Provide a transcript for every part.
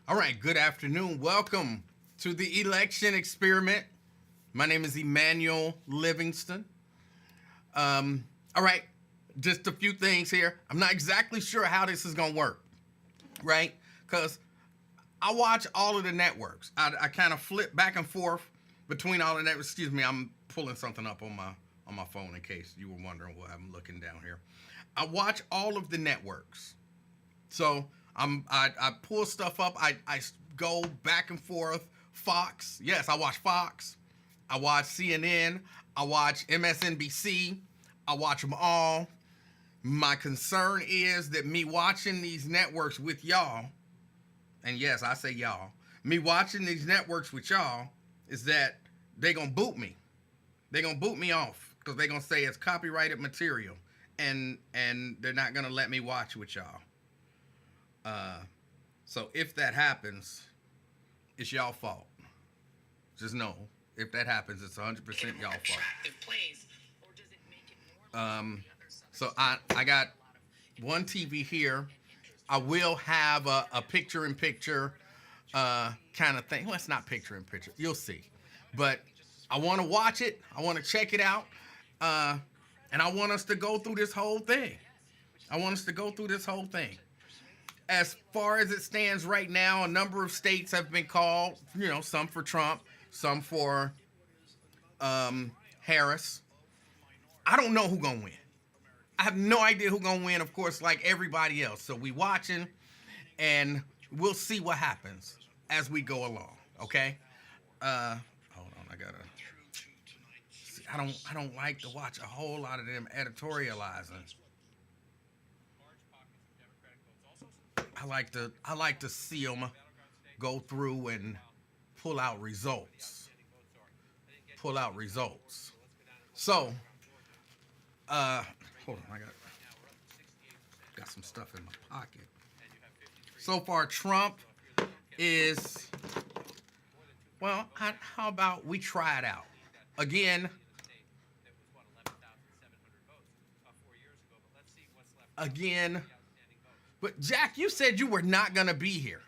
All right, good afternoon. Welcome to the election experiment. My name is Emanuel Livingston. All right, just a few things here. I'm not exactly sure how this is going to work, right? Because I watch all of the networks. I kind of flip back and forth between all the networks. Excuse me, I'm pulling something up on my phone in case you were wondering what I'm looking down here. I watch all of the networks. So I pull stuff up. I go back and forth. Fox. Yes, I watch Fox. I watch CNN. I watch MSNBC. I watch them all. My concern is that me watching these networks with y'all, and yes, I say y'all, me watching these networks with y'all is that they going to boot me. They going to boot me off because they going to say it's copyrighted material, and they're not going to let me watch with y'all. So if that happens, it's y'all fault. Just know, if that happens, it's 100% y'all fault. So I got one TV here. I will have a picture-in-picture kind of thing. Well, it's not picture-in-picture. You'll see. But I want to watch it. I want to check it out. And I want us to go through this whole thing. As far as it stands right now, a number of states have been called, some for Trump, some for Harris. I don't know who's going to win. I have no idea who's going to win, of course, like everybody else. So we watching, and we'll see what happens as we go along, okay? Hold on, I got to... I don't like to watch a whole lot of them editorializing. I like to see them go through and pull out results. So, hold on, I got some stuff in my pocket. So far, Trump is, well, how about we try it out again? But Jack, you said you were not going to be here.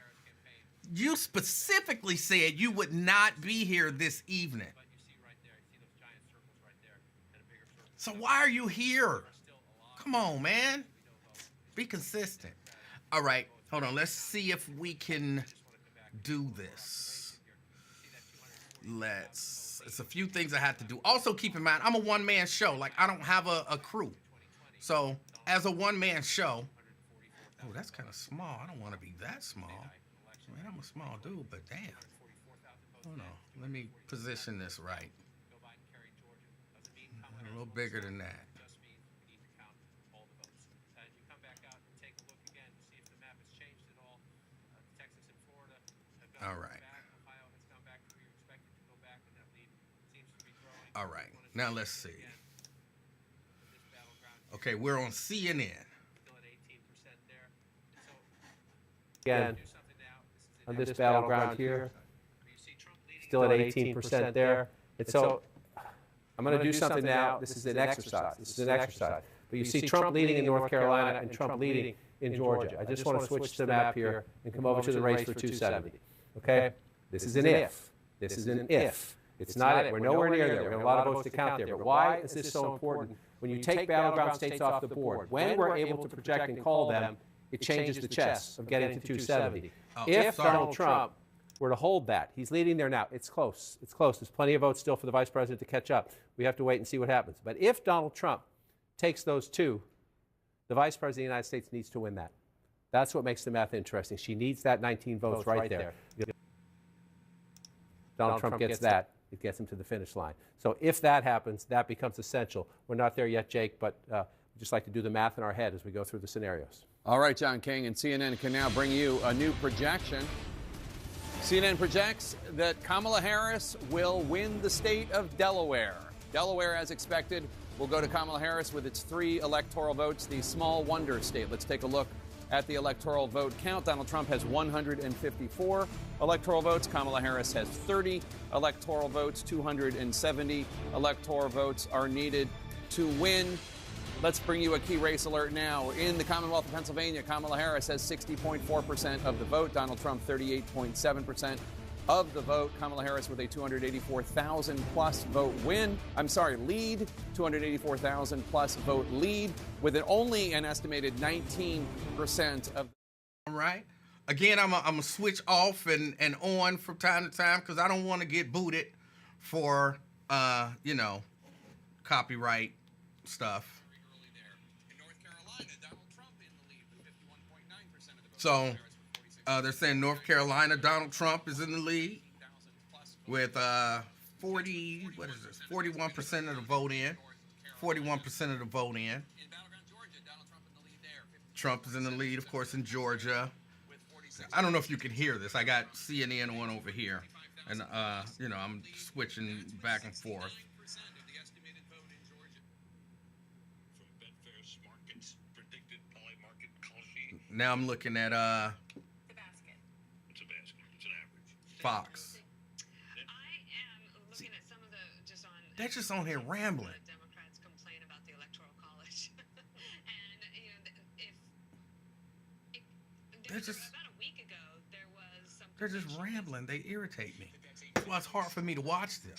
You specifically said you would not be here this evening. So why are you here? Come on, man. Be consistent. All right, hold on. Let's see if we can do this. It's a few things I have to do. Also, keep in mind, I'm a one-man show. Like, I don't have a crew. So, as a one-man show, oh, that's kind of small. I don't want to be that small. I mean, I'm a small dude, but damn. Hold on. Let me position this right. A little bigger than that. All right. All right. Now let's see. Okay, we're on CNN. Again, on this battleground here, still at 18% there. And so I'm going to do something now. This is an exercise. But you see Trump leading in North Carolina and Trump leading in Georgia. I just want to switch the map here and come over to the race for 270. Okay? This is an if. It's not it. We're nowhere near there. We have a lot of votes to count there. But why is this so important? When you take battleground states off the board, when we're able to project and call them, it changes the chess of getting to 270. If Donald Trump were to hold that, he's leading there now. It's close. There's plenty of votes still for the vice president to catch up. We have to wait and see what happens. But if Donald Trump takes those two, the vice president of the United States needs to win that. That's what makes the math interesting. She needs that 19 votes right there. Donald Trump gets that. It gets him to the finish line. So if that happens, that becomes essential. We're not there yet, Jake, but we just like to do the math in our head as we go through the scenarios. All right, John King, and CNN can now bring you a new projection. CNN projects that Kamala Harris will win the state of Delaware. Delaware, as expected, will go to Kamala Harris with its 3 electoral votes, the small wonder state. Let's take a look at the electoral vote count. Donald Trump has 154 electoral votes. Kamala Harris has 30 electoral votes. 270 electoral votes are needed to win. Let's bring you a key race alert now. In the Commonwealth of Pennsylvania, Kamala Harris has 60.4% of the vote. Donald Trump, 38.7% of the vote. Kamala Harris with a 284,000 plus vote lead, 284,000 plus vote lead, with only an estimated 19% of. All right. Again, I'm gonna switch off and on from time to time because I don't want to get booted for copyright stuff. So they're saying North Carolina, Donald Trump is in the lead with 41% of the vote in. 41% of the vote in. Trump is in the lead, of course, in Georgia. I don't know if you can hear this. I got CNN on over here, and I'm switching back and forth. Now I'm looking at Fox. Looking at some of the They're just on here rambling. Democrats complain about the Electoral College, and They're just about a week ago there was some. they're just rambling. They irritate me. That's why it's hard for me to watch them.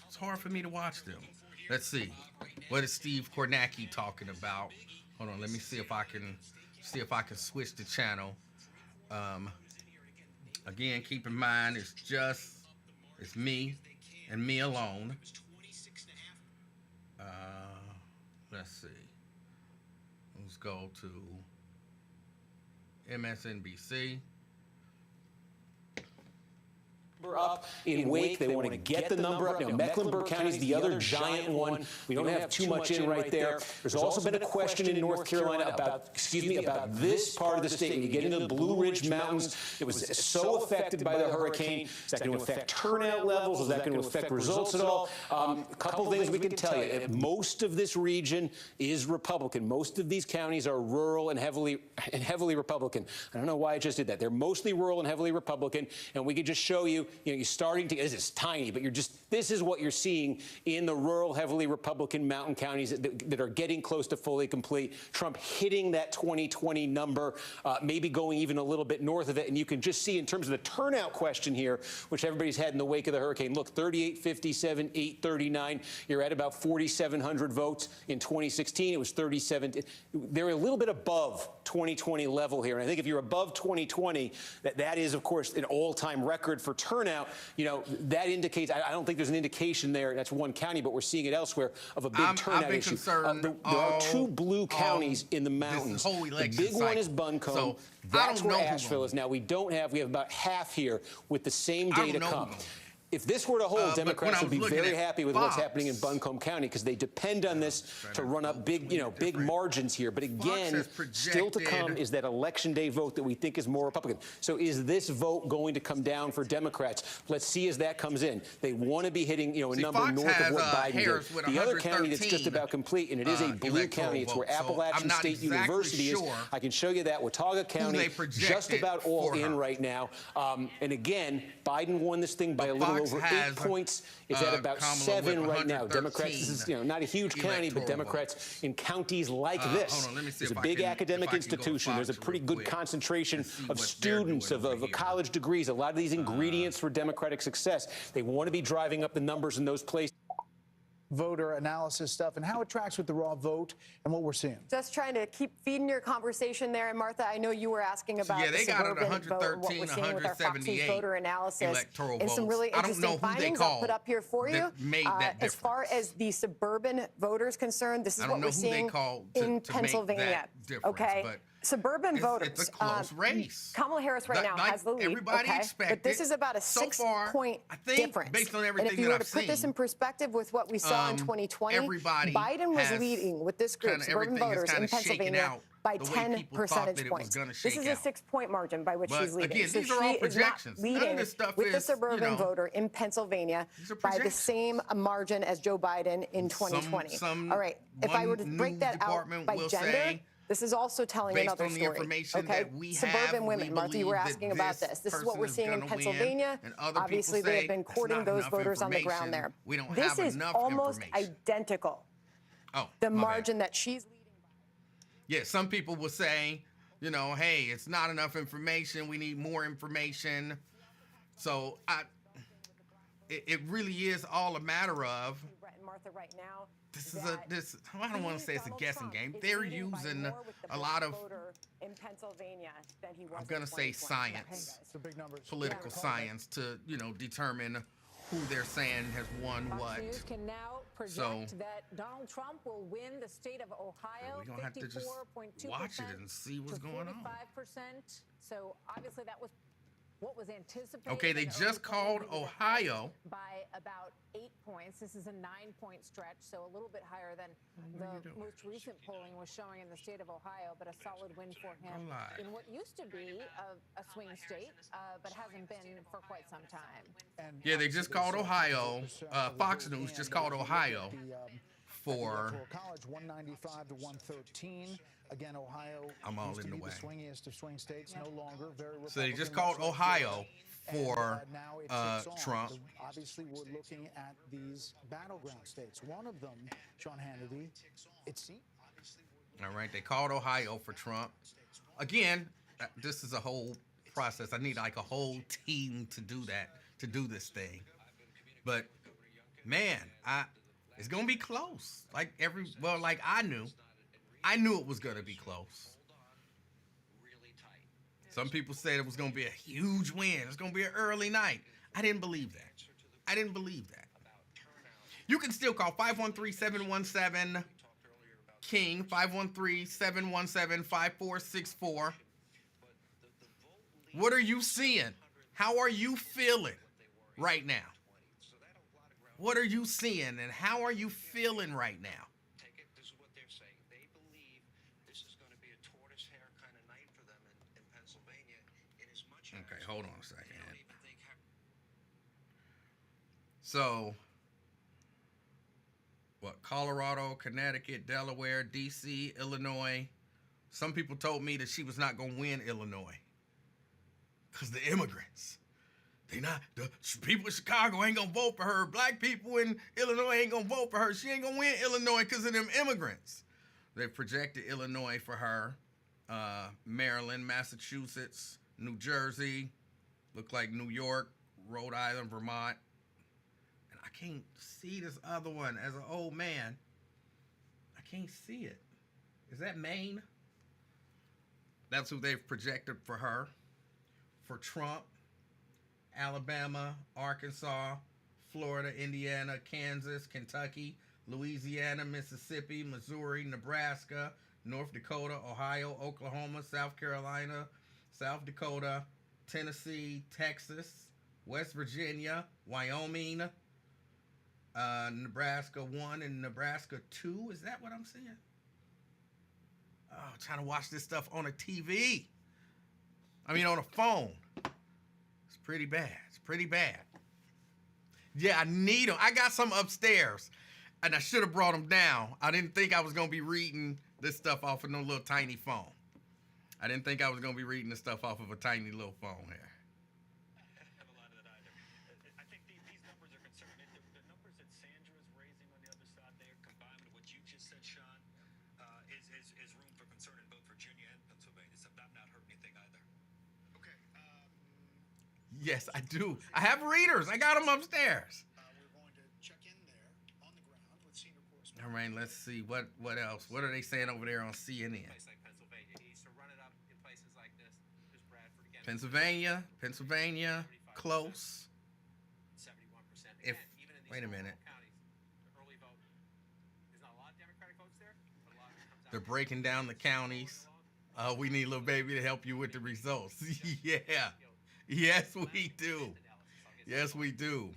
It's hard for me to watch them. Let's see. What is Steve Kornacki talking about? Hold on. Let me see if I can switch the channel. Again, keep in mind it's me and me alone. Let's see. Let's go to MSNBC. Up in Wake, they want to get the number up. Now, Mecklenburg County is the other giant one. We don't have too much in right there. There's also been a question in North Carolina about this part of the state. When you get into the Blue Ridge Mountains, it was so affected by the hurricane. Is that going to affect turnout levels? Is that going to affect results at all? A couple things we can tell you. Most of this region is Republican. Most of these counties are rural and heavily Republican. I don't know why I just did that. They're mostly rural and heavily Republican, and we could just show you. You're starting to, this is tiny, but this is what you're seeing in the rural, heavily Republican mountain counties that are getting close to fully complete. Trump hitting that 2020 number, maybe going even a little bit north of it. And you can just see in terms of the turnout question here, which everybody's had in the wake of the hurricane. Look, 3857, 839. You're at about 4,700 votes. In 2016, it was 37. They're a little bit above 2020 level here. And I think if you're above 2020, that is, of course, an all-time record for turnout. That indicates, I don't think there's an indication there, that's one county, but we're seeing it elsewhere, of a big turnout issue. There are two blue counties in the mountains. The big one is Buncombe. So that's where Asheville is. Now, we have about half here with the same data come. If this were to hold, Democrats would be very happy with what's happening in Buncombe County because they depend on this to run up big margins here. But again, still to come is that Election Day vote that we think is more Republican. So is this vote going to come down for Democrats? Let's see as that comes in. They want to be hitting a number Fox north of what Biden Harris did. The other county that's just about complete, and it is a blue county. It's where Appalachian State University is. I can show you that. Watauga County, just about all in right now. And again, Biden won this thing by a little over 8 points. It's at about 7 right now. Democrats, this is not a huge county, but Democrats in counties like this. It's a big academic institution. There's a pretty good concentration of students, of college degrees, a lot of these ingredients for Democratic success. They want to be driving up the numbers in those places. Voter analysis stuff and how it tracks with the raw vote and what we're seeing. Just trying to keep feeding your conversation there. And Martha, I know you were asking about they the got it suburban vote and what we're seeing with our Foxy voter analysis and some really interesting findings I'll put up here for you. As far as the suburban voters concerned, this is what we're seeing in Pennsylvania. Okay. Suburban voters. It's a close race. Kamala Harris right now has the lead. Everybody expected. But this is about a 6-point difference. Based on everything and if you were to put this in perspective with what we saw in 2020, Biden was leading with this group, suburban voters in Pennsylvania, by 10 percentage points. This is a 6-point margin by which she's leading. Again, so these are all projections. Is not leading with the suburban voter in Pennsylvania by the same margin as Joe Biden in 2020. All right. If I were to break that out by gender, this is also telling another story. Okay, suburban women. Martha, you were asking about this. This is what we're seeing in Pennsylvania. Obviously, they have been courting those voters on the ground there. This is almost identical the margin that she's leading by. Yeah, some people will say, you know, hey, it's not enough information. We need more information. So it really is all a matter of. Brett and Martha right now. I don't want to say it's a guessing game. They're using a lot of, in Pennsylvania than he was. I'm going to say science, political science to, you know, determine who they're saying has won what. News can now project that Donald Trump will win the state of Ohio. We're going to have to just watch it and see what's going on. 45%. So obviously that was what was anticipated. Okay, they just called Ohio by about 8 points. This is a 9-point stretch, so a little bit higher than the most recent polling was showing in the state of Ohio, but a solid win for him in what used to be a swing state, but hasn't been for quite some time. Yeah, they just called Ohio. Fox News just called Ohio for College 195 to 113. Again, Ohio I'm all used in to the be way. the swingiest of swing states, no longer. Very So they just Republican, called Ohio for now it tips Trump. on. Obviously, we're looking at these battleground states. One of them, Sean Hannity, it seems. All right, they called Ohio for Trump. Again, this is a whole process. I need like a whole team to do that, to do this thing. But man, it's gonna be close. Like I knew it was gonna be close. Some people said it was gonna be a huge win. It's gonna be an early night. I didn't believe that. You can still call 513-717-KING, 513-717-5464. What are you seeing? How are you feeling right now? What are you seeing and how are you feeling right now? This is what they're saying. They believe this is going to be a tortoise hair kind of night for them in Pennsylvania. Okay, hold on a second. So, what? Colorado, Connecticut, Delaware, D.C., Illinois. Some people told me that she was not going to win Illinois because the immigrants. The people in Chicago ain't gonna vote for her. Black people in Illinois ain't gonna vote for her. She ain't gonna win Illinois because of them immigrants. They've projected Illinois for her. Maryland, Massachusetts, New Jersey, look like New York, Rhode Island, Vermont. And I can't see this other one as an old man. I can't see it. Is that Maine? That's who they've projected for her. For Trump. Alabama, Arkansas, Florida, Indiana, Kansas, Kentucky, Louisiana, Mississippi, Missouri, Nebraska, North Dakota, Ohio, Oklahoma, South Carolina, South Dakota, Tennessee, Texas, West Virginia, Wyoming, Nebraska 1 and Nebraska 2. Is that what I'm seeing? Oh, I'm trying to watch this stuff on a TV. I mean, on a phone. Pretty bad. It's pretty bad. Yeah, I need them. I got some upstairs, and I should have brought them down. I didn't think I was going to be reading this stuff off of no little tiny phone. I didn't think I was going to be reading this stuff off of a tiny little phone here. I have a lot of that either. I think these numbers are concerning. The numbers that Sandra's raising on the other side there, combined with what you just said, Sean, is room for concern in both Virginia and Pennsylvania. So I'm not hurting anything either. Okay. Yes, I do. I have readers. I got them upstairs. We're going to check in there on the ground with senior correspondent. All right, let's see. What else? What are they saying over there on CNN? Place like Pennsylvania needs to run it up in places like this. There's Bradford again. Pennsylvania, close. 71%. If Even in these wait a minute. counties, the early vote. There's not a lot of Democratic votes there, but a lot of it comes out. They're breaking down the counties. We need Lil Baby to help you with the results. Yeah. Yes, we do. Yes, we do.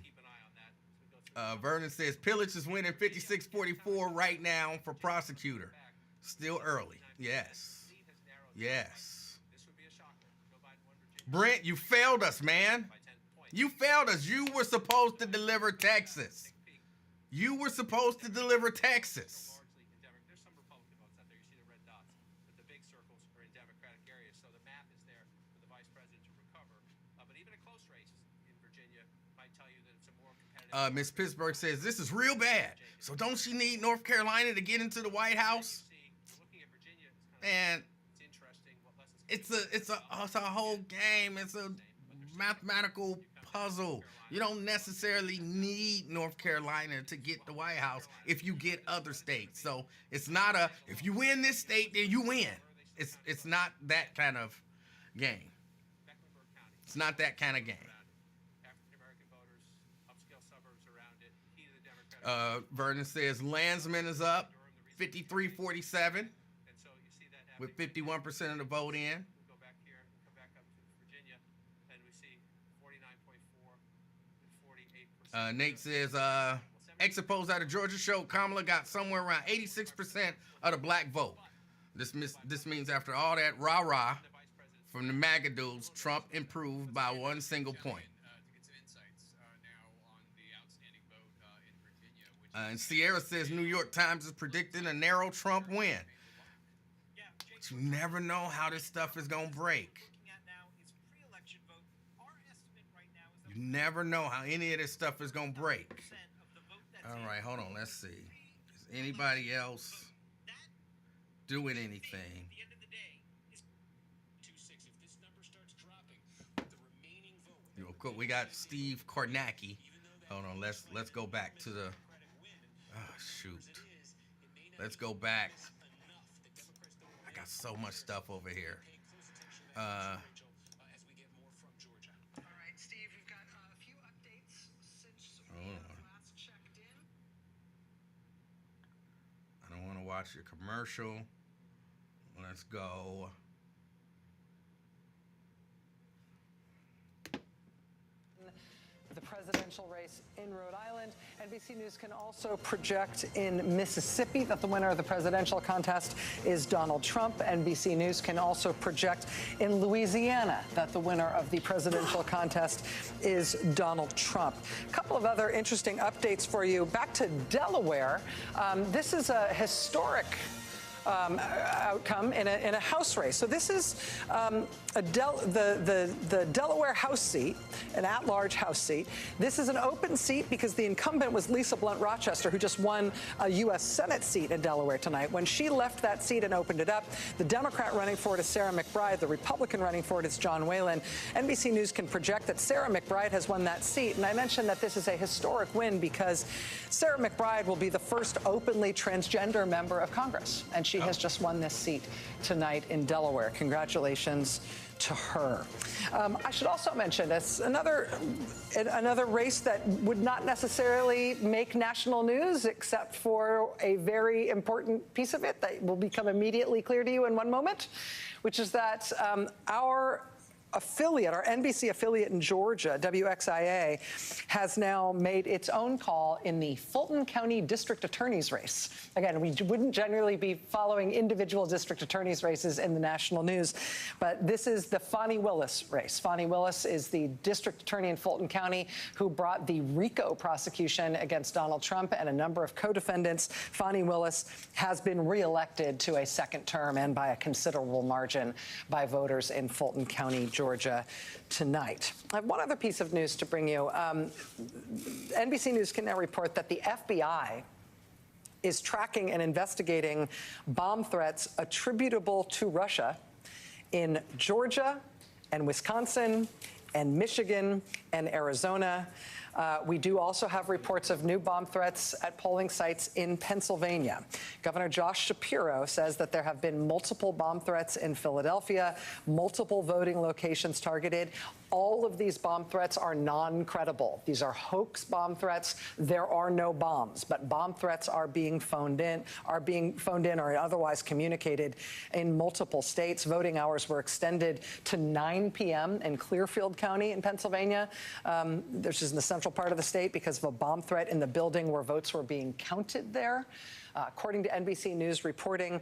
Vernon says Pillage is winning 56-44 right now for prosecutor. Still early. Yes. Brent, you failed us, man. You failed us. You were supposed to deliver Texas. You were supposed to deliver Texas. There's some Republican votes out there. You see the red dots, but the big circles are in Democratic areas. So the map is there for the vice president to recover. But even a close race in Virginia might tell you that it's a more competitive Miss Pittsburgh says, this is real bad. So don't she need North Carolina to get into the White House? And it's a whole game. It's a mathematical puzzle. You don't necessarily need North Carolina to get the White House if you get other states. So it's not if you win this state, then you win. It's not that kind of game. It's not that kind of game. Vernon says Landsman is up 53-47 with 51% of the vote in. Go back here, come back up to Virginia, and we see 49.4 and 48%. Nate says exit polls out of Georgia show Kamala got somewhere around 86% of the black vote. This means after all that rah-rah from the MAGA dudes, Trump improved by one single point. And Sierra says New York Times is predicting a narrow Trump win. But you never know how this stuff is going to break. You never know how any of this stuff is going to break. All right, hold on. Let's see. Is anybody else doing anything? We got Steve Kornacki. Hold on. Let's go back to the... Oh, shoot. Let's go back. I got so much stuff over here. All right, Steve, we've got a few updates since we last checked in. I don't want to watch your commercial. Let's go. The presidential race in Rhode Island. NBC News can also project in Mississippi that the winner of the presidential contest is Donald Trump. NBC News can also project in Louisiana that the winner of the presidential contest is Donald Trump. A couple of other interesting updates for you. Back to Delaware. This is a historic outcome in a House race. So this is the Delaware House seat, an at-large House seat. This is an open seat because the incumbent was Lisa Blunt Rochester, who just won a U.S. Senate seat in Delaware tonight. When she left that seat and opened it up, the Democrat running for it is Sarah McBride. The Republican running for it is John Whalen. NBC News can project that Sarah McBride has won that seat. And I mentioned that this is a historic win because Sarah McBride will be the first openly transgender member of Congress. And she has just won this seat tonight in Delaware. Congratulations to her. I should also mention it's another race that would not necessarily make national news, except for a very important piece of it that will become immediately clear to you in one moment, which is that our affiliate, our NBC affiliate in Georgia, WXIA, has now made its own call in the Fulton County District Attorney's race. Again, we wouldn't generally be following individual district attorneys' races in the national news, but this is the Fani Willis race. Fani Willis is the district attorney in Fulton County who brought the RICO prosecution against Donald Trump and a number of co-defendants. Fani Willis has been reelected to a second term and by a considerable margin by voters in Fulton County, Georgia tonight. I have one other piece of news to bring you. NBC News can now report that the FBI is tracking and investigating bomb threats attributable to Russia in Georgia and Wisconsin and Michigan and Arizona. We do also have reports of new bomb threats at polling sites in Pennsylvania. Governor Josh Shapiro says that there have been multiple bomb threats in Philadelphia, multiple voting locations targeted. All of these bomb threats are non-credible. These are hoax bomb threats. There are no bombs, but bomb threats are being phoned in or otherwise communicated in multiple states. Voting hours were extended to 9 p.m. in Clearfield County in Pennsylvania, which is in the central part of the state, because of a bomb threat in the building where votes were being counted there. According to NBC News reporting,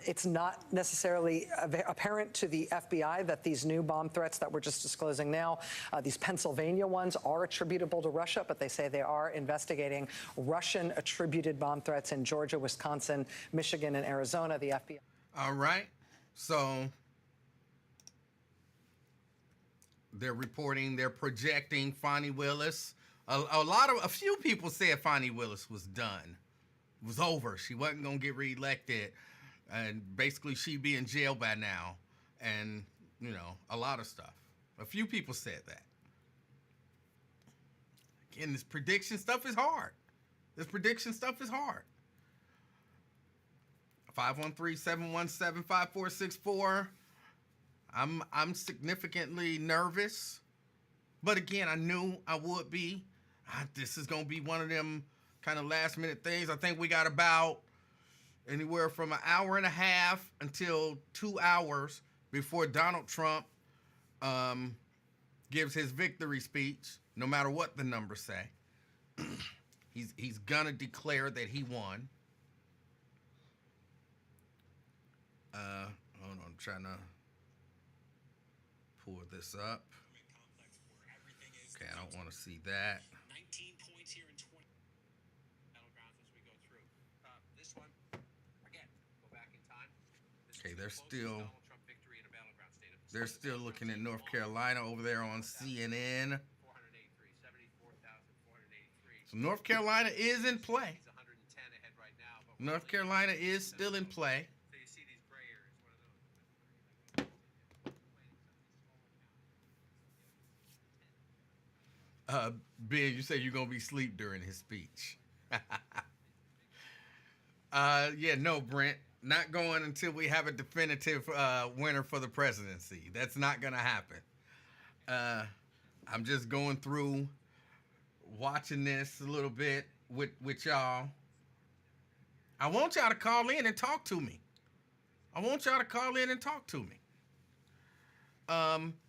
it's not necessarily apparent to the FBI that these new bomb threats that we're just disclosing now, these Pennsylvania ones, are attributable to Russia, but they say they are investigating Russian-attributed bomb threats in Georgia, Wisconsin, Michigan, and Arizona. The FBI. All right. So they're projecting Fani Willis A few people said Fonnie Willis was done. It was over. She wasn't going to get reelected. And basically she'd be in jail by now. And, you know, a lot of stuff. A few people said that. Again, this prediction stuff is hard. 513-717-5464. I'm significantly nervous. But again, I knew I would be. This is going to be one of them kind of last minute things. I think we got about anywhere from an hour and a half until 2 hours before Donald Trump gives his victory speech, no matter what the numbers say. He's going to declare that he won. Hold on, I'm trying to pull this up. Okay, I don't want to see that. 19 points here in 20 battlegrounds as we go through. This one, again, go back in time. Okay, they're still looking at North Carolina over there on CNN. So North Carolina is in play. North Carolina is still in play. So you see these gray areas, one of those. Ben, you say you're going to be asleep during his speech. Yeah, no, Brent. Not going until we have a definitive winner for the presidency. That's not going to happen. I'm just going through, watching this a little bit with y'all. I want y'all to call in and talk to me.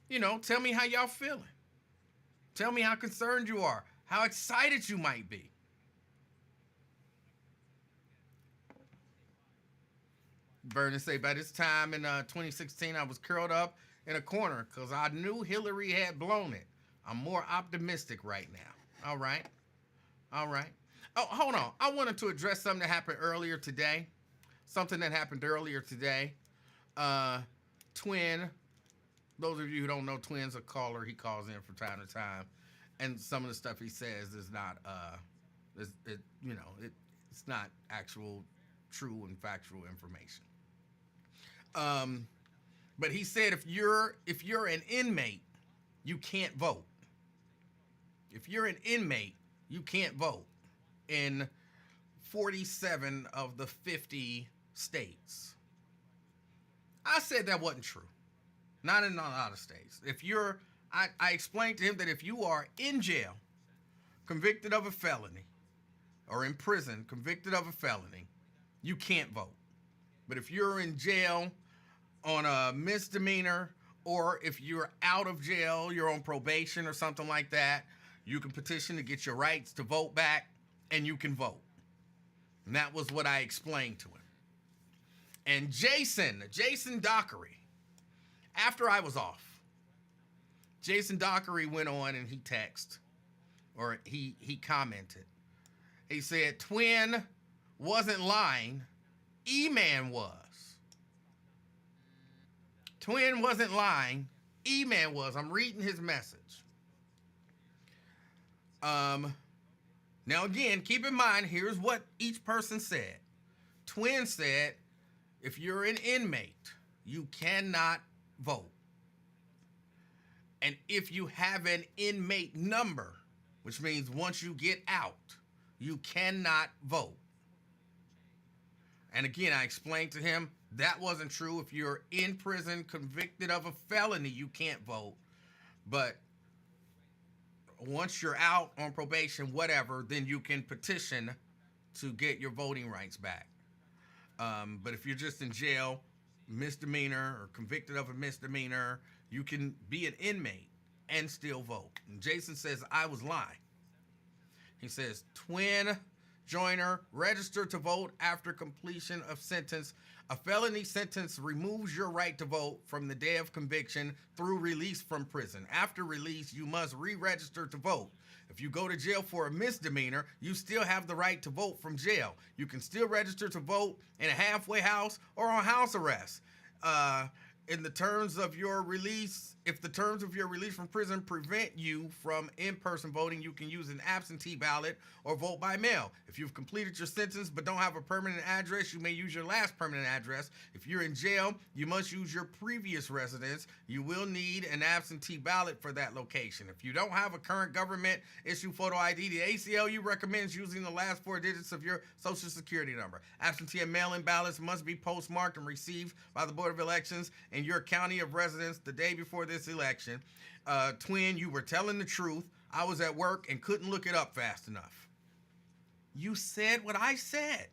You know, tell me how y'all feeling. Tell me how concerned you are, how excited you might be. Vernon say, by this time in 2016, I was curled up in a corner because I knew Hillary had blown it. I'm more optimistic right now. All right. Oh, hold on. I wanted to address something that happened earlier today. Twin, those of you who don't know, Twin's a caller. He calls in from time to time. And some of the stuff he says is not, it's not actual true and factual information. But he said if you're an inmate, you can't vote. If you're an inmate, you can't vote in 47 of the 50 states. I said that wasn't true. Not in a lot of states. I explained to him that if you are in jail, convicted of a felony, or in prison, convicted of a felony, you can't vote. But if you're in jail on a misdemeanor, or if you're out of jail, you're on probation or something like that, you can petition to get your rights to vote back, and you can vote. And that was what I explained to him. And Jason Dockery, after I was off, Jason Dockery went on and he texted, or he commented. He said, Twin wasn't lying, E-Man was. Twin wasn't lying, E-Man was. I'm reading his message. Now again, keep in mind, here's what each person said. Twin said, if you're an inmate, you cannot vote. And if you have an inmate number, which means once you get out, you cannot vote. And again, I explained to him that wasn't true. If you're in prison, convicted of a felony, you can't vote. But once you're out on probation, whatever, then you can petition to get your voting rights back. But if you're just in jail, misdemeanor, or convicted of a misdemeanor, you can be an inmate and still vote. And Jason says, I was lying. He says, Twin Joyner, register to vote after completion of sentence. A felony sentence removes your right to vote from the day of conviction through release from prison. After release, you must re-register to vote. If you go to jail for a misdemeanor, you still have the right to vote from jail. You can still register to vote in a halfway house or on house arrest. in the terms of your release, if the terms of your release from prison prevent you from in-person voting, you can use an absentee ballot or vote by mail. If you've completed your sentence but don't have a permanent address, you may use your last permanent address. If you're in jail, you must use your previous residence. You will need an absentee ballot for that location. If you don't have a current government-issued photo ID, the ACLU recommends using the last 4 digits of your Social Security number. Absentee and mail-in ballots must be postmarked and received by the Board of Elections in your county of residence the day before this election. Twin, you were telling the truth. I was at work and couldn't look it up fast enough. You said what I said.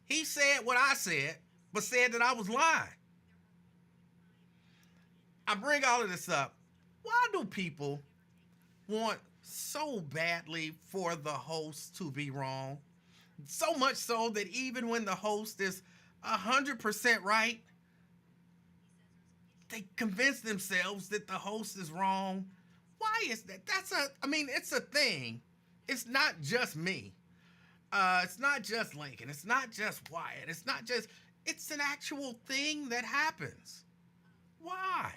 He said what I said, but said that I was lying. I bring all of this up. Why do people want so badly for the host to be wrong? So much so that even when the host is 100% right, they convince themselves that the host is wrong. Why is that? It's a thing. It's not just me. It's not just Lincoln. It's not just Wyatt. It's an actual thing that happens. Why?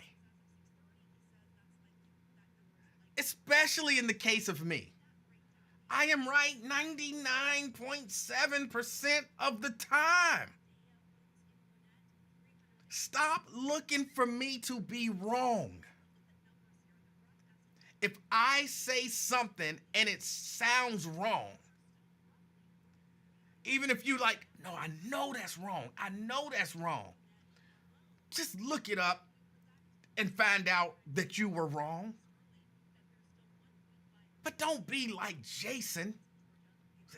Especially in the case of me. I am right 99.7% of the time. Stop looking for me to be wrong. If I say something and it sounds wrong, even if you no, I know that's wrong. I know that's wrong. Just look it up and find out that you were wrong. But don't be like Jason.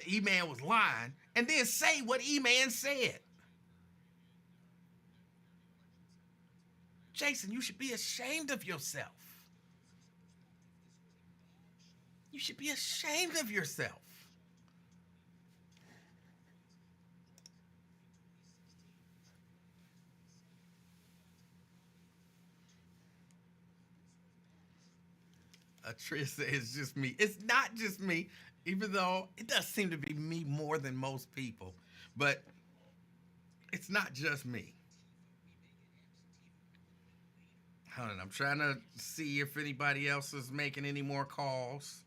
E-Man was lying, and then say what E-Man said. Jason, you should be ashamed of yourself. You should be ashamed of yourself. Trish says it's just me. It's not just me, even though it does seem to be me more than most people. But it's not just me. Hold on, I'm trying to see if anybody else is making any more calls.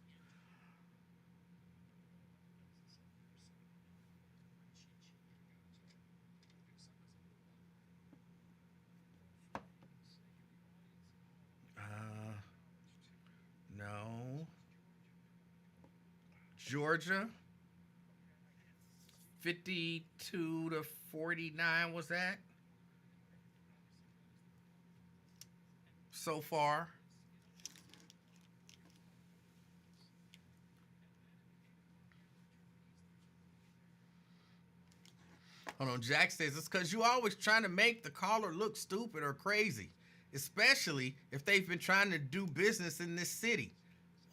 No. Georgia, 52 to 49 was that? So far. Hold on, Jack says it's because you always trying to make the caller look stupid or crazy, especially if they've been trying to do business in this city.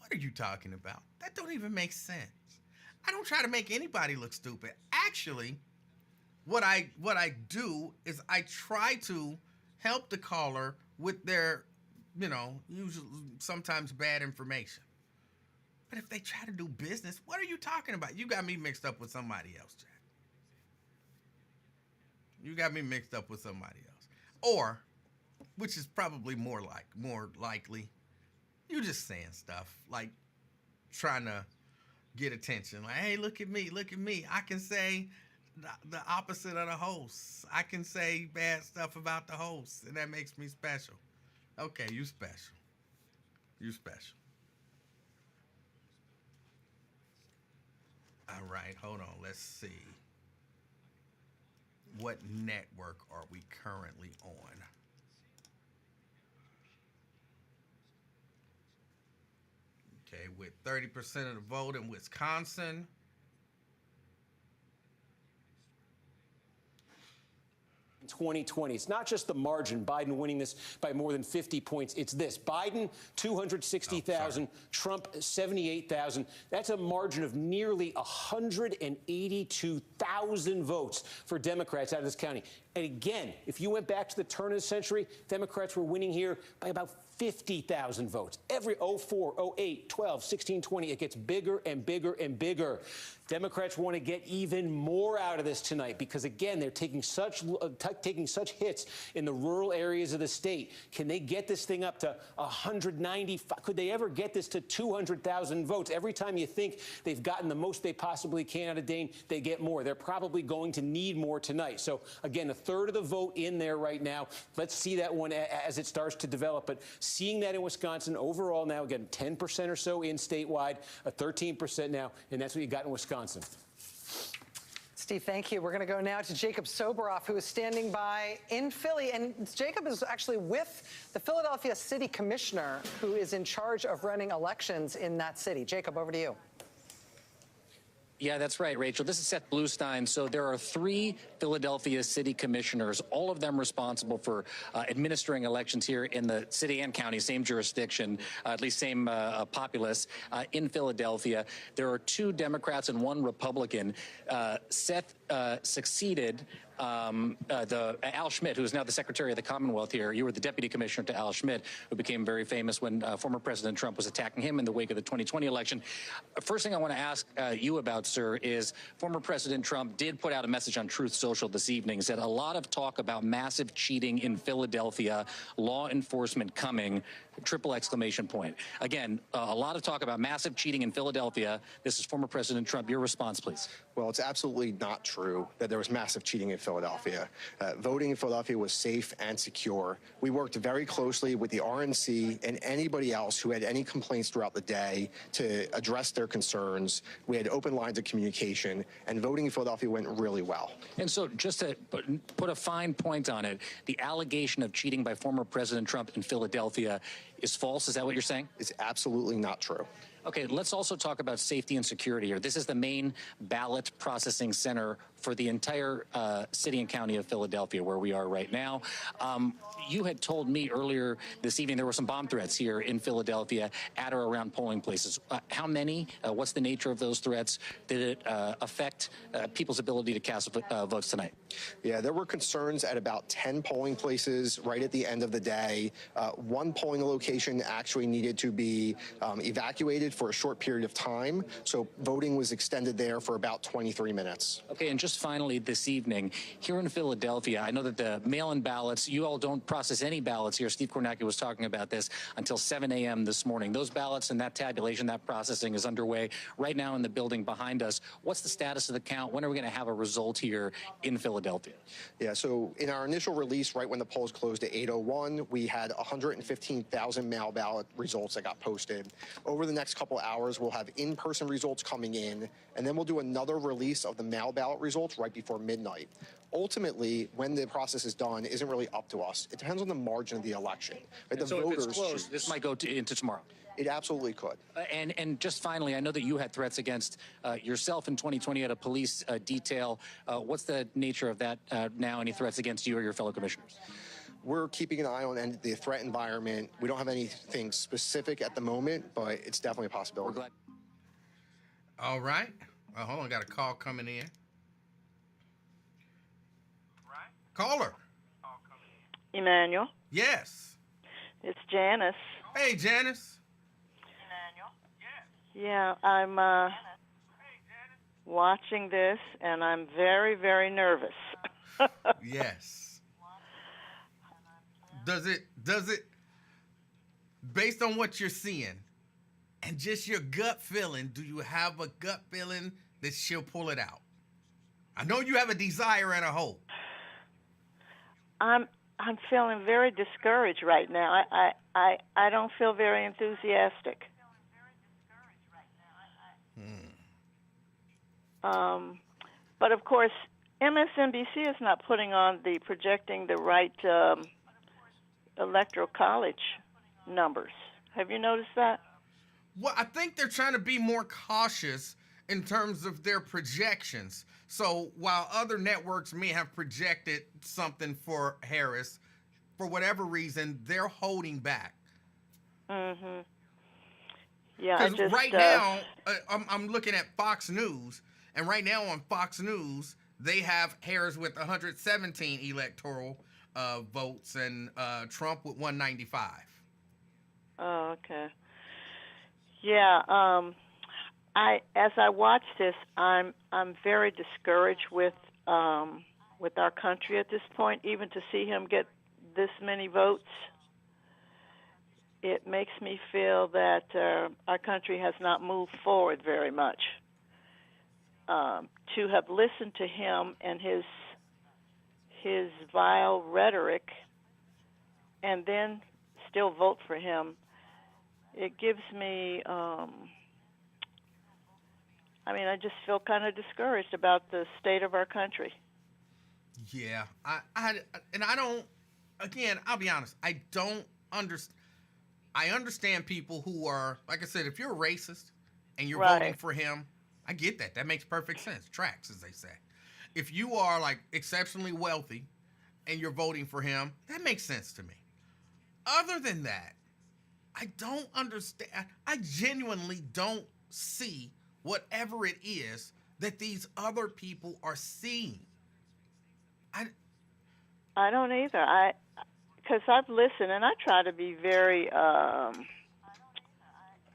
What are you talking about? That don't even make sense. I don't try to make anybody look stupid. Actually, what I do is I try to help the caller with their, usually sometimes bad information. But if they try to do business, what are you talking about? You got me mixed up with somebody else, Jack. You got me mixed up with somebody else. Or, which is probably more likely, you just saying stuff, like trying to get attention. Like, hey, look at me. I can say the opposite of the host. I can say bad stuff about the host, and that makes me special. Okay, you special. You special. All right, hold on. Let's see. What network are we currently on? Okay, with 30% of the vote in Wisconsin. In 2020, it's not just the margin, Biden winning this by more than 50 points. It's this: Biden 260,000, Trump 78,000. That's a margin of nearly 182,000 votes for Democrats out of this county. And again, if you went back to the turn of the century, Democrats were winning here by about 50,000 votes. Every 04, 08, 12, 16, 20, it gets bigger and bigger and bigger. Democrats want to get even more out of this tonight because, again, they're taking such hits in the rural areas of the state. Can they get this thing up to 195? Could they ever get this to 200,000 votes? Every time you think they've gotten the most they possibly can out of Dane, they get more. They're probably going to need more tonight. So, again, a third of the vote in there right now. Let's see that one as it starts to develop. But seeing that in Wisconsin overall now, again, 10% or so in statewide, 13% now, and that's what you got in Wisconsin. Steve, thank you. We're going to go now to Jacob Soboroff, who is standing by in Philly. And Jacob is actually with the Philadelphia City Commissioner, who is in charge of running elections in that city. Jacob, over to you. Yeah, that's right, Rachel. This is Seth Bluestein. So there are 3 Philadelphia city commissioners, all of them responsible for administering elections here in the city and county, same jurisdiction, at least same populace in Philadelphia. There are 2 Democrats and 1 Republican. Seth succeeded Al Schmidt, who is now the Secretary of the Commonwealth here. You were the Deputy Commissioner to Al Schmidt, who became very famous when former President Trump was attacking him in the wake of the 2020 election. First thing I want to ask you about, sir, is former President Trump did put out a message on Truth Social this evening, said a lot of talk about massive cheating in Philadelphia, law enforcement coming, triple exclamation point. Again, a lot of talk about massive cheating in Philadelphia. This is former President Trump. Your response, please. Well, it's absolutely not true that there was massive cheating in Philadelphia. Voting in Philadelphia was safe and secure. We worked very closely with the RNC and anybody else who had any complaints throughout the day to address their concerns. We had open lines of communication, and voting in Philadelphia went really well. And so just to put a fine point on it, the allegation of cheating by former President Trump in Philadelphia is false. Is that what you're saying? It's absolutely not true. Okay, let's also talk about safety and security here. This is the main ballot processing center for the entire city and county of Philadelphia, where we are right now. You had told me earlier this evening there were some bomb threats here in Philadelphia at or around polling places. How many? What's the nature of those threats? Did it affect people's ability to cast votes tonight? Yeah, there were concerns at about 10 polling places right at the end of the day. One polling location actually needed to be evacuated for a short period of time, so voting was extended there for about 23 minutes. Okay, and just finally this evening, here in Philadelphia, I know that the mail-in ballots, you all don't process any ballots here. Steve Kornacki was talking about this until 7 a.m. this morning. Those ballots and that tabulation, that processing is underway right now in the building behind us. What's the status of the count? When are we going to have a result here in Philadelphia? Yeah, so in our initial release, right when the polls closed at 8:01, we had 115,000 mail ballot results that got posted. Over the next couple hours, we'll have in-person results coming in, and then we'll do another release of the mail ballot results right before midnight. Ultimately, when the process is done, isn't really up to us. It depends on the margin of the election. Right? The so voters if it's closed, this might go into tomorrow. It absolutely could. And just finally, I know that you had threats against yourself in 2020 at a police detail. What's the nature of that now? Any threats against you or your fellow commissioners? We're keeping an eye on the threat environment. We don't have anything specific at the moment, but it's definitely a possibility. All right. Hold on, got a call coming in. Caller. Emanuel. Yes. It's Janice. Hey, Janice. Yeah, I'm watching this, and I'm very, very nervous. Yes. Does it, based on what you're seeing and just your gut feeling, do you have a gut feeling that she'll pull it out? I know you have a desire and a hope. I'm feeling very discouraged right now. I don't feel very enthusiastic. But of course, MSNBC is not projecting the right electoral college numbers. Have you noticed that? Well, I think they're trying to be more cautious in terms of their projections. So while other networks may have projected something for Harris, for whatever reason, they're holding back. Mm-hmm. Yeah, because right now, I'm looking at Fox News, and right now on Fox News, they have Harris with 117 electoral votes and Trump with 195. Oh, okay. Yeah, as I watch this, I'm very discouraged with our country at this point. Even to see him get this many votes, it makes me feel that our country has not moved forward very much. To have listened to him and his vile rhetoric, and then still vote for him, it gives me. I just feel kind of discouraged about the state of our country. Yeah, I don't. Again, I'll be honest. I don't understand. I understand people who are, like I said, if you're a racist and you're Right. voting for him, I get that. That makes perfect sense. Tracks, as they say. If you are like exceptionally wealthy and you're voting for him, that makes sense to me. Other than that, I don't understand. I genuinely don't see whatever it is that these other people are seeing. I don't either. Because I've listened, and I try to be very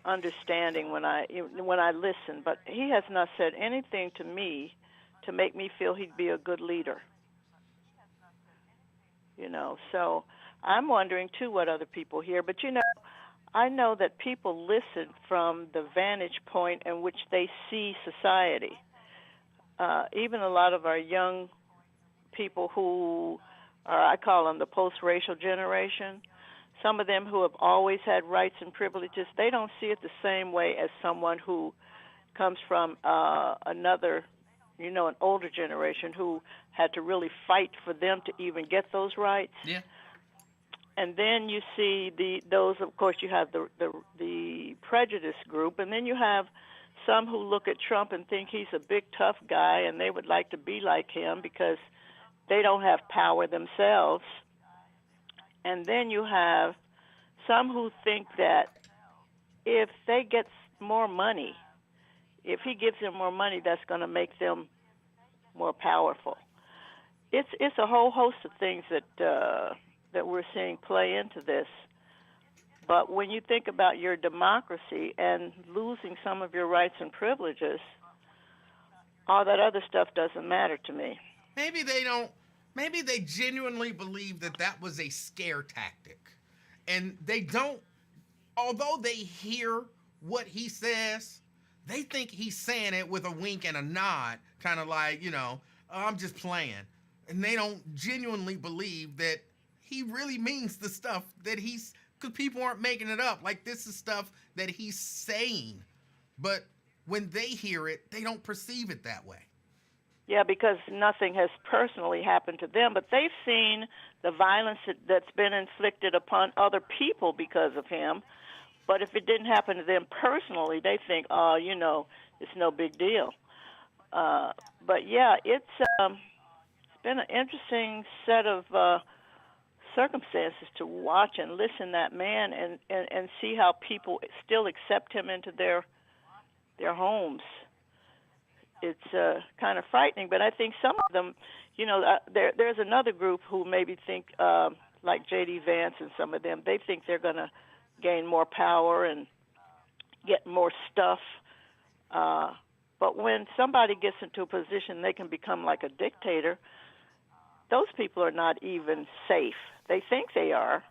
understanding when I listen, but he has not said anything to me to make me feel he'd be a good leader. So I'm wondering too what other people hear. But I know that people listen from the vantage point in which they see society. Even a lot of our young people who I call them the post-racial generation. Some of them who have always had rights and privileges, they don't see it the same way as someone who comes from another, an older generation who had to really fight for them to even get those rights. Yeah. And then you see those. Of course, you have the prejudice group, and then you have some who look at Trump and think he's a big tough guy, and they would like to be like him because they don't have power themselves. And then you have some who think that if they get more money, if he gives them more money, that's going to make them more powerful. It's a whole host of things that we're seeing play into this. But when you think about your democracy and losing some of your rights and privileges, all that other stuff doesn't matter to me. Maybe they don't. Maybe they genuinely believe that was a scare tactic. And they don't, although they hear what he says, they think he's saying it with a wink and a nod, kind of like, I'm just playing. And they don't genuinely believe that he really means the stuff that because people aren't making it up. Like, this is stuff that he's saying. But when they hear it, they don't perceive it that way. Yeah, because nothing has personally happened to them, but they've seen the violence that's been inflicted upon other people because of him. But if it didn't happen to them personally, they think, it's no big deal. But yeah, it's been an interesting set of circumstances to watch and listen to that man and see how people still accept him into their homes. It's kind of frightening, but I think some of them, there's another group who maybe think, like J.D. Vance and some of them, they think they're going to gain more power and get more stuff. But when somebody gets into a position they can become like a dictator, those people are not even safe. They think they are,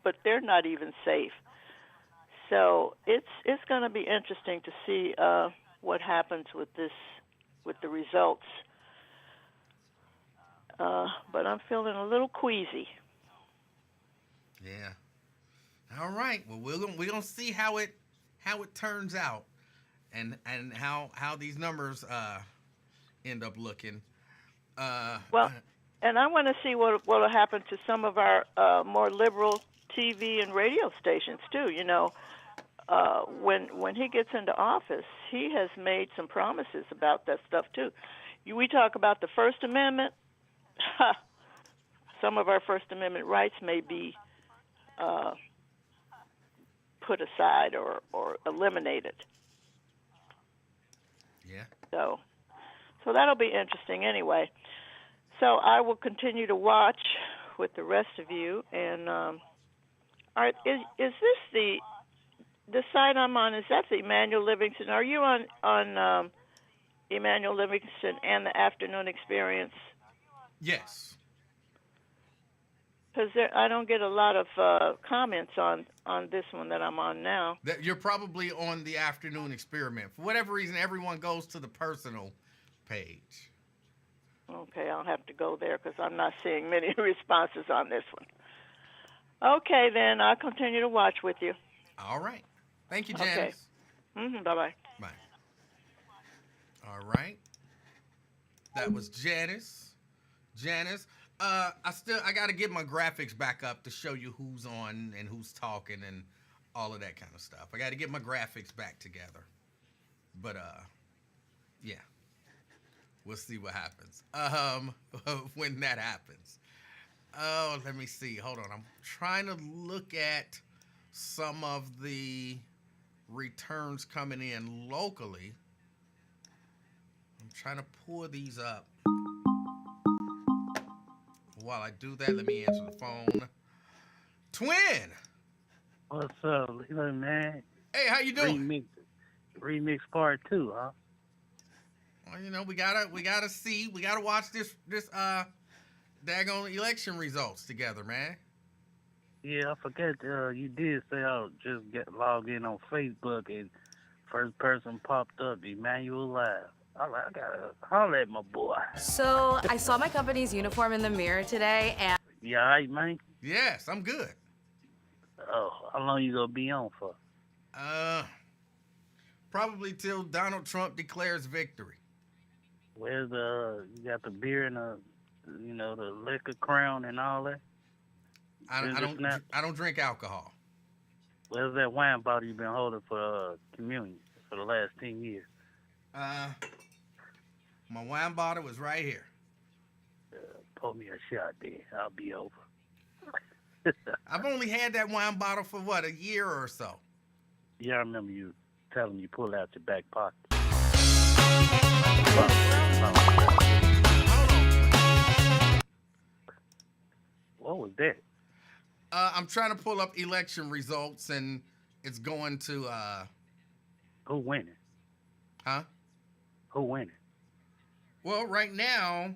but they're not even safe. So it's going to be interesting to see what happens with the results. But I'm feeling a little queasy. Yeah. All right. Well, we're gonna see how it turns out, and how these numbers end up looking. And I want to see what will happen to some of our more liberal TV and radio stations too. When he gets into office, he has made some promises about that stuff too. We talk about the First Amendment. Some of our First Amendment rights may be put aside or eliminated. Yeah. So that'll be interesting anyway. So I will continue to watch with the rest of you. And is this the site I'm on, is that the Emanuel Livingston? Are you on Emanuel Livingston and the Afternoon Experience? Yes. Because I don't get a lot of comments on this one that I'm on now. You're probably on the Afternoon Experiment. For whatever reason, everyone goes to the personal page. Okay, I'll have to go there because I'm not seeing many responses on this one. Okay, then I'll continue to watch with you. All right. Thank you, Janice. Okay. Bye-bye. Bye. All right. That was Janice. I got to get my graphics back up to show you who's on and who's talking and all of that kind of stuff. I got to get my graphics back together. But yeah. We'll see what happens. When that happens. Oh, let me see. Hold on. I'm trying to look at some of the returns coming in locally. I'm trying to pull these up. While I do that, let me answer the phone. Twin! What's up, Lilo, man? Hey, how you doing? Remix part 2, huh? Well, you know, we gotta watch this daggone election results together, man. Yeah, I forget you did say I'll just log in on Facebook and first person popped up, Emanuel Live. I gotta holler at my boy. So I saw my company's uniform in the mirror today, and you all right, man? Yes, I'm good. Oh, how long you gonna be on for? Probably till Donald Trump declares victory. Where's you got the beer and the liquor crown and all that? I don't drink alcohol. Where's that wine bottle you've been holding for communion for the last 10 years? My wine bottle was right here. Pour me a shot there. I'll be over. I've only had that wine bottle for what, a year or so. Yeah, I remember you telling me pull out your back pocket. What was that? I'm trying to pull up election results, and it's going to who winning? Huh? Who winning? Well, right now,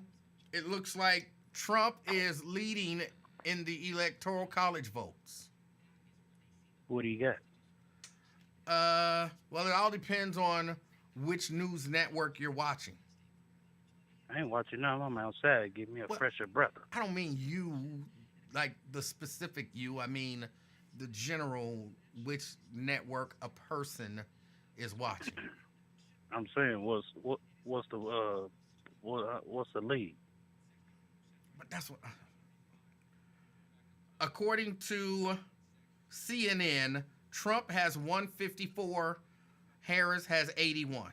it looks like Trump is leading in the Electoral College votes. What do you got? Well, it all depends on which news network you're watching. I ain't watching none. I'm outside. Give me a fresher breath. I don't mean you, like the specific you. I mean the general, which network a person is watching. I'm saying, what's the lead? But that's what. According to CNN, Trump has 154, Harris has 81.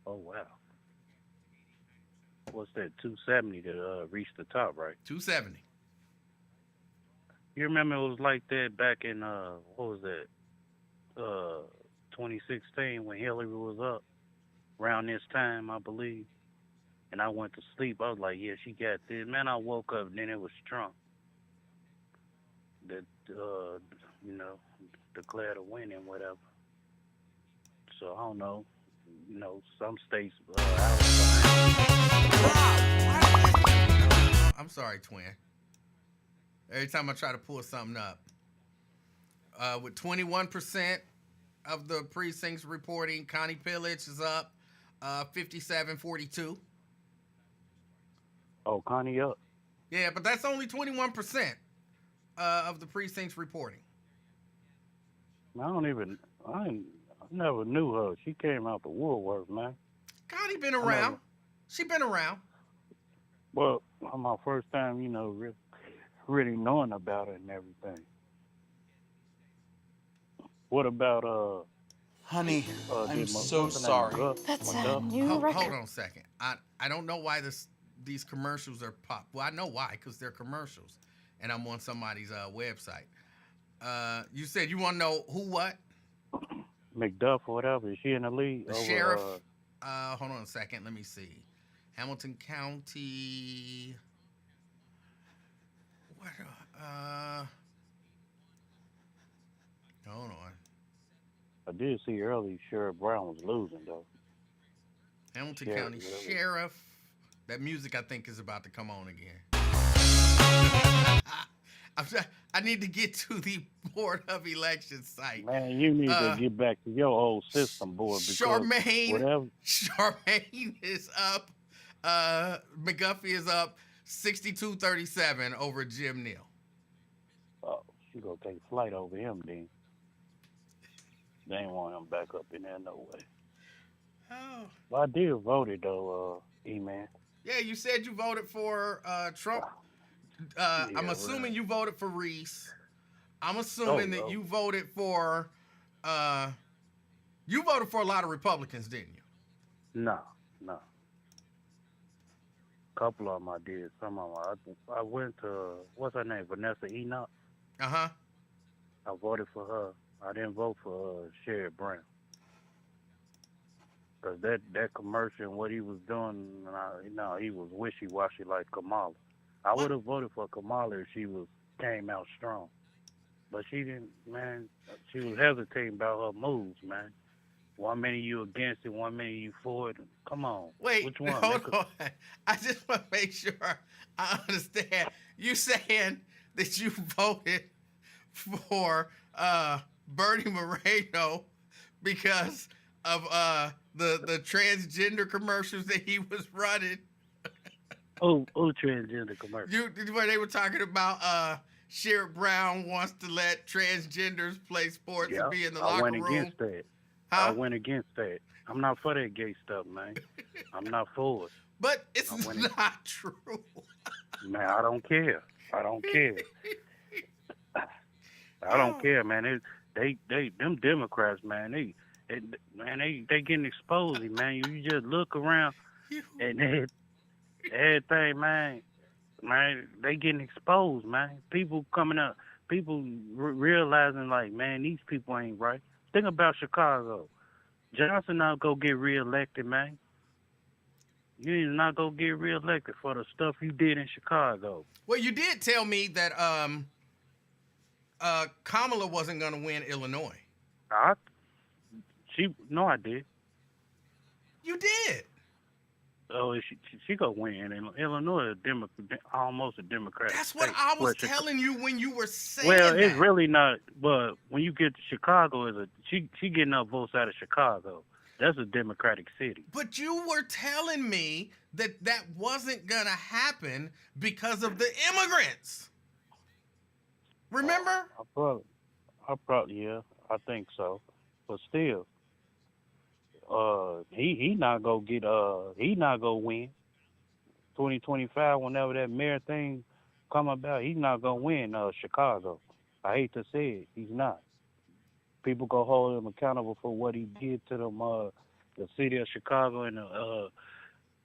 Oh wow. What's that? 270 to reach the top, right? 270. You remember it was like that back in what was that? 2016 when Hillary was up around this time, I believe. And I went to sleep. I was like, yeah, she got this. Man, I woke up and then it was Trump that declared a win and whatever. So I don't know. Some states. I'm sorry, twin. Every time I try to pull something up, with 21% of the precincts reporting, Connie Pillage is up 57-42. Oh, Connie up. Yeah, but that's only 21% of the precincts reporting. I never knew her. She came out the woodwork, man. Connie been around. She been around. Well, my first time, really knowing about her and everything. What about Honey, I'm so sorry. That's a new record. Hold on a second. I don't know why these commercials are pop. Well, I know why, because they're commercials, and I'm on somebody's website. You said you want to know who what? McDuff or whatever. Is she in the league? The sheriff. Hold on a second. Let me see. Hamilton County. What? Hold on. I did see early Sheriff Brown was losing, though. Hamilton County Sheriff. That music, I think, is about to come on again. I need to get to the Board of Elections site. Man, you need to get back to your old system, boy. Charmaine is up. McGuffey is up 62-37 over Jim Neal. Oh, she gonna take flight over him then. They ain't want him back up in there, no way. Oh. Well, I did vote it though, E-Man. Yeah, you said you voted for Trump. I'm assuming you voted for Reese. I'm assuming that you voted for a lot of Republicans, didn't you? No. A couple of them I did. Some of them I went to, what's her name, Vanessa Enoch. Uh-huh. I voted for her. I didn't vote for Sheriff Brown. Because that commercial and what he was doing, he was wishy-washy like Kamala. I would have voted for Kamala if she came out strong. But she didn't, man. She was hesitating about her moves, man. 1 minute you against it, 1 minute you for it. Come on. Wait, which one? Hold on. I just want to make sure I understand. You saying that you voted for Bernie Moreno because of the transgender commercials that he was running? Oh, transgender commercials. Where they were talking about Sheriff Brown wants to let transgenders play sports and be in the locker room. I went against that. I went against that. I'm not for that gay stuff, man. I'm not for it. But it's not true. Man, I don't care. I don't care. I don't care, man. Them Democrats, man. They getting exposed, man. You just look around and everything, man. Man, they getting exposed, man. People coming up, people realizing like, man, these people ain't right. Think about Chicago. Johnson not go get reelected, man. You ain't not go get reelected for the stuff you did in Chicago. Well, you did tell me that Kamala wasn't going to win Illinois. I did. You did. Oh, she gonna win. And Illinois is almost a Democratic. That's what I was telling you when you were saying that. It's really not. But when you get to Chicago, she getting up votes out of Chicago. That's a Democratic city. But you were telling me that wasn't gonna happen because of the immigrants. Remember? I probably yeah. I think so. But still. He not gonna win 2025 whenever that mayor thing come about. He's not gonna win Chicago. I hate to say it, he's not. People gonna hold him accountable for what he did to them, the city of Chicago and the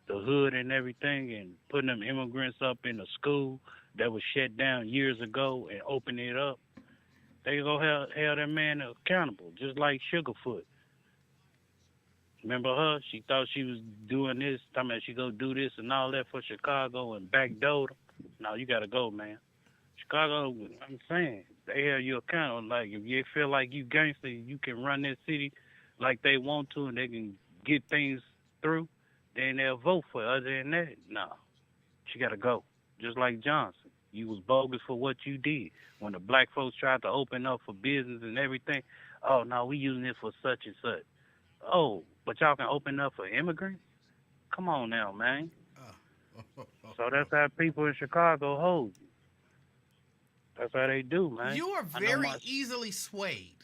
hood and everything, and putting them immigrants up in a school that was shut down years ago and opening it up. They gonna hold that man accountable, just like Sugarfoot. Remember her? She thought she was doing this, talking about she go do this and all that for Chicago and backdoored them. No, you got to go, man. Chicago, I'm saying, they have you accountable. Like, if you feel like you gangster, you can run this city like they want to and they can get things through, then they'll vote for it. Other than that, no. She got to go. Just like Johnson. You was bogus for what you did. When the black folks tried to open up for business and everything, oh, no, we using it for such and such. Oh, but y'all can open up for immigrants? Come on now, man. So that's how people in Chicago hold you. That's how they do, man. You are very easily swayed.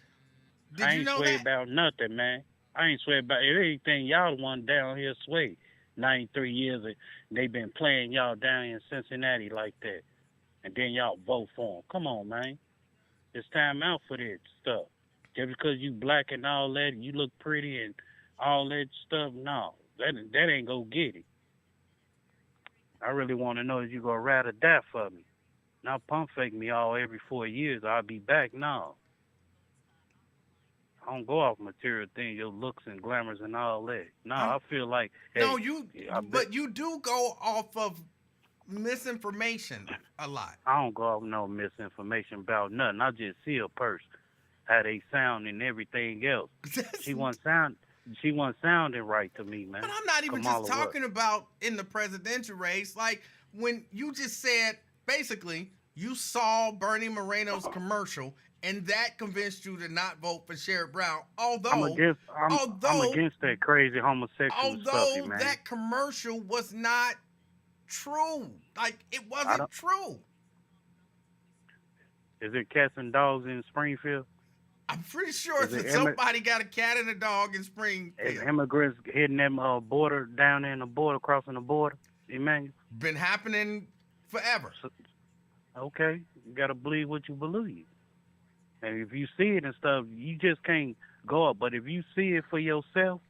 Did I you ain't know swayed that? about nothing, man. I ain't swayed about anything. Y'all the one down here swayed. 93 years they been playing y'all down in Cincinnati like that. And then y'all vote for them. Come on, man. It's time out for that stuff. Just because you black and all that, you look pretty and all that stuff, no. That ain't gonna get it. I really want to know if you gonna ride or die for me. Not pump fake me every 4 years. I'll be back. No. I don't go off material things, your looks and glamours and all that. No, I feel like no, but you do go off of misinformation a lot. I don't go off no misinformation about nothing. I just see a person. how they sound and everything else. She wasn't sounding right to me, man. But I'm not even Kamala just talking about in the presidential race. Like, when you just said, basically, you saw Bernie Moreno's commercial, and that convinced you to not vote for Sherrod Brown. I'm against that crazy homosexual stuff, man. That commercial was not true. Like, it wasn't true. Is it cats and dogs in Springfield? I'm pretty sure that somebody got a cat and a dog in Springfield. Is immigrants hitting them border, down there in the border, crossing the border, Emanuel? Been happening forever. Okay, you got to believe what you believe. And if you see it and stuff, you just can't go up. But if you see it for yourself,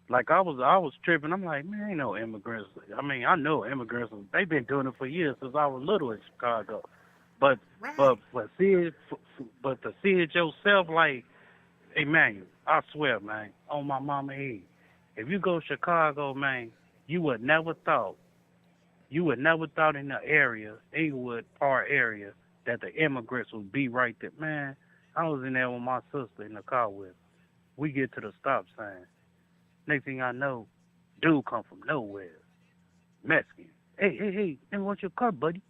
like I was tripping. I'm like, man, ain't no immigrants. I mean, I know immigrants. They've been doing it for years since I was little in Chicago. But to see it yourself, like, Emanuel, I swear, man, on my mama head, if you go to Chicago, man, you would never thought in the area, Inglewood Park area, that the immigrants would be right there. Man, I was in there with my sister in the car with her. We get to the stop sign. Next thing I know, dude come from nowhere. Mexican. Hey, let me watch your car, buddy.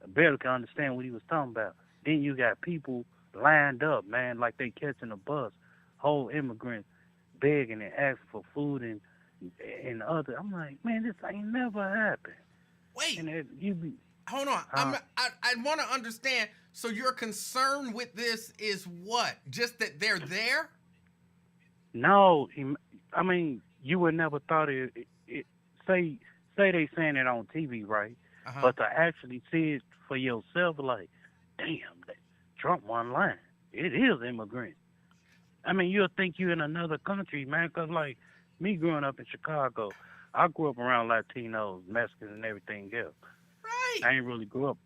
I barely can understand what he was talking about. Then you got people lined up, man, like they catching a bus. Whole immigrants begging and asking for food and other. I'm like, man, this ain't never happened. Wait. And hold on. I want to understand. So your concern with this is what? Just that they're there? No, I mean, you would never thought it say they saying it on TV, right? But to actually see it for yourself, like, damn, Trump won line. It is immigrants. I mean, you'll think you're in another country, man, because, like, me growing up in Chicago, I grew up around Latinos, Mexicans, and everything else. Right. I ain't really grew up.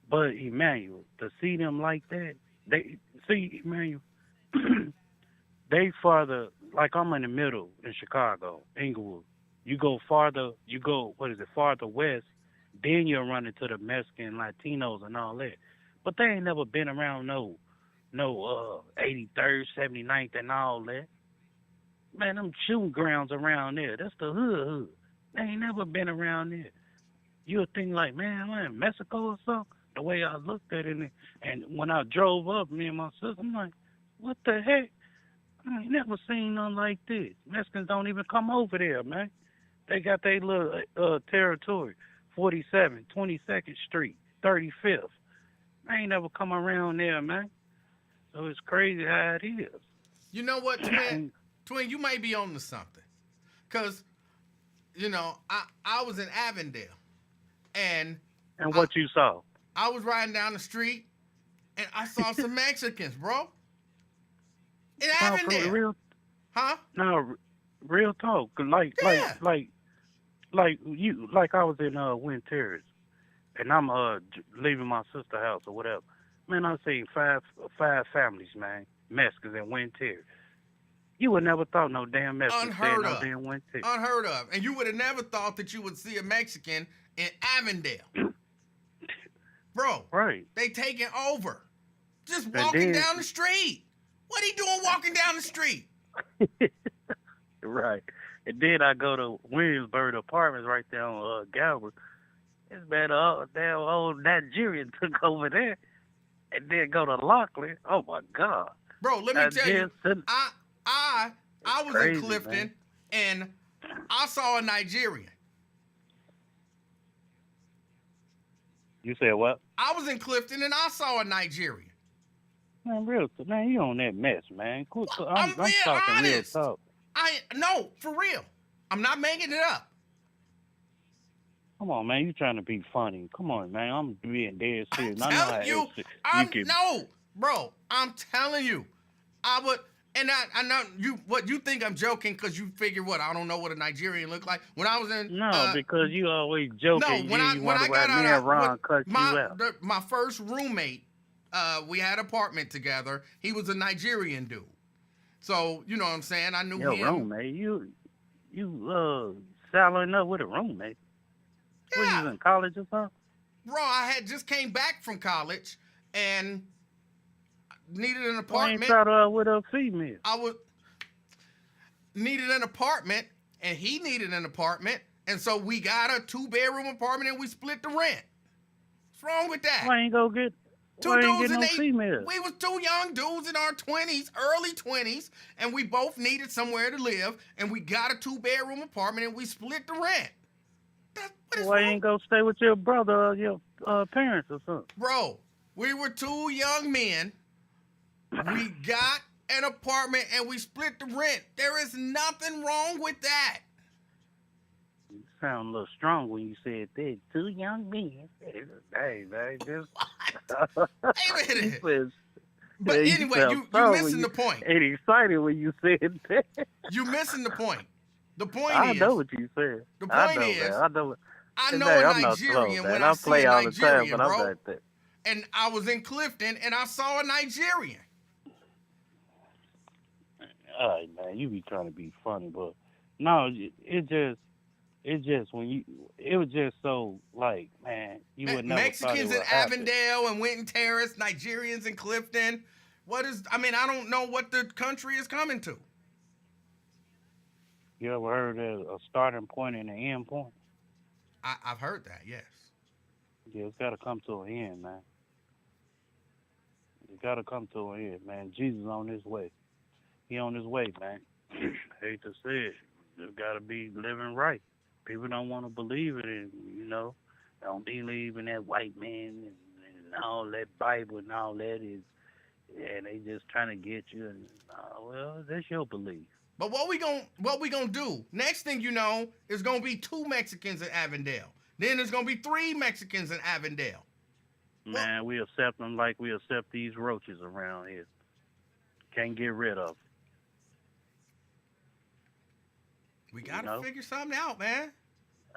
But, Emanuel, to see them like that, Emanuel, they farther, like I'm in the middle in Chicago, Inglewood. You go farther west, then you'll run into the Mexican, Latinos, and all that. But they ain't never been around no 83rd, 79th, and all that. Man, them shooting grounds around there, that's the hood. They ain't never been around there. You'll think like, man, I'm in Mexico or something. The way I looked at it, and when I drove up, me and my sister, I'm like, what the heck? I ain't never seen nothing like this. Mexicans don't even come over there, man. They got their little territory, 47th, 22nd Street, 35th. I ain't never come around there, man. So it's crazy how it is. You know what, Twin, you might be on to something. Because, I was in Avondale. And what you saw? I was riding down the street, and I saw some Mexicans, bro. In Avondale. No, real talk. Like I was in Wind Terrace, and I'm leaving my sister's house or whatever. Man, I seen five families, man, Mexicans in Wind Terrace. You would never thought no damn Mexican Unheard of. no damn Wind Terrace. Unheard of. And you would have never thought that you would see a Mexican in Avondale. Bro, right. They taking over. Just walking down the street. What he doing walking down the street? Right. And then I go to Williamsburg Apartments right there on Galbert. It's been a damn old Nigerian took over there. And then go to Lockley. Oh, my God. Bro, let me tell you, I was crazy, in Clifton, man. and I saw a Nigerian. You said what? I was in Clifton, and I saw a Nigerian. Man, you on that mess, man. I'm being talking honest. real talk. No, for real. I'm not making it up. Come on, man. You trying to be funny. Come on, man. I'm being dead serious. Bro, I'm telling you. I would, and I know you think I'm joking because you figure what? I don't know what a Nigerian look like. When I was in... No, because you always joking. No, when I got out, my first roommate, we had an apartment together. He was a Nigerian dude. So, you know what I'm saying? I knew him. Your roommate? You saddling up with a roommate? Yeah. Were you in college or something? Bro, I had just came back from college, and needed an Why apartment. ain't start out with a female? Needed an apartment, and he needed an apartment, and so we got a 2-bedroom apartment, and we split the rent. What's wrong with that? Why ain't go get? Two Why ain't dudes get no and female? we was 2 young dudes in our 20s, early 20s, and we both needed somewhere to live, and we got a 2-bedroom apartment, and we split the rent. Why ain't go stay with your brother or your parents or something? Bro, we were 2 young men. We got an apartment, and we split the rent. There is nothing wrong with that. You sound a little strong when you said that. 2 young men. Hey, man, just... Hey, man. But anyway, you're missing the point. Ain't excited when you said that. You're missing the point. The point I is... know what you said. The point is... Man, I know hey, a I'm Nigerian slow, when I play see a all Nigerian, the time, but bro. I'm like that. And I was in Clifton, and I saw a Nigerian. All right, man, you be trying to be funny, but no, it just when you, it was just so like, man, you would never Mexicans thought it in would happen. Avondale and Winton Terrace, Nigerians in Clifton. I don't know what the country is coming to. You ever heard of a starting point and an end point? I've heard that, yes. Yeah, it's got to come to an end, man. It's got to come to an end, man. Jesus on his way. He on his way, man. Hate to say it. Just got to be living right. People don't want to believe it, and, don't believe in that white man and all that Bible and all that is, and they just trying to get you. And well, that's your belief. But what we gonna do? Next thing you know, is gonna be 2 Mexicans in Avondale. Then there's gonna be 3 Mexicans in Avondale. Man, we accept them like we accept these roaches around here. Can't get rid of them. We gotta figure something out, man.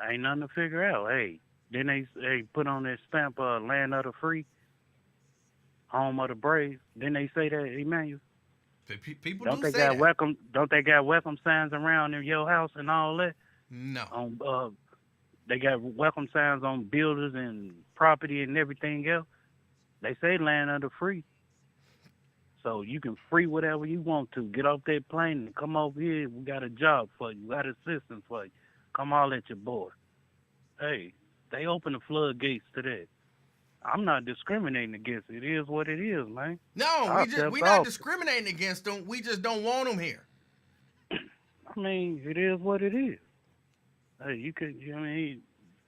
Ain't nothing to figure out. Hey, then they put on that stamp, land of the free, home of the brave. Then they say that, Emanuel. People don't do they say got that. welcome? Don't they got welcome signs around in your house and all that? No. They got welcome signs on buildings and property and everything else. They say land of the free. So you can free whatever you want to. Get off that plane and come over here. We got a job for you. We got assistance for you. Come all at your boy. Hey, they open the floodgates to that. I'm not discriminating against it. It is what it is, man. No, we not discriminating against them. We just don't want them here. I mean, it is what it is. Hey, you could. I mean,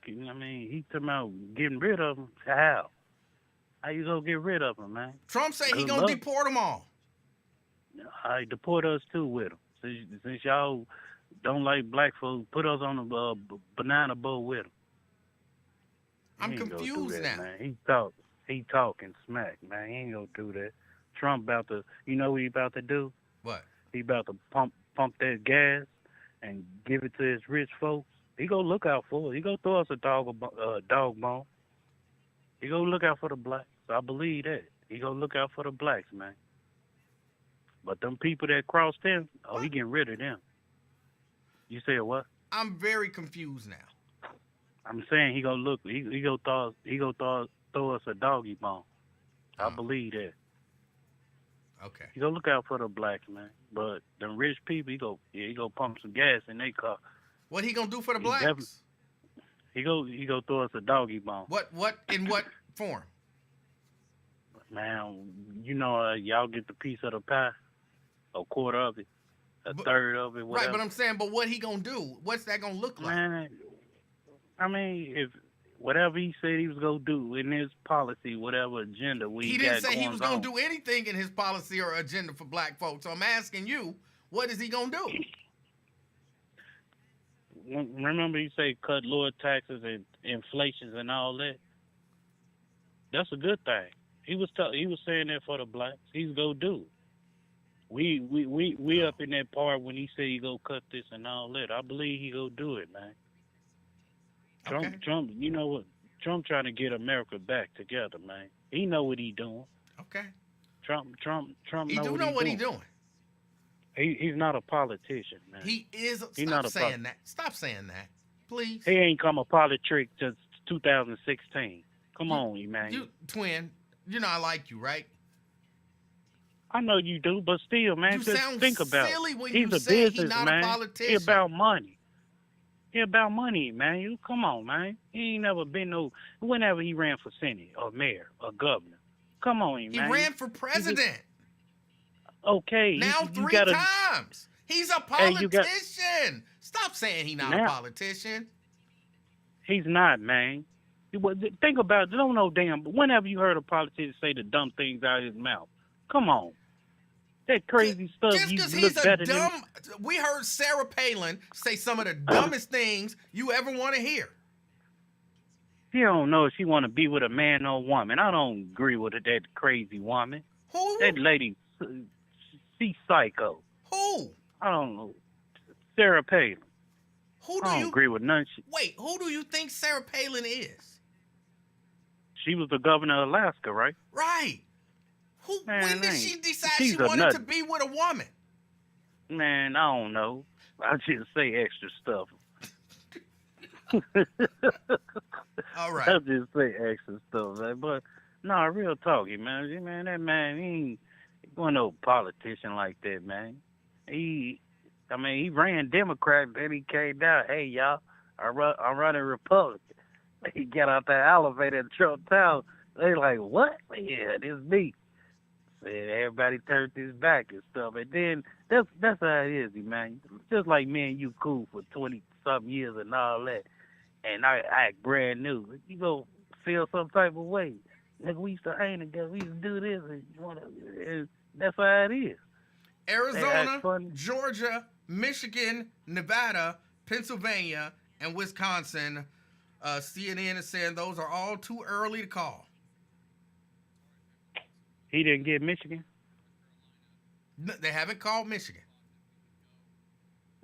he talking about getting rid of them. How? How you gonna get rid of them, man? Trump say he gonna deport them all. I deport us too with them. Since y'all don't like black folks, put us on a banana boat with them. I'm confused now. Man. He talking smack, man. He ain't gonna do that. Trump about to, you know what he about to do? What? He about to pump that gas and give it to his rich folks. He gonna look out for it. He gonna throw us a dog bone. He gonna look out for the blacks. I believe that. He gonna look out for the blacks, man. But them people that crossed him, he getting rid of them. You said what? I'm very confused now. I'm saying he gonna look. He gonna throw us a doggy bone. I believe that. Okay. He gonna look out for the blacks, man. But them rich people, he go pump some gas in their car. What he gonna do for the blacks? He go throw us a doggy bone. What in what form? Man, y'all get the piece of the pie, a quarter of it, a third of it, whatever. Right, but I'm saying, what he gonna do? What's that gonna look like? Man, I mean, if whatever he said he was gonna do in his policy, whatever agenda he didn't say he was gonna do anything in his policy or agenda for black folks. So I'm asking you, what is he gonna do? Remember, he said cut lower taxes and inflations and all that. That's a good thing. He was saying that for the blacks. He's gonna do it. We up in that part when he said he go cut this and all that. I believe he go do it, man. Trump, you know what? Trump trying to get America back together, man. He know what he doing. Okay. Trump. He do know what he doing. He's not a politician, man. He is. Stop saying that. Stop saying that, please. He ain't come a politic since 2016. Come on, man. Twin. You know I like you, right? I know you do, but still, man, You just sound think about silly it. when He's you a say he's businessman. not a politician. He about money. He about money, man. You come on, man. He ain't never been whenever he ran for Senate or mayor or governor. Come on, He man. ran for president. Okay. Now you 3 gotta, times. He's a politician. Stop saying he's not a politician. He's not, man. Think about it. Don't know damn. Whenever you heard a politician say the dumb things out of his mouth, come on. That crazy stuff. Just because he's a dumb. We heard Sarah Palin say some of the dumbest things you ever want to hear. She don't know if she want to be with a man or a woman. I don't agree with that crazy woman. Who? That lady, she's psycho. Who? I don't know. Sarah Palin. Who do I don't you agree with none. Wait, who do you think Sarah Palin is? She was the governor of Alaska, right? Right. When did she decide she she's a wanted nut. to be with a woman? Man, I don't know. I just say extra stuff. All right. I just say extra stuff, man. But no, real talk, man. Man, that man, he ain't going no politician like that, man. He ran Democrat, then he came down. Hey, y'all, I'm running Republican. He got out that elevator in Trump Tower. They like, what? Yeah, this me. And everybody turned his back and stuff. And then that's how it is, man. Just like me and you cool for 20-something years and all that. And I act brand new. You go feel some type of way. Like, we used to hang together. We used to do this. And that's how it is. Arizona, Georgia, Michigan, Nevada, Pennsylvania, and Wisconsin. CNN is saying those are all too early to call. He didn't get Michigan? No, they haven't called Michigan.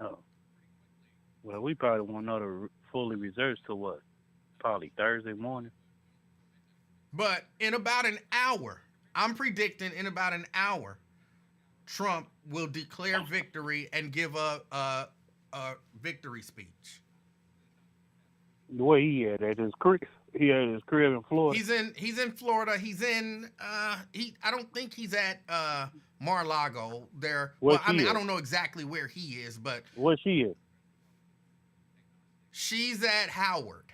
Oh. Well, we probably won't know the fully reserves till what? Probably Thursday morning. But in about an hour, I'm predicting in about an hour, Trump will declare victory and give a victory speech. Where he at his crib? He at his crib in Florida. He's in Florida. He's in I don't think he's at Mar-a-Lago there. I don't know exactly where he is, but where's she at? She's at Howard.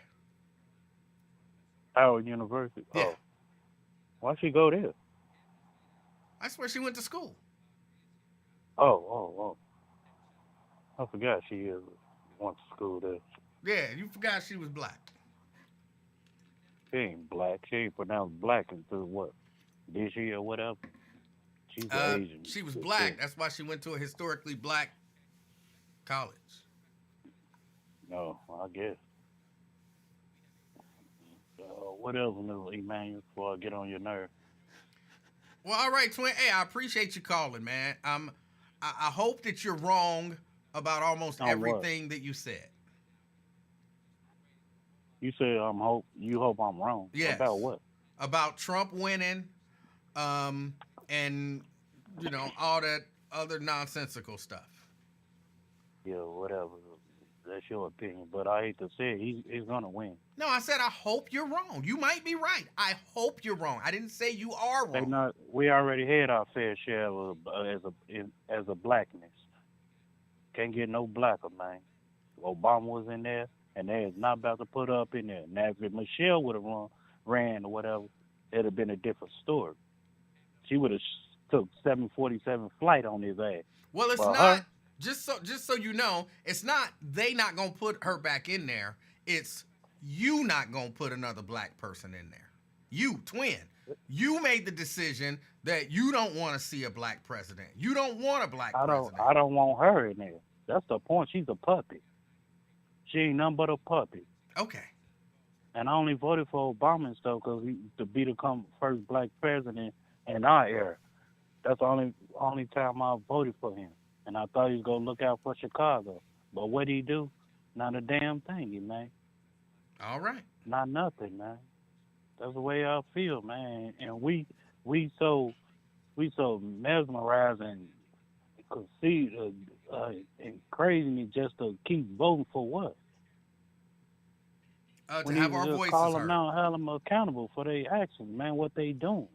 Howard University. Yeah. Oh. Why'd she go there? That's where she went to school. Oh. I forgot she went to school there. Yeah, you forgot she was black. She ain't black. She ain't pronounced black until what? This year or whatever. She's Asian. She was black. That's why she went to a historically black college. No, I guess. What else new, Emanuel, before I get on your nerve? Well, all right, Twin. Hey, I appreciate you calling, man. I hope that you're wrong about almost everything that you said. You said you hope I'm wrong. Yes. About what? About Trump winning, and all that other nonsensical stuff. Yeah, whatever. That's your opinion, but I hate to say it, he's gonna win. No, I said I hope you're wrong. You might be right. I hope you're wrong. I didn't say you are wrong. We already had our fair share of, as a blackness. Can't get no blacker, man. Obama was in there, and they is not about to put up in there. Now, if Michelle would have ran or whatever, it'd have been a different story. She would have took 747 flight on his ass. Well, it's not. Just so you know, it's not they not gonna put her back in there. It's you not gonna put another black person in there. You, Twin, you made the decision that you don't want to see a black president. You don't want a black president. I don't want her in there. That's the point. She's a puppet. She ain't nothing but a puppet. Okay. And I only voted for Obama and stuff because to be the first black president in our era. That's the only time I voted for him. And I thought he was going to look out for Chicago. But what did he do? Not a damn thing, man. All right. Not nothing, man. That's the way I feel, man. And we so mesmerized and conceited and crazy just to keep voting for what? To have our voices call heard. them now, hold them accountable for their actions, man. What they doing?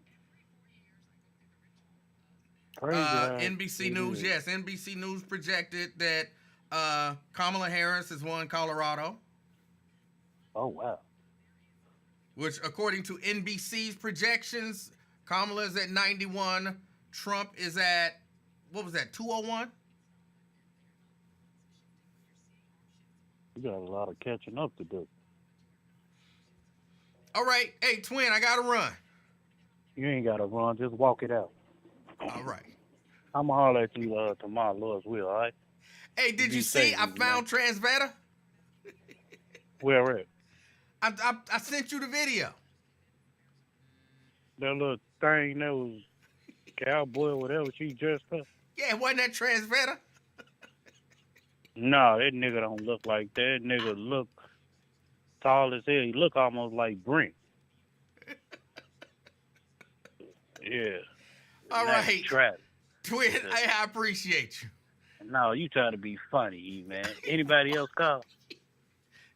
NBC News, yes, NBC News projected that Kamala Harris has won Colorado. Oh, wow. Which, according to NBC's projections, Kamala is at 91. Trump is at, what was that, 201? You got a lot of catching up to do. All right. Hey, twin, I got to run. You ain't got to run. Just walk it out. All right. I'm going to holler at you tomorrow, Lord's will, all right? Hey, did you see I found Transveta? Where at? I sent you the video. That little thing that was cowboy or whatever she dressed up. Yeah, wasn't that Transveta? No, that nigga don't look like that. Nigga look tall as hell. He look almost like Brent. Yeah. All right. Trap. Twin, I appreciate you. No, you trying to be funny, man. Anybody else call?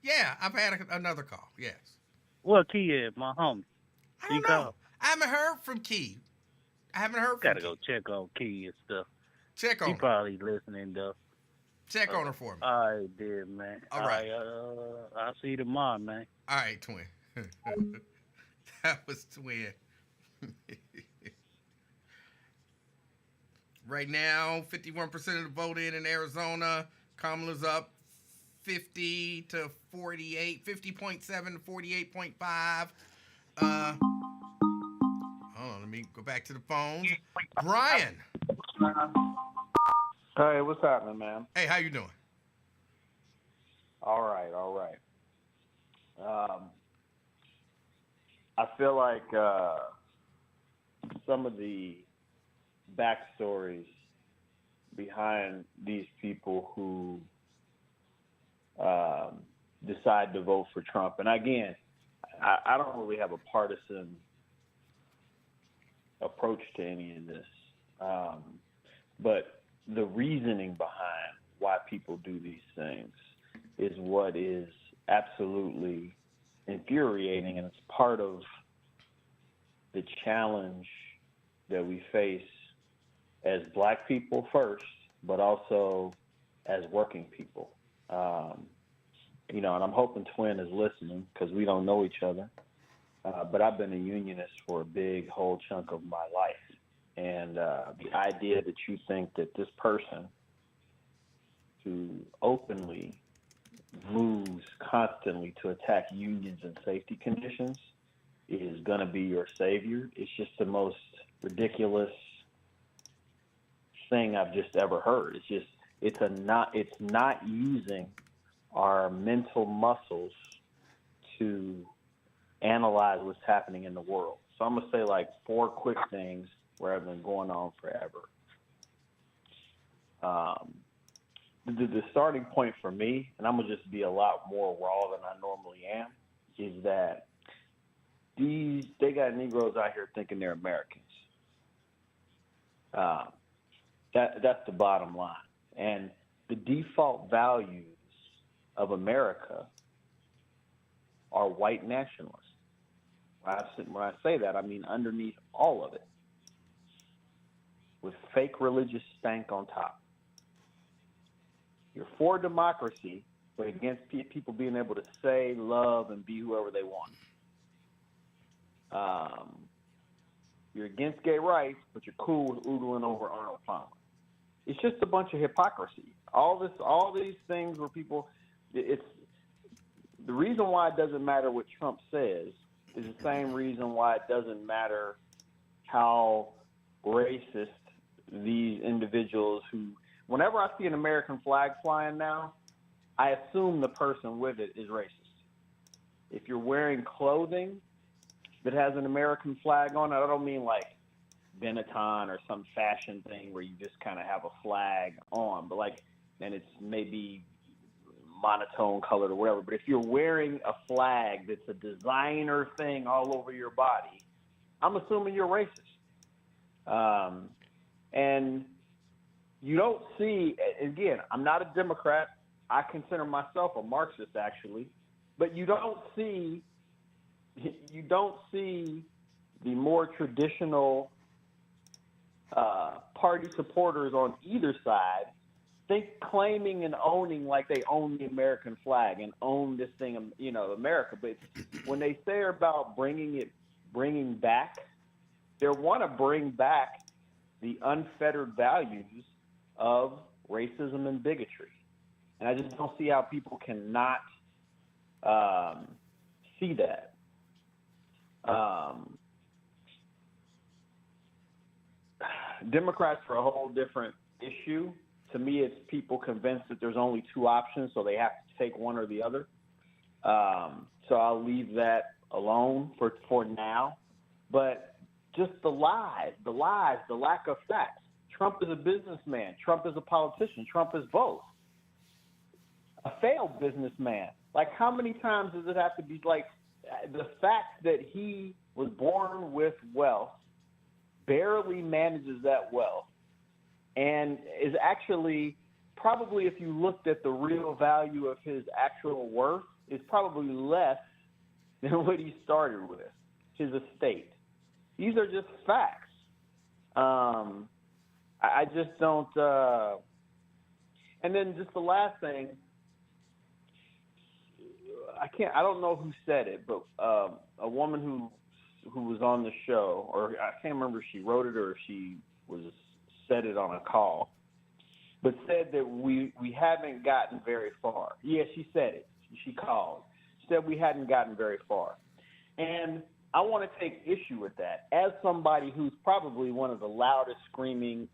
Yeah, I've had another call, yes. What Key is, my homie? I don't know. I haven't heard from Key. Gotta go check on Key and stuff. Check on her. She probably listening, though. Check on her for me. All right, dear, man. All right. I'll see you tomorrow, man. All right, twin. That was twin. Right now, 51% of the vote in Arizona. Kamala's up 50 to 48, 50.7 to 48.5. Hold on, let me go back to the phones. Brian. Hey, what's happening, man? Hey, how you doing? All right. I feel like some of the backstories behind these people who decide to vote for Trump, and again, I don't really have a partisan approach to any of this, but the reasoning behind why people do these things is what is absolutely infuriating, and it's part of the challenge that we face as Black people first, but also as working people. And I'm hoping Twin is listening because we don't know each other, but I've been a unionist for a big whole chunk of my life. And the idea that you think that this person who openly moves constantly to attack unions and safety conditions is going to be your savior, it's just the most ridiculous thing I've just ever heard. It's not using our mental muscles to analyze what's happening in the world. So I'm going to say like 4 quick things rather than going on forever. The starting point for me, and I'm going to just be a lot more raw than I normally am, is that they got Negroes out here thinking they're Americans. That's the bottom line. And the default values of America are white nationalists. When I say that, I mean underneath all of it, with fake religious stank on top. You're for democracy, but against people being able to say, love, and be whoever they want. You're against gay rights, but you're cool with oogling over Arnold Palmer. It's just a bunch of hypocrisy. All these things where people, it's the reason why it doesn't matter what Trump says is the same reason why it doesn't matter how racist these individuals who, whenever I see an American flag flying now, I assume the person with it is racist. If you're wearing clothing that has an American flag on it, I don't mean like Benetton or some fashion thing where you just kind of have a flag on, but and it's maybe monotone colored or whatever. But if you're wearing a flag that's a designer thing all over your body, I'm assuming you're racist. And you don't see, again, I'm not a Democrat. I consider myself a Marxist, actually. But you don't see the more traditional party supporters on either side think claiming and owning like they own the American flag and own this thing, you know, America. But when they say about bringing back, they want to bring back the unfettered values of racism and bigotry. And I just don't see how people cannot see that. Democrats are a whole different issue. To me, it's people convinced that there's only two options, so they have to take one or the other. So I'll leave that alone for now. But just the lies, the lack of facts. Trump is a businessman. Trump is a politician. Trump is both. A failed businessman. Like, how many times does it have to be, like, the fact that he was born with wealth, barely manages that wealth, and is actually probably, if you looked at the real value of his actual worth, is probably less than what he started with, his estate. These are just facts. I just don't. And then just the last thing, I don't know who said it, but a woman who was on the show, or I can't remember if she wrote it or if she said it on a call, but said that we haven't gotten very far. Yeah, she said it. She called. She said we hadn't gotten very far. And I want to take issue with that. As somebody who's probably one of the loudest screaming,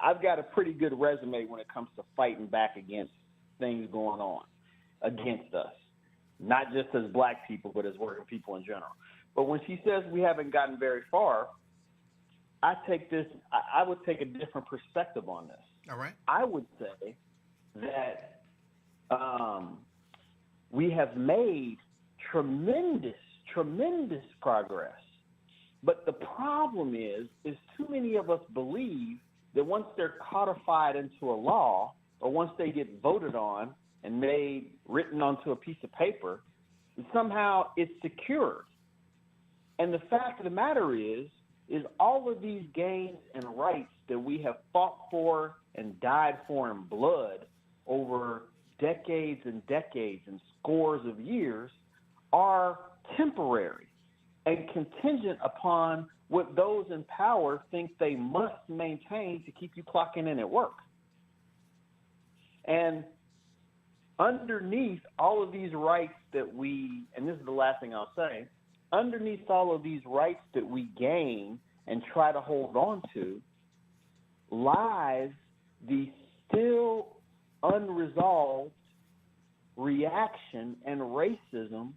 I've got a pretty good resume when it comes to fighting back against things going on against us, not just as black people, but as working people in general. But when she says we haven't gotten very far, I would take a different perspective on this. All right. I would say that we have made tremendous progress. But the problem is too many of us believe that once they're codified into a law, or once they get voted on and written onto a piece of paper, somehow it's secured. And the fact of the matter is all of these gains and rights that we have fought for and died for in blood over decades and decades and scores of years are temporary and contingent upon what those in power think they must maintain to keep you clocking in at work. And underneath all of these rights that and this is the last thing I'll say, underneath all of these rights that we gain and try to hold on to lies the still unresolved reaction and racism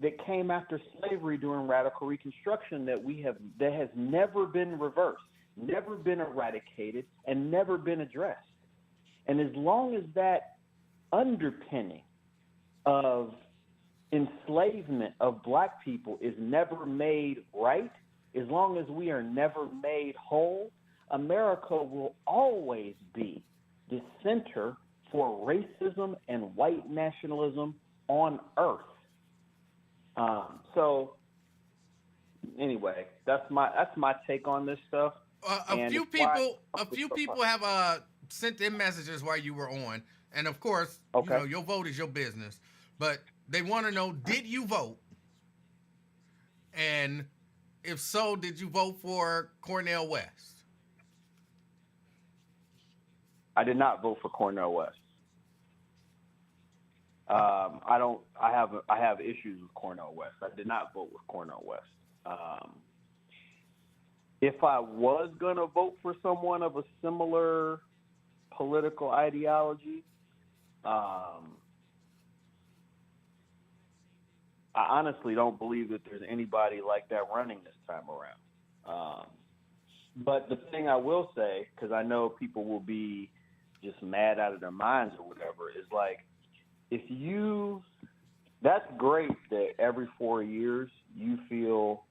that came after slavery during radical Reconstruction that has never been reversed, never been eradicated, and never been addressed. And as long as that underpinning of enslavement of black people is never made right, as long as we are never made whole, America will always be the center for racism and white nationalism on earth. So anyway, that's my take on this stuff. A few people have sent in messages while you were on, and of course, you know, your vote is your business, but they want to know, did you vote? And if so, did you vote for Cornel West? I did not vote for Cornel West. I have issues with Cornel West. I did not vote with Cornel West. If I was going to vote for someone of a similar political ideology, I honestly don't believe that there's anybody like that running this time around. But the thing I will say, because I know people will be just mad out of their minds or whatever, is like, that's great that every 4 years you feel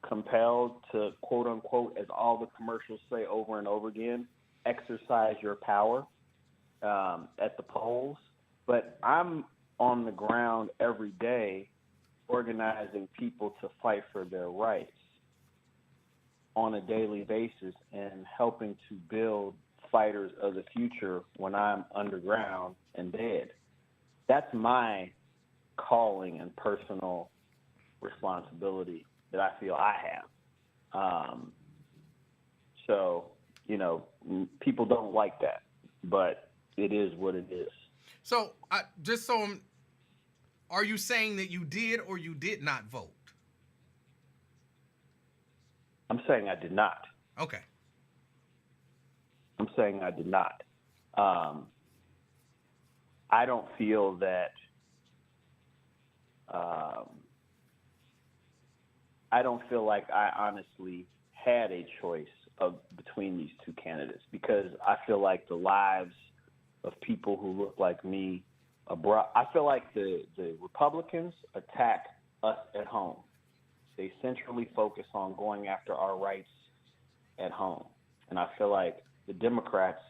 compelled to, quote unquote, as all the commercials say over and over again, exercise your power at the polls. But I'm on the ground every day organizing people to fight for their rights on a daily basis and helping to build fighters of the future when I'm underground and dead. That's my calling and personal responsibility that I feel I have. So, you know, people don't like that, but it is what it is. So, are you saying that you did or you did not vote? I'm saying I did not. Okay. I'm saying I did not. I don't feel that. I don't feel like I honestly had a choice between these two candidates, because I feel like the lives of people who look like me abroad. I feel like the Republicans attack us at home. They centrally focus on going after our rights at home. And I feel like the Democrats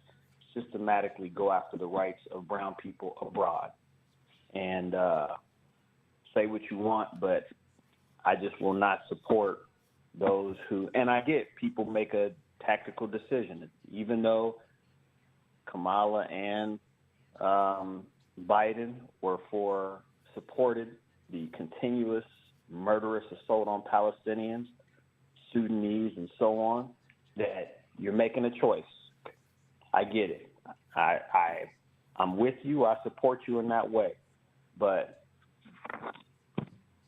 systematically go after the rights of brown people abroad. And say what you want, but I just will not support those who, and I get people make a tactical decision. Even though Kamala and Biden supported the continuous murderous assault on Palestinians, Sudanese, and so on, that you're making a choice. I get it. I'm with you. I support you in that way, but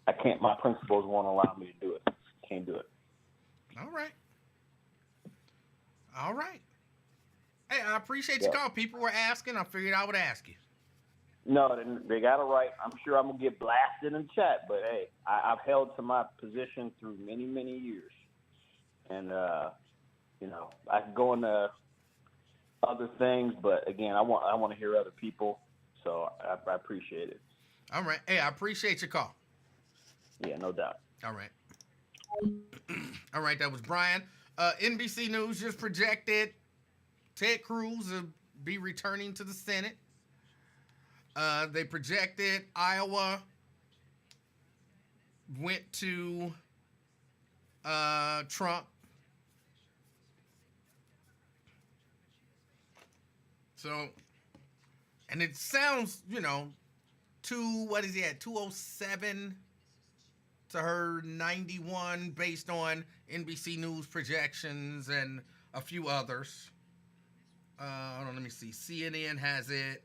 I can't. My principles won't allow me to do it. Can't do it. All right. Hey, I appreciate your call. People were asking. I figured I would ask you. No, they got it right. I'm sure I'm gonna get blasted in chat, but hey, I've held to my position through many, many years, and you know, I can go into other things, but again, I want to hear other people, so I appreciate it. All right. Hey, I appreciate your call. Yeah, no doubt. All right. All right, that was Brian. NBC News just projected Ted Cruz will be returning to the Senate. They projected Iowa went to Trump. So, and it sounds, you know, what is he at? 207 to her 91 based on NBC News projections and a few others. Hold on, let me see. CNN has it.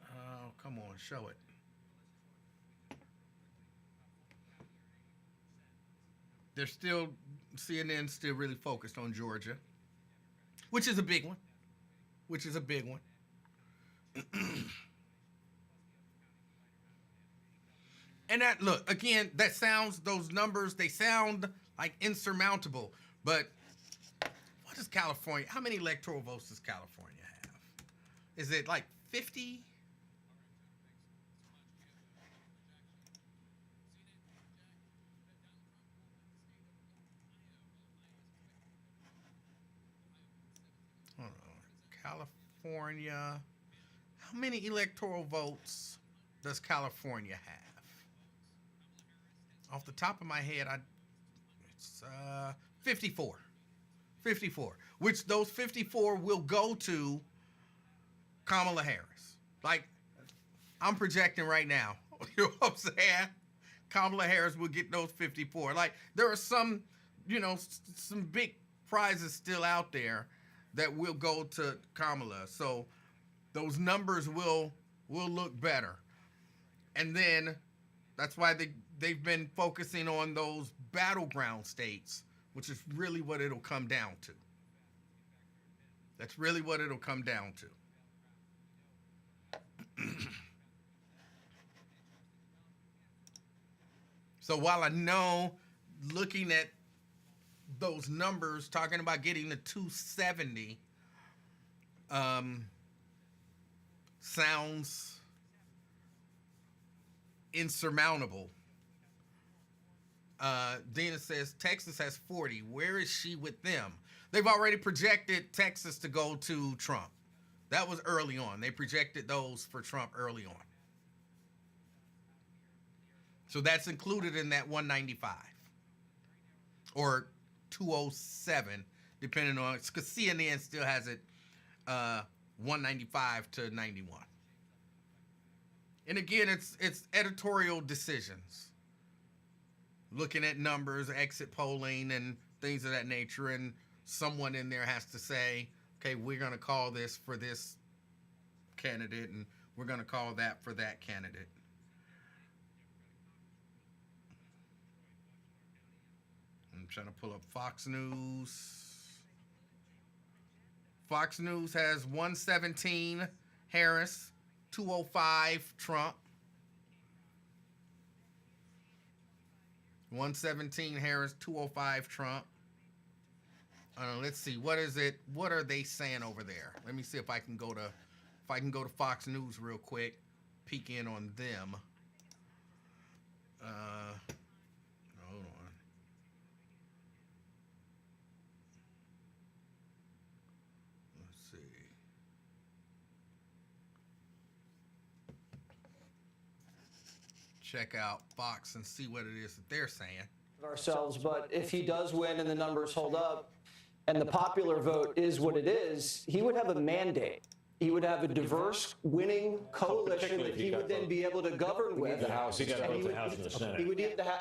Oh, come on, show it. CNN's still really focused on Georgia, which is a big one. And those numbers, they sound like insurmountable. But what is California? How many electoral votes does California have? Is it like 50? Hold on. California. How many electoral votes does California have? Off the top of my head, it's 54. 54. Which those 54 will go to Kamala Harris. Like, I'm projecting right now. You know what I'm saying? Kamala Harris will get those 54. Like, there are some big prizes still out there that will go to Kamala. So those numbers will look better. And then that's why they've been focusing on those battleground states, which is really what it'll come down to. That's really what it'll come down to. So while I know, looking at those numbers, talking about getting to 270, sounds insurmountable. Dina says Texas has 40. Where is she with them? They've already projected Texas to go to Trump. That was early on. They projected those for Trump early on. So that's included in that 195 or 207, depending on, because CNN still has it 195 to 91. And again, it's editorial decisions, looking at numbers, exit polling, and things of that nature. And someone in there has to say, okay, we're going to call this for this candidate, and we're going to call that for that candidate. I'm trying to pull up Fox News. Fox News has 117 Harris, 205 Trump. 117 Harris, 205 Trump. Let's see, what is it? What are they saying over there? Let me see if I can go to Fox News real quick, peek in on them. Hold on. Let's see. Check out Fox and see what it is that they're saying. Ourselves, but if he does win and the numbers hold up and the popular vote is what it is, he would have a mandate. He would have a diverse winning coalition that he would then be able to govern with. The House, he got both the House and the Senate.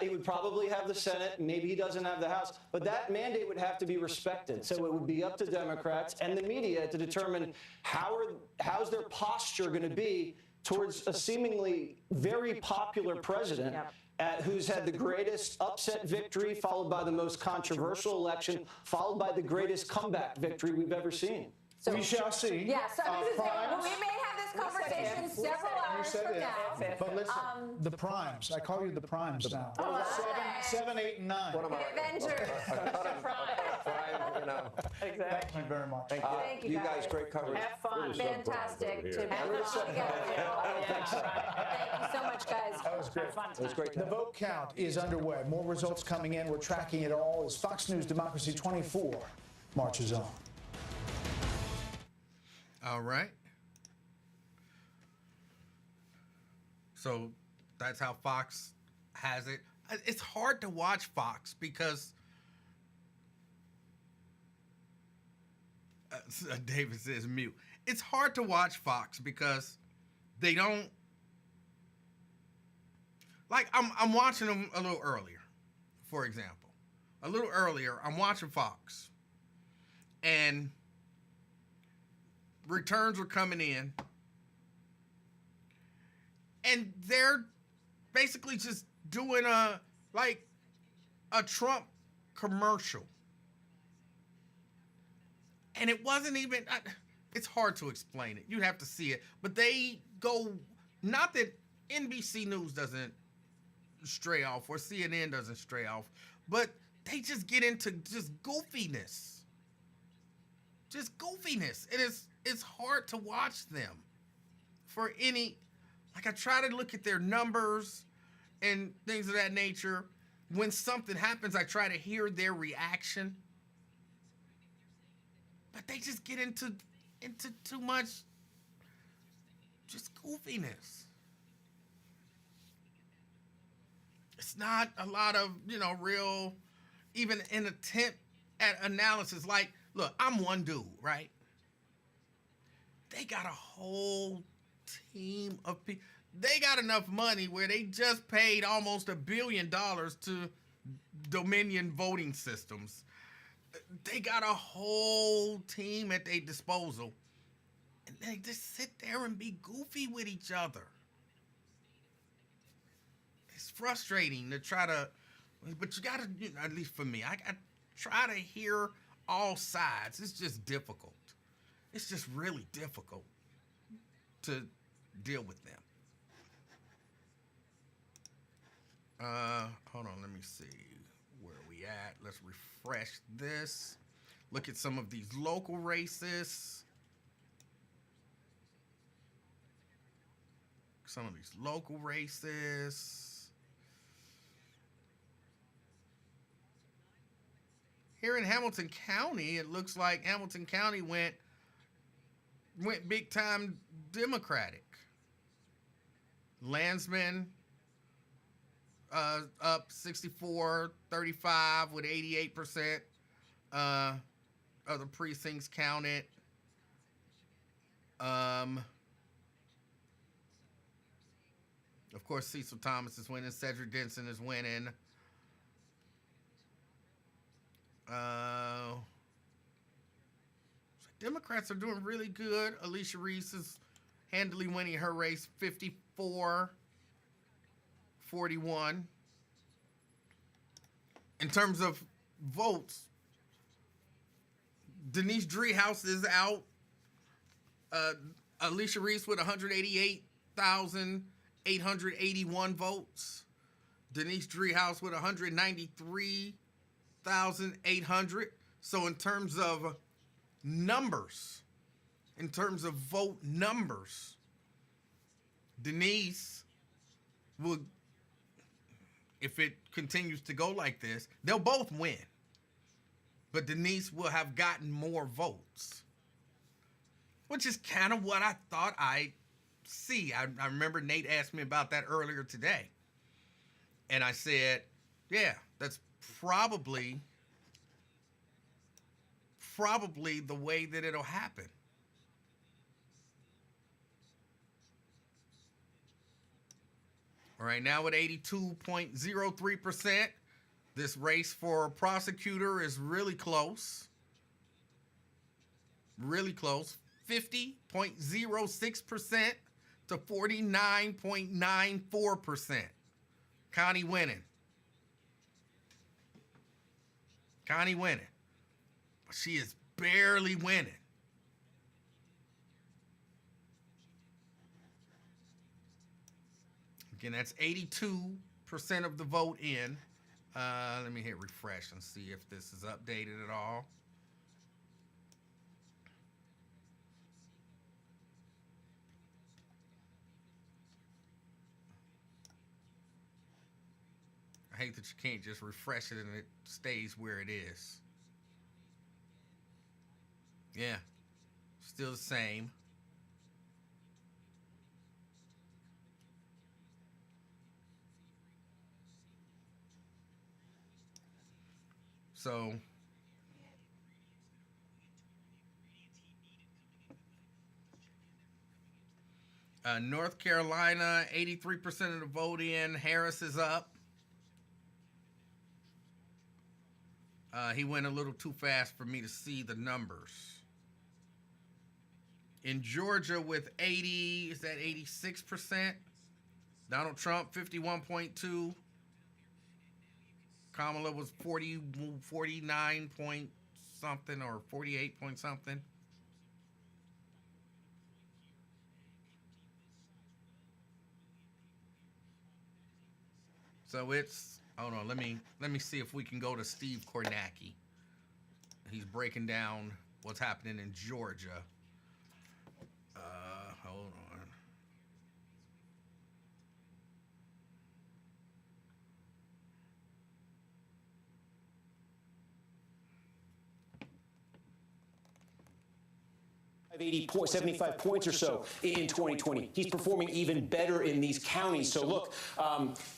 He would probably have the Senate. Maybe he doesn't have the House, but that mandate would have to be respected. So it would be up to Democrats and the media to determine how's their posture going to be towards a seemingly very popular president who's had the greatest upset victory, followed by the most controversial election, followed by the greatest comeback victory we've ever seen. So, we shall see. Yes, we may have this conversation several hours from now. But listen, the primes. I call you the primes now. Seven, 8, and 9. The Avengers. Thank you very much. Thank you guys. Great coverage. Have fun. Fantastic to have you all together. Thank you so much, guys. That was great. Fun. It was great. The vote count is underway. More results coming in. We're tracking it all as Fox News Democracy 24 marches on. All right. So that's how Fox has it. It's hard to watch Fox because David says mute. It's hard to watch Fox because they don't, like, I'm watching them a little earlier, for example. A little earlier, I'm watching Fox, and returns were coming in, and they're basically just doing a Trump commercial. And it wasn't even, it's hard to explain it. You'd have to see it. But they go, not that NBC News doesn't stray off or CNN doesn't stray off, but they just get into just goofiness. Just goofiness. It's hard to watch them for any, like, I try to look at their numbers and things of that nature. When something happens, I try to hear their reaction. But they just get into too much just goofiness. It's not a lot of, real, even an attempt at analysis. Like, look, I'm one dude, right? They got a whole team of people. They got enough money where they just paid almost $1 billion to Dominion voting systems. They got a whole team at their disposal. And they just sit there and be goofy with each other. It's frustrating to try to, but you got to, at least for me, I try to hear all sides. It's just difficult. It's just really difficult to deal with them. Hold on, let me see where we at. Let's refresh this. Look at some of these local races. Some of these local races. Here in Hamilton County, it looks like Hamilton County went big time Democratic. Landsman up 64-35 with 88% of the precincts counted. Of course, Cecil Thomas is winning. Cedric Denson is winning. Democrats are doing really good. Alicia Reese is handily winning her race 54-41. In terms of votes, Denise Driehaus is out. Alicia Reese with 188,881 votes. Denise Driehaus with 193,800. So in terms of numbers, in terms of vote numbers, Denise will, if it continues to go like this, they'll both win. But Denise will have gotten more votes, which is kind of what I thought I'd see. I remember Nate asked me about that earlier today. And I said, yeah, that's probably the way that it'll happen. All right, now at 82.03%, this race for prosecutor is really close. Really close. 50.06% to 49.94%. Connie winning. Connie winning. But she is barely winning. Again, that's 82% of the vote in. Let me hit refresh and see if this is updated at all. I hate that you can't just refresh it and it stays where it is. Yeah, still the same. So North Carolina, 83% of the vote in. Harris is up. He went a little too fast for me to see the numbers. In Georgia with 80, is that 86%? Donald Trump, 51.2. Kamala was 49 point something or 48 point something. So it's, hold on, let me see if we can go to Steve Kornacki. He's breaking down what's happening in Georgia. Hold on. of 75 points or so in 2020. He's performing even better in these counties. So look,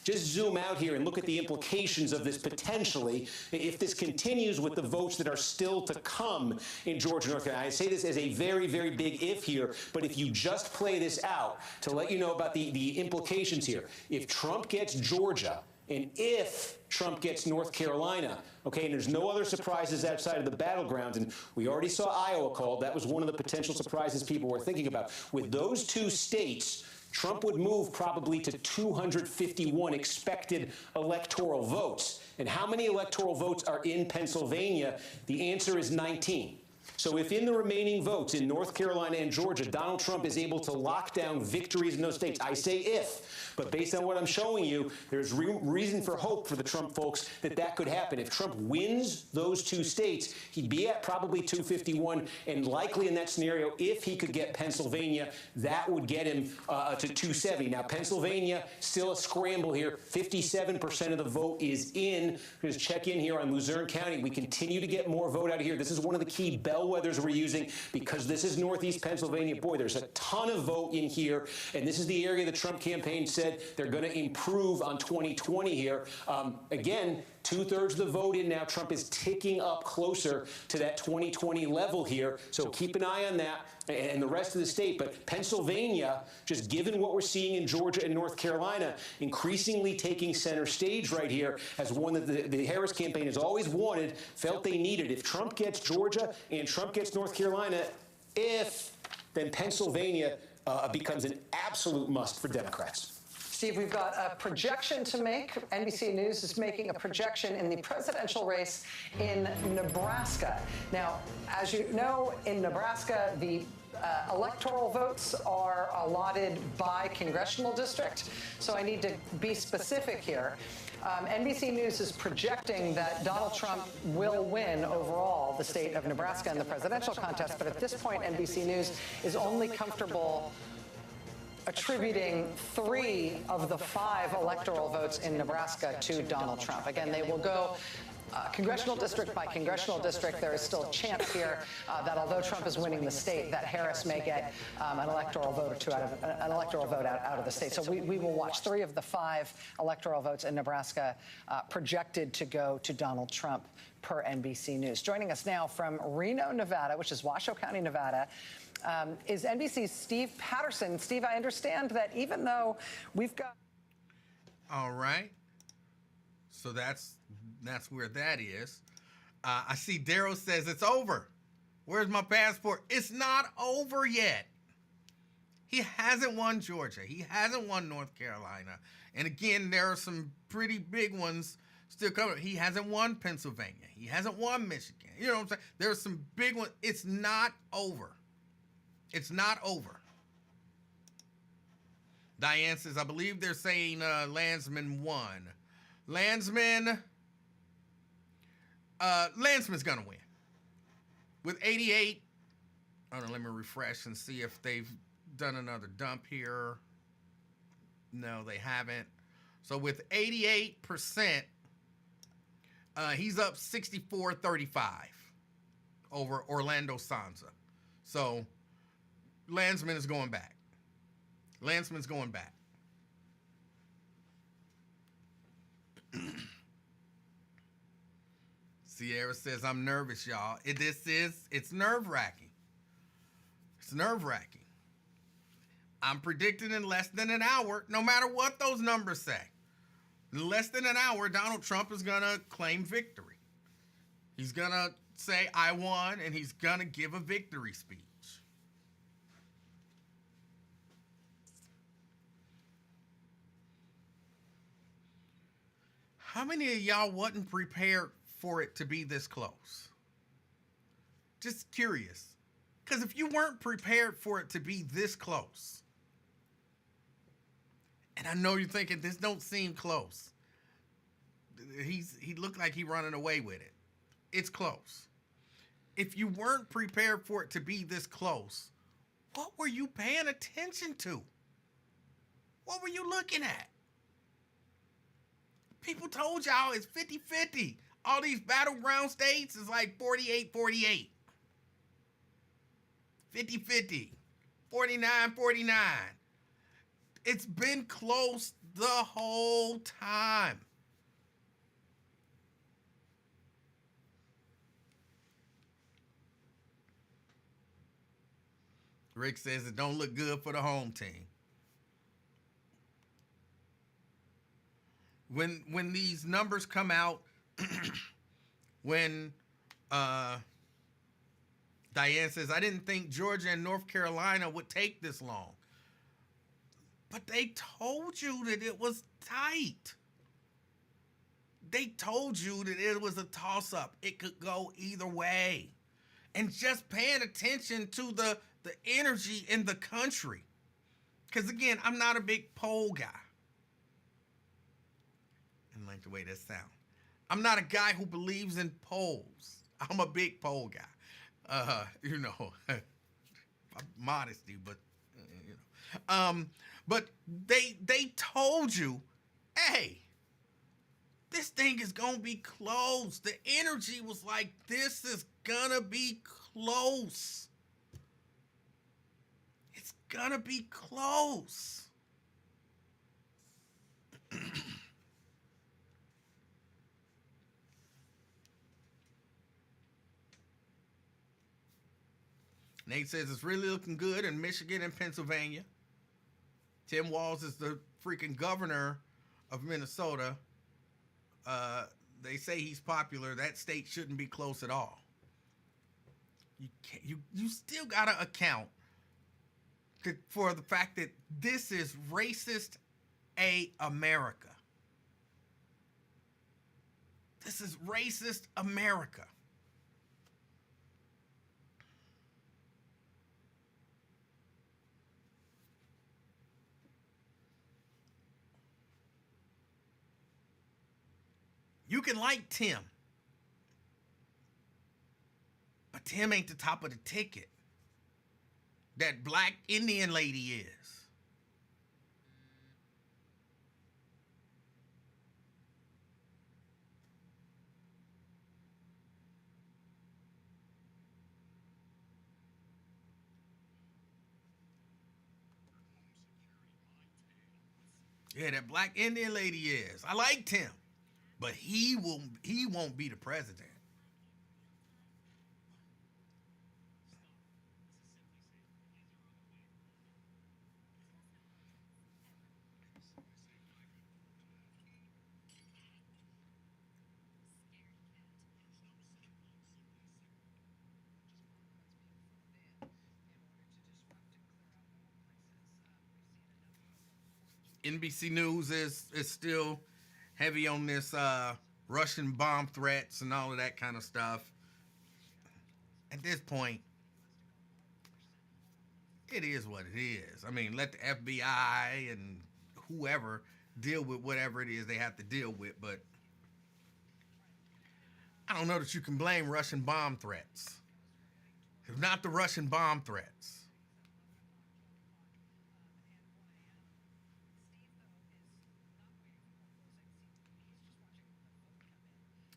just zoom out here and look at the implications of this potentially if this continues with the votes that are still to come in Georgia, North Carolina. I say this as a very, very big if here, but if you just play this out to let you know about the implications here. If Trump gets Georgia, and if Trump gets North Carolina, okay, and there's no other surprises outside of the battlegrounds, and we already saw Iowa called. That was one of the potential surprises people were thinking about. With those two states, Trump would move probably to 251 expected electoral votes. And how many electoral votes are in Pennsylvania? The answer is 19. So if in the remaining votes in North Carolina and Georgia, Donald Trump is able to lock down victories in those states, I say if, but based on what I'm showing you, there's reason for hope for the Trump folks that that could happen. If Trump wins those two states, he'd be at probably 251, and likely in that scenario, if he could get Pennsylvania, that would get him to 270. Now, Pennsylvania, still a scramble here. 57% of the vote is in. Just check in here on Luzerne County. We continue to get more vote out of here. This is one of the key bell bellwethers we're using because this is Northeast Pennsylvania. Boy, there's a ton of vote in here, and this is the area the Trump campaign said they're going to improve on 2020 here. Again, 2/3 of the vote in now. Trump is ticking up closer to that 2020 level here, so keep an eye on that and the rest of the state. But Pennsylvania, just given what we're seeing in Georgia and North Carolina, increasingly taking center stage right here as one that the Harris campaign has always wanted, felt they needed. If Trump gets Georgia and Trump gets North Carolina, then Pennsylvania becomes an absolute must for Democrats. Steve, we've got a projection to make. NBC News is making a projection in the presidential race in Nebraska. Now, as you know, in Nebraska, the electoral votes are allotted by congressional district. So I need to be specific here. NBC News is projecting that Donald Trump will win overall the state of Nebraska in the presidential contest. But at this point, NBC News is only comfortable attributing 3 of the 5 electoral votes in Nebraska to Donald Trump. Again, they will go congressional district by congressional district. There is still a chance here that although Trump is winning the state, that Harris may get an electoral vote or 2 out of the state. So we will watch 3 of the 5 electoral votes in Nebraska projected to go to Donald Trump per NBC News. Joining us now from Reno, Nevada, which is Washoe County, Nevada, is NBC's Steve Patterson. Steve, I understand that even though we've got... All right. So that's where that is. I see Daryl says it's over. Where's my passport? It's not over yet. He hasn't won Georgia. He hasn't won North Carolina. And again, there are some pretty big ones still coming. He hasn't won Pennsylvania. He hasn't won Michigan. You know what I'm saying? There's some big ones. It's not over. It's not over. Diane says, I believe they're saying Landsman won. Landsman's going to win. With 88, I don't know, let me refresh and see if they've done another dump here. No, they haven't. So with 88%, he's up 64-35 over Orlando Sansa. So Landsman is going back. Landsman's going back. Sierra says, I'm nervous, y'all. It's nerve-wracking. It's nerve-wracking. I'm predicting in less than an hour, no matter what those numbers say. In less than an hour, Donald Trump is going to claim victory. He's going to say, I won, and he's going to give a victory speech. How many of y'all wasn't prepared for it to be this close? Just curious. Because if you weren't prepared for it to be this close, and I know you're thinking this don't seem close. He looked like he running away with it. It's close. If you weren't prepared for it to be this close, what were you paying attention to? What were you looking at? People told y'all it's 50-50. All these battleground states is like 48-48. 50-50. 49-49. It's been close the whole time. Rick says it don't look good for the home team. When these numbers come out, when Diane says, I didn't think Georgia and North Carolina would take this long. But they told you that it was tight. They told you that it was a toss-up. It could go either way. And just paying attention to the energy in the country. Because, again, I'm not a big poll guy. I like the way that sounds. I'm not a guy who believes in polls. I'm a big poll guy. Modesty, but but they told you, hey, this thing is gonna be close. The energy was like, this is gonna be close. It's gonna be close. Nate says it's really looking good in Michigan and Pennsylvania. Tim Walz is the freaking governor of Minnesota. They say he's popular. That state shouldn't be close at all. You still gotta account for the fact that this is racist America. This is racist America. You can like Tim, but Tim ain't the top of the ticket. That black Indian lady is. Yeah, that black Indian lady is. I liked him. But he won't be the president. NBC News is still heavy on this Russian bomb threats and all of that kind of stuff. At this point, it is what it is. I mean, let the FBI and whoever deal with whatever it is they have to deal with, but I don't know that you can blame Russian bomb threats. If not the Russian bomb threats.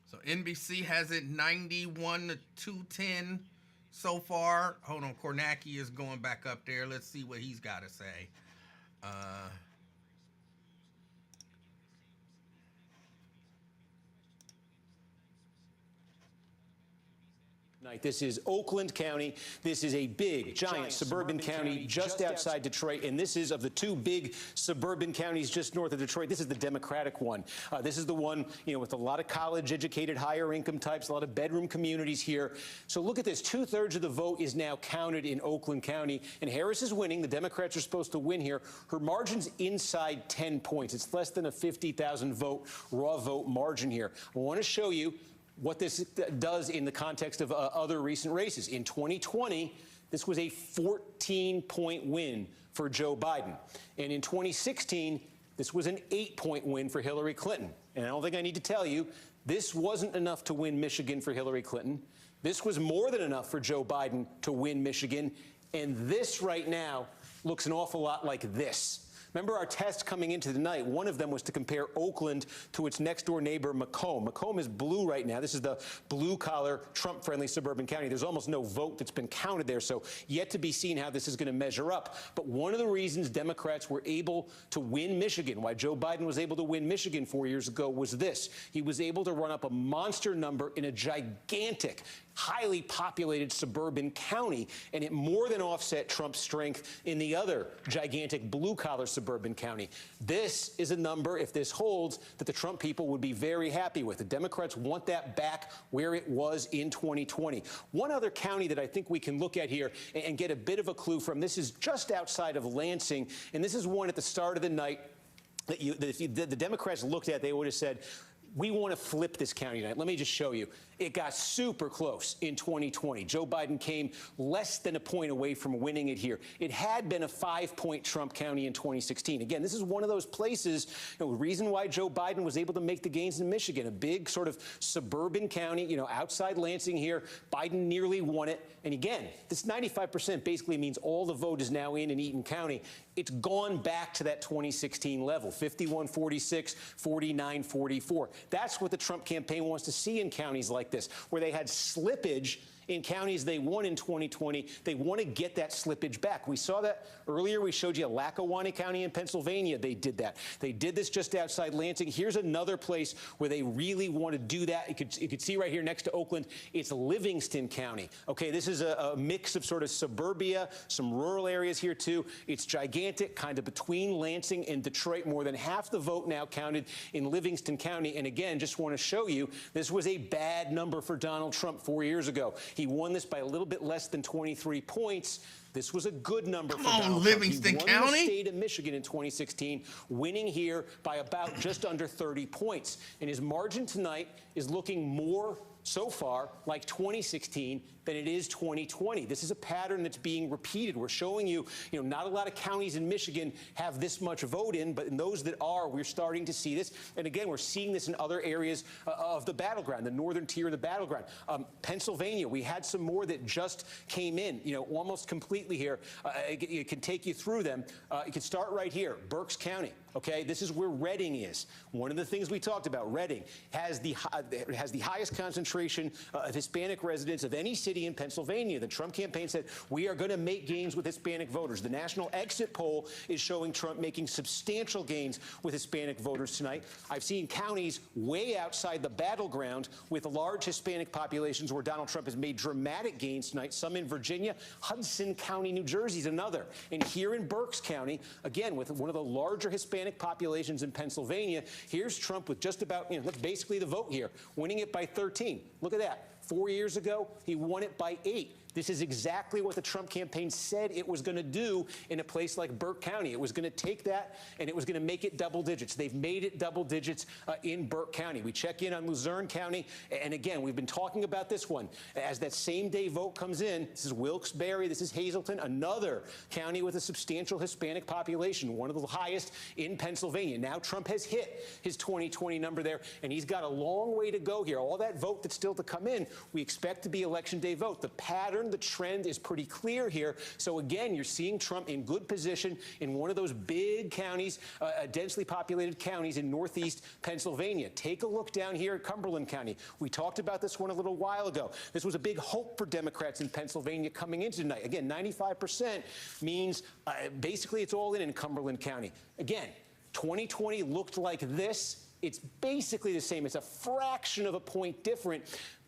So NBC has it 91 to 210 so far. Hold on, Kornacki is going back up there. Let's see what he's got to say. This is Oakland County. This is a big, giant suburban county just outside Detroit. And this is, of the two big suburban counties just north of Detroit, this is the Democratic one. This is the one, with a lot of college-educated, higher-income types, a lot of bedroom communities here. So look at this. 2/3 of the vote is now counted in Oakland County. And Harris is winning. The Democrats are supposed to win here. Her margin's inside 10 points. It's less than a 50,000 vote, raw vote margin here. I want to show you what this does in the context of other recent races. In 2020, this was a 14-point win for Joe Biden. And in 2016, this was an 8-point win for Hillary Clinton. And I don't think I need to tell you, this wasn't enough to win Michigan for Hillary Clinton. This was more than enough for Joe Biden to win Michigan. And this right now looks an awful lot like this. Remember our test coming into the night, one of them was to compare Oakland to its next-door neighbor, Macomb. Macomb is blue right now. This is the blue-collar, Trump-friendly suburban county. There's almost no vote that's been counted there, so yet to be seen how this is going to measure up. But one of the reasons Democrats were able to win Michigan, why Joe Biden was able to win Michigan 4 years ago, was this. He was able to run up a monster number in a gigantic, highly populated suburban county, and it more than offset Trump's strength in the other gigantic blue-collar suburban county. This is a number, if this holds, that the Trump people would be very happy with. The Democrats want that back where it was in 2020. One other county that I think we can look at here and get a bit of a clue from, this is just outside of Lansing, and this is one at the start of the night that if the Democrats looked at, they would have said, we want to flip this county tonight. Let me just show you. It got super close in 2020. Joe Biden came less than a point away from winning it here. It had been a 5-point Trump county in 2016. Again, this is one of those places, the reason why Joe Biden was able to make the gains in Michigan, a big sort of suburban county, outside Lansing here. Biden nearly won it. And again, this 95% basically means all the vote is now in Eaton County. It's gone back to that 2016 level, 51-46, 49-44. That's what the Trump campaign wants to see in counties like this, where they had slippage in counties they won in 2020. They want to get that slippage back. We saw that earlier. We showed you Lackawanna County in Pennsylvania. They did that. They did this just outside Lansing. Here's another place where they really want to do that. You could see right here next to Oakland, it's Livingston County. Okay, this is a mix of sort of suburbia, some rural areas here too. It's gigantic, kind of between Lansing and Detroit. More than half the vote now counted in Livingston County. And again, just want to show you, this was a bad number for Donald Trump 4 years ago. He won this by a little bit less than 23 points. This was a good number for Donald Livingston Trump. He won County? the state of Michigan in 2016, winning here by about just under 30 points. And his margin tonight is looking more so far like 2016 than it is 2020. This is a pattern that's being repeated. We're showing you, not a lot of counties in Michigan have this much vote in, but in those that are, we're starting to see this. And again, we're seeing this in other areas of the battleground, the northern tier of the battleground. Pennsylvania, we had some more that just came in, almost completely here. It can take you through them. You can start right here, Berks County. Okay, this is where Reading is. One of the things we talked about, Reading has the highest concentration of Hispanic residents of any city in Pennsylvania. The Trump campaign said, we are going to make gains with Hispanic voters. The national exit poll is showing Trump making substantial gains with Hispanic voters tonight. I've seen counties way outside the battleground with large Hispanic populations where Donald Trump has made dramatic gains tonight, some in Virginia. Hudson County, New Jersey is another. And here in Berks County, again, with one of the larger Hispanic populations in Pennsylvania, here's Trump with just about, that's basically the vote here, winning it by 13. Look at that. 4 years ago, he won it by 8. This is exactly what the Trump campaign said it was going to do in a place like Burke County. It was going to take that and it was going to make it double digits. They've made it double digits in Burke County. We check in on Luzerne County, and again, we've been talking about this one. As that same-day vote comes in, this is Wilkes-Barre, this is Hazleton, another county with a substantial Hispanic population, one of the highest in Pennsylvania. Now Trump has hit his 2020 number there, and he's got a long way to go here. All that vote that's still to come in, we expect to be Election Day vote. The pattern, the trend is pretty clear here. So again, you're seeing Trump in good position in one of those big counties, densely populated counties in northeast Pennsylvania. Take a look down here at Cumberland County. We talked about this one a little while ago. This was a big hope for Democrats in Pennsylvania coming into tonight. Again, 95% means basically it's all in Cumberland County. Again, 2020 looked like this. It's basically the same. It's a fraction of a point different.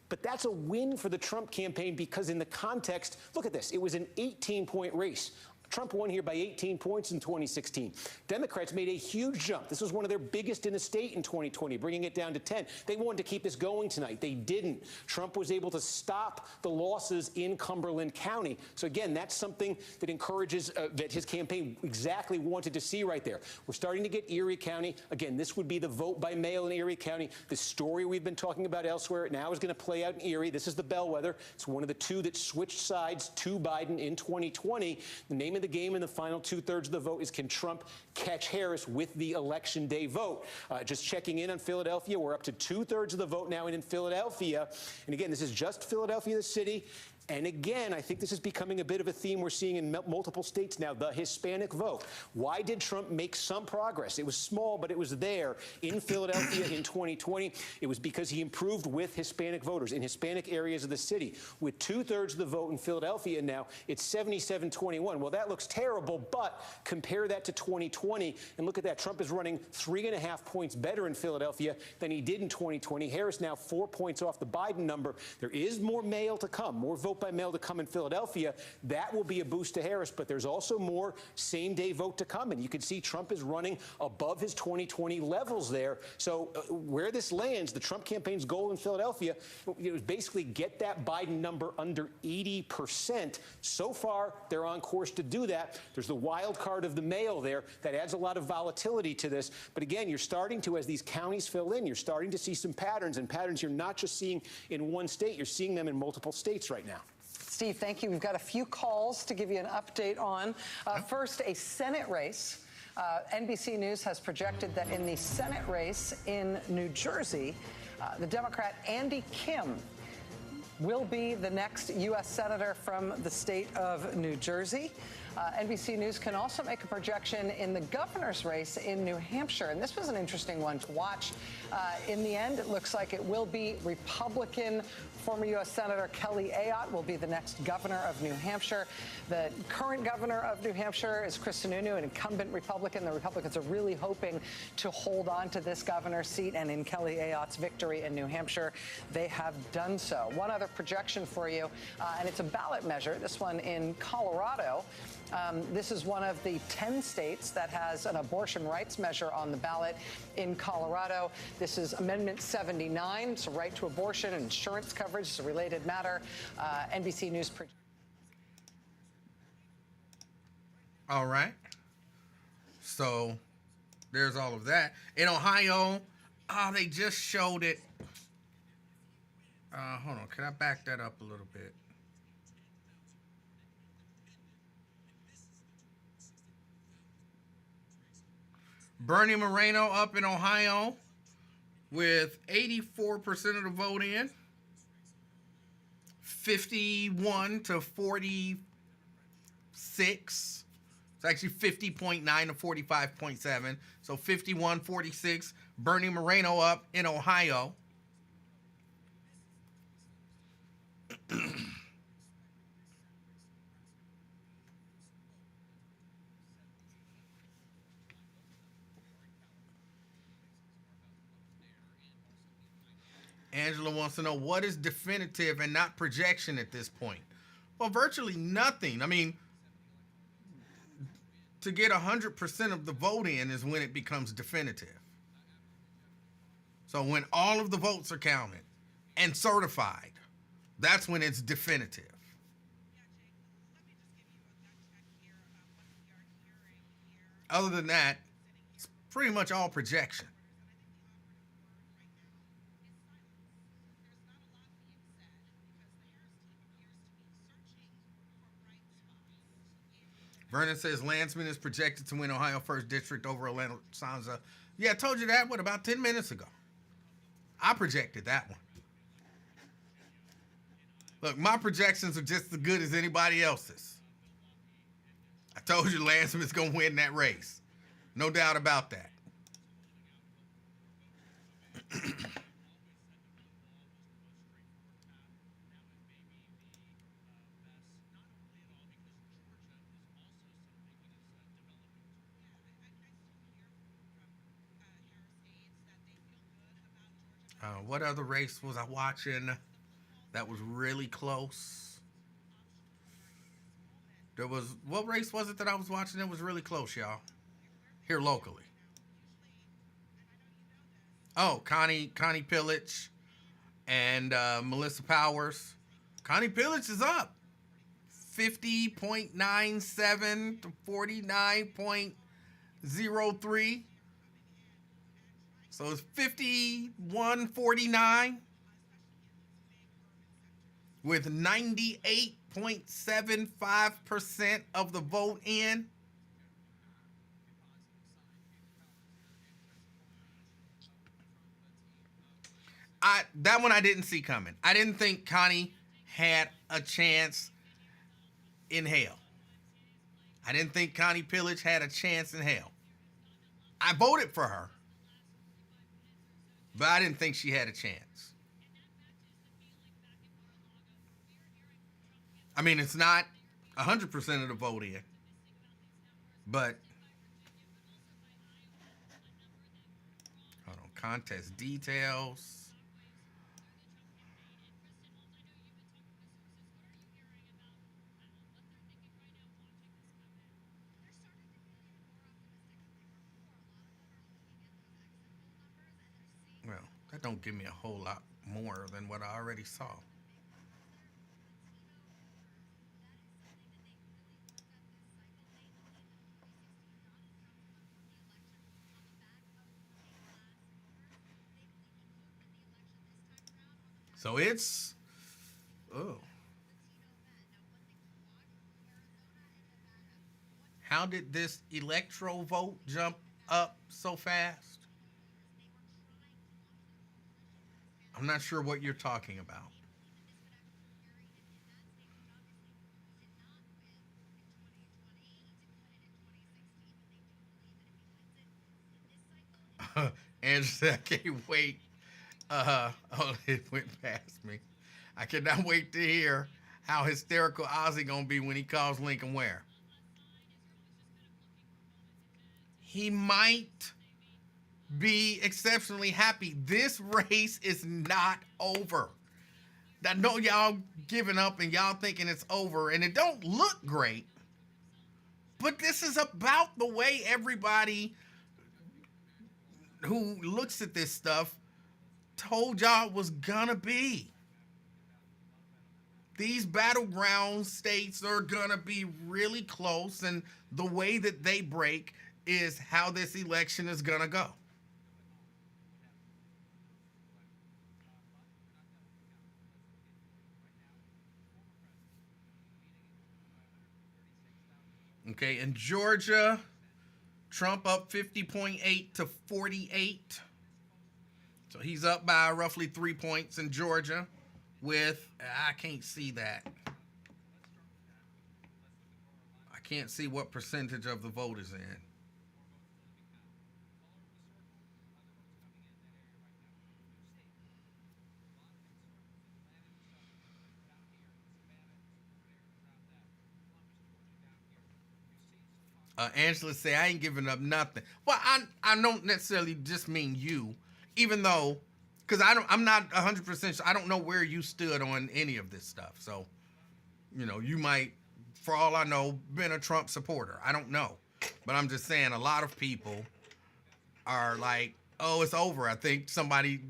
But that's a win for the Trump campaign because in the context, look at this, it was an 18-point race. Trump won here by 18 points in 2016. Democrats made a huge jump. This was one of their biggest in the state in 2020, bringing it down to 10. They wanted to keep this going tonight. They didn't. Trump was able to stop the losses in Cumberland County. So again, that's something that encourages that his campaign exactly wanted to see right there. We're starting to get Erie County. Again, this would be the vote by mail in Erie County. The story we've been talking about elsewhere now is going to play out in Erie. This is the bellwether. It's one of the two that switched sides to Biden in 2020. The name of the game in the final two-thirds of the vote is, can Trump catch Harris with the Election Day vote? Just checking in on Philadelphia, we're up to two-thirds of the vote now in Philadelphia. And again, this is just Philadelphia, the city. And again, I think this is becoming a bit of a theme we're seeing in multiple states now, the Hispanic vote. Why did Trump make some progress? It was small, but it was there in Philadelphia in 2020. It was because he improved with Hispanic voters in Hispanic areas of the city. With two-thirds of the vote in Philadelphia now, it's 77-21. Well, that looks terrible, but compare that to 2020, and look at that. Trump is running 3.5 points better in Philadelphia than he did in 2020. Harris now 4 points off the Biden number. There is more mail to come, more vote by mail to come in Philadelphia. That will be a boost to Harris, but there's also more same-day vote to come, and you can see Trump is running above his 2020 levels there. So where this lands, the Trump campaign's goal in Philadelphia was basically get that Biden number under 80%. So far, they're on course to do that. There's the wild card of the mail there that adds a lot of volatility to this. But again, you're starting to, as these counties fill in, you're starting to see some patterns, and patterns you're not just seeing in one state, you're seeing them in multiple states right now. Steve, thank you. We've got a few calls to give you an update on. First, a Senate race. NBC News has projected that in the Senate race in New Jersey, the Democrat Andy Kim will be the next U.S. Senator from the state of New Jersey. NBC News can also make a projection in the governor's race in New Hampshire. And this was an interesting one to watch. In the end, it looks like it will be Republican. Former U.S. Senator Kelly Ayotte will be the next governor of New Hampshire. The current governor of New Hampshire is Chris Sununu, an incumbent Republican. The Republicans are really hoping to hold on to this governor's seat, and in Kelly Ayotte's victory in New Hampshire, they have done so. One other projection for you, and it's a ballot measure, this one in Colorado. This is one of the 10 states that has an abortion rights measure on the ballot in Colorado. This is Amendment 79. It's a right to abortion and insurance coverage. It's a related matter. NBC News. All right. So there's all of that. In Ohio, they just showed it. Hold on. Can I back that up a little bit? Bernie Moreno up in Ohio with 84% of the vote in, 51 to 46. It's actually 50.9 to 45.7. So 51-46. Bernie Moreno up in Ohio. Angela wants to know, what is definitive and not projection at this point? Well, virtually nothing. I mean, to get 100% of the vote in is when it becomes definitive. So when all of the votes are counted and certified, that's when it's definitive. Other than that, it's pretty much all projection. Vernon says Landsman is projected to win Ohio 1st District over Atlanta Sansa. Yeah, I told you that, about 10 minutes ago? I projected that one. Look, my projections are just as good as anybody else's. I told you Landsman's going to win that race. No doubt about that. What other race was I watching that was really close? What race was it that I was watching that was really close, y'all? Here locally. Oh, Connie Pillage and Melissa Powers. Connie Pillage is up 50.97 to 49.03. So it's 51-49 with 98.75% of the vote in. That one I didn't see coming. I didn't think Connie had a chance in hell. I didn't think Connie Pillage had a chance in hell. I voted for her, but I didn't think she had a chance. I mean, it's not 100% of the vote in, but hold on, contest details. Well, that don't give me a whole lot more than what I already saw. So it's, how did this electoral vote jump up so fast? I'm not sure what you're talking about. Angela, I can't wait. Oh, it went past me. I cannot wait to hear how hysterical Ozzy gonna be when he calls Lincoln Ware. He might be exceptionally happy. This race is not over. I know y'all giving up and y'all thinking it's over, and it don't look great. But this is about the way everybody who looks at this stuff told y'all it was gonna be. These battleground states are gonna be really close, and the way that they break is how this election is gonna go. Okay, in Georgia, Trump up 50.8 to 48. So he's up by roughly 3 points in Georgia with, I can't see that. I can't see what percentage of the vote is in. Angela say, I ain't giving up nothing. Well, I don't necessarily just mean you, even though, because I'm not 100% sure. I don't know where you stood on any of this stuff. So, you know, you might, for all I know, been a Trump supporter. I don't know. But I'm just saying a lot of people are like, oh, it's over. I think somebody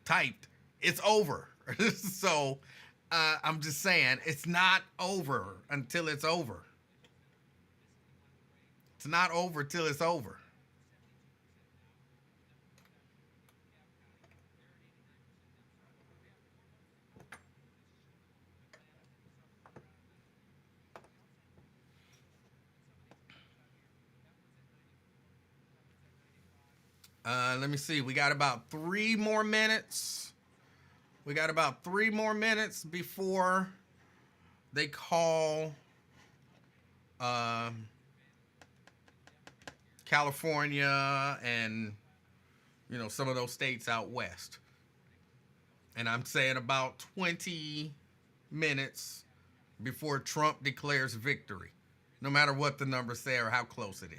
typed, it's over. So I'm just saying it's not over until it's over. It's not over till it's over. Let me see. We got about 3 more minutes. We got about 3 more minutes before they call California and, you know, some of those states out west. And I'm saying about 20 minutes before Trump declares victory, no matter what the numbers say or how close it is.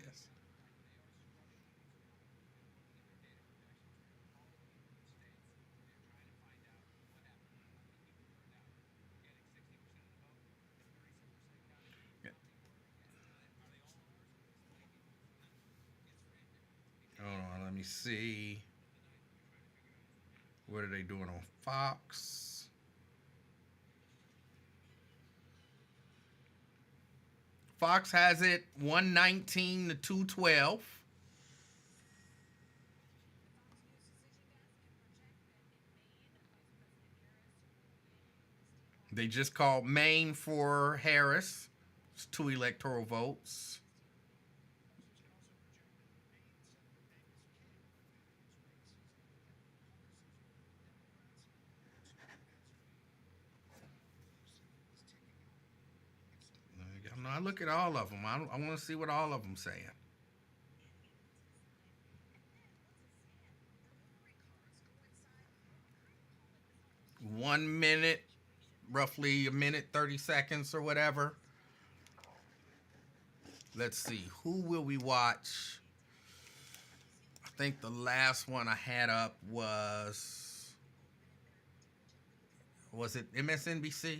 Hold on, let me see. What are they doing on Fox? Fox has it 119 to 212. They just called Maine for Harris. It's 2 electoral votes. No, I look at all of them. I want to see what all of them saying. One minute, roughly a minute, 30 seconds or whatever. Let's see. Who will we watch? I think the last one I had up was it MSNBC?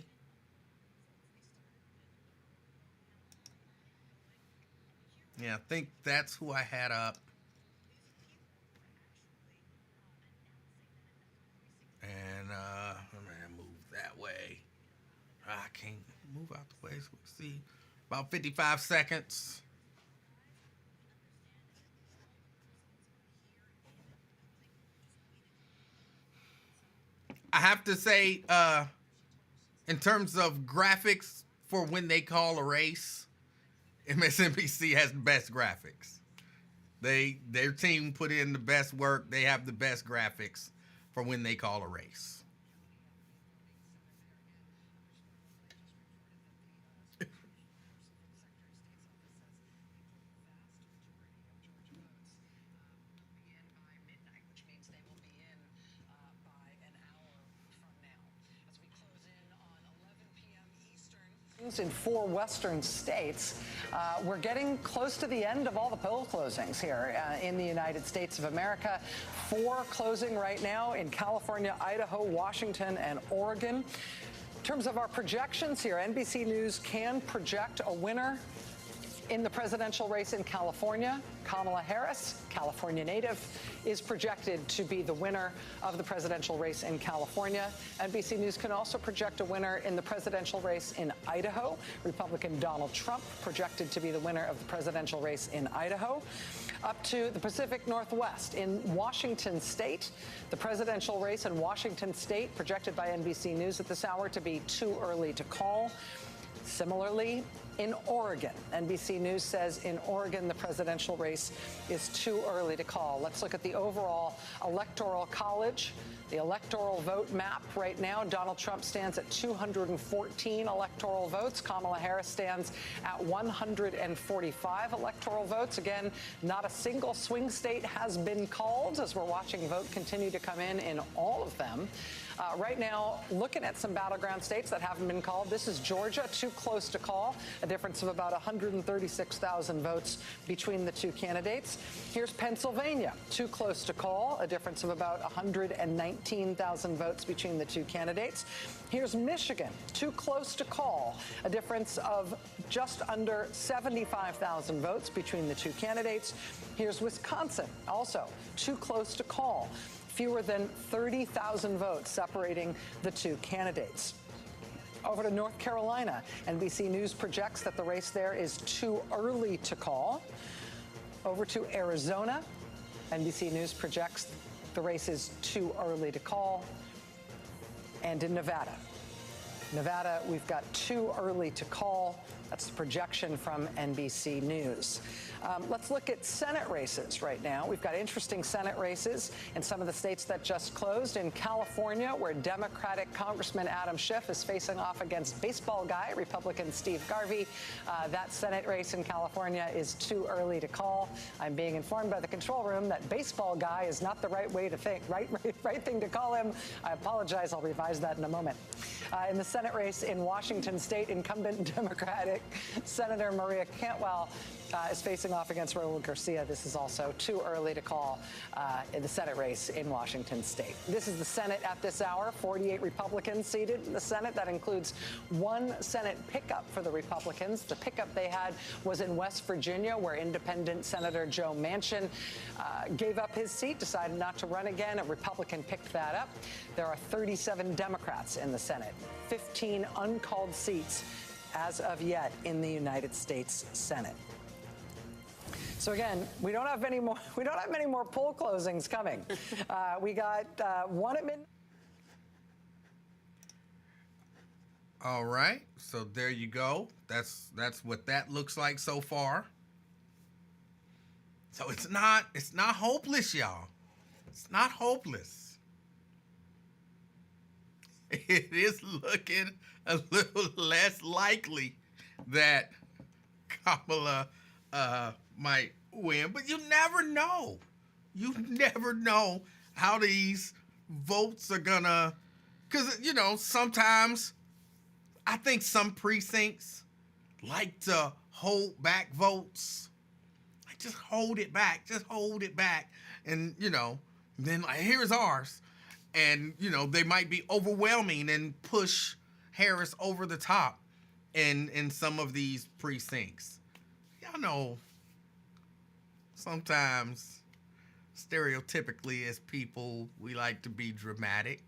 Yeah, I think that's who I had up. And I'm gonna move that way. I can't move out the way, so we see. About 55 seconds. I have to say, in terms of graphics for when they call a race, MSNBC has the best graphics. Their team put in the best work. They have the best graphics for when they call a race. In 4 western states, we're getting close to the end of all the poll closings here in the United States of America. 4 closing right now in California, Idaho, Washington, and Oregon. In terms of our projections here, NBC News can project a winner in the presidential race in California. Kamala Harris, California native, is projected to be the winner of the presidential race in California. NBC News can also project a winner in the presidential race in Idaho. Republican Donald Trump projected to be the winner of the presidential race in Idaho. Up to the Pacific Northwest. In Washington State, the presidential race in Washington State projected by NBC News at this hour to be too early to call. Similarly, in Oregon, NBC News says in Oregon the presidential race is too early to call. Let's look at the overall electoral college. The electoral vote map right now, Donald Trump stands at 214 electoral votes. Kamala Harris stands at 145 electoral votes. Again, not a single swing state has been called as we're watching vote continue to come in all of them. Right now, looking at some battleground states that haven't been called. This is Georgia, too close to call, a difference of about 136,000 votes between the two candidates. Here's Pennsylvania, too close to call, a difference of about 119,000 votes between the two candidates. Here's Michigan, too close to call, a difference of just under 75,000 votes between the two candidates. Here's Wisconsin, also too close to call. Fewer than 30,000 votes separating the two candidates. Over to North Carolina, NBC News projects that the race there is too early to call. Over to Arizona, NBC News projects the race is too early to call. And in Nevada, we've got too early to call. That's the projection from NBC News. Let's look at Senate races right now. We've got interesting Senate races in some of the states that just closed. In California, where Democratic Congressman Adam Schiff is facing off against baseball guy, Republican Steve Garvey. That Senate race in California is too early to call. I'm being informed by the control room that baseball guy is not the right way to think, right thing to call him. I apologize. I'll revise that in a moment. In the Senate race in Washington State, incumbent Democratic Senator Maria Cantwell is facing off against Raul Garcia. This is also too early to call in the Senate race in Washington State. This is the Senate at this hour. 48 Republicans seated in the Senate. That includes 1 Senate pickup for the Republicans. The pickup they had was in West Virginia, where independent Senator Joe Manchin gave up his seat, decided not to run again. A Republican picked that up. There are 37 Democrats in the Senate, 15 uncalled seats as of yet in the United States Senate. So again, we don't have many more poll closings coming. We got one at midnight. All right, so there you go. That's what that looks like so far. So it's not hopeless, y'all. It's not hopeless. It is looking a little less likely that Kamala might win, but you never know. You never know how these votes are gonna, because sometimes I think some precincts like to hold back votes. Like, just hold it back, and then like, here's ours, and they might be overwhelming and push Harris over the top in some of these precincts. Y'all know, sometimes stereotypically as people, we like to be dramatic.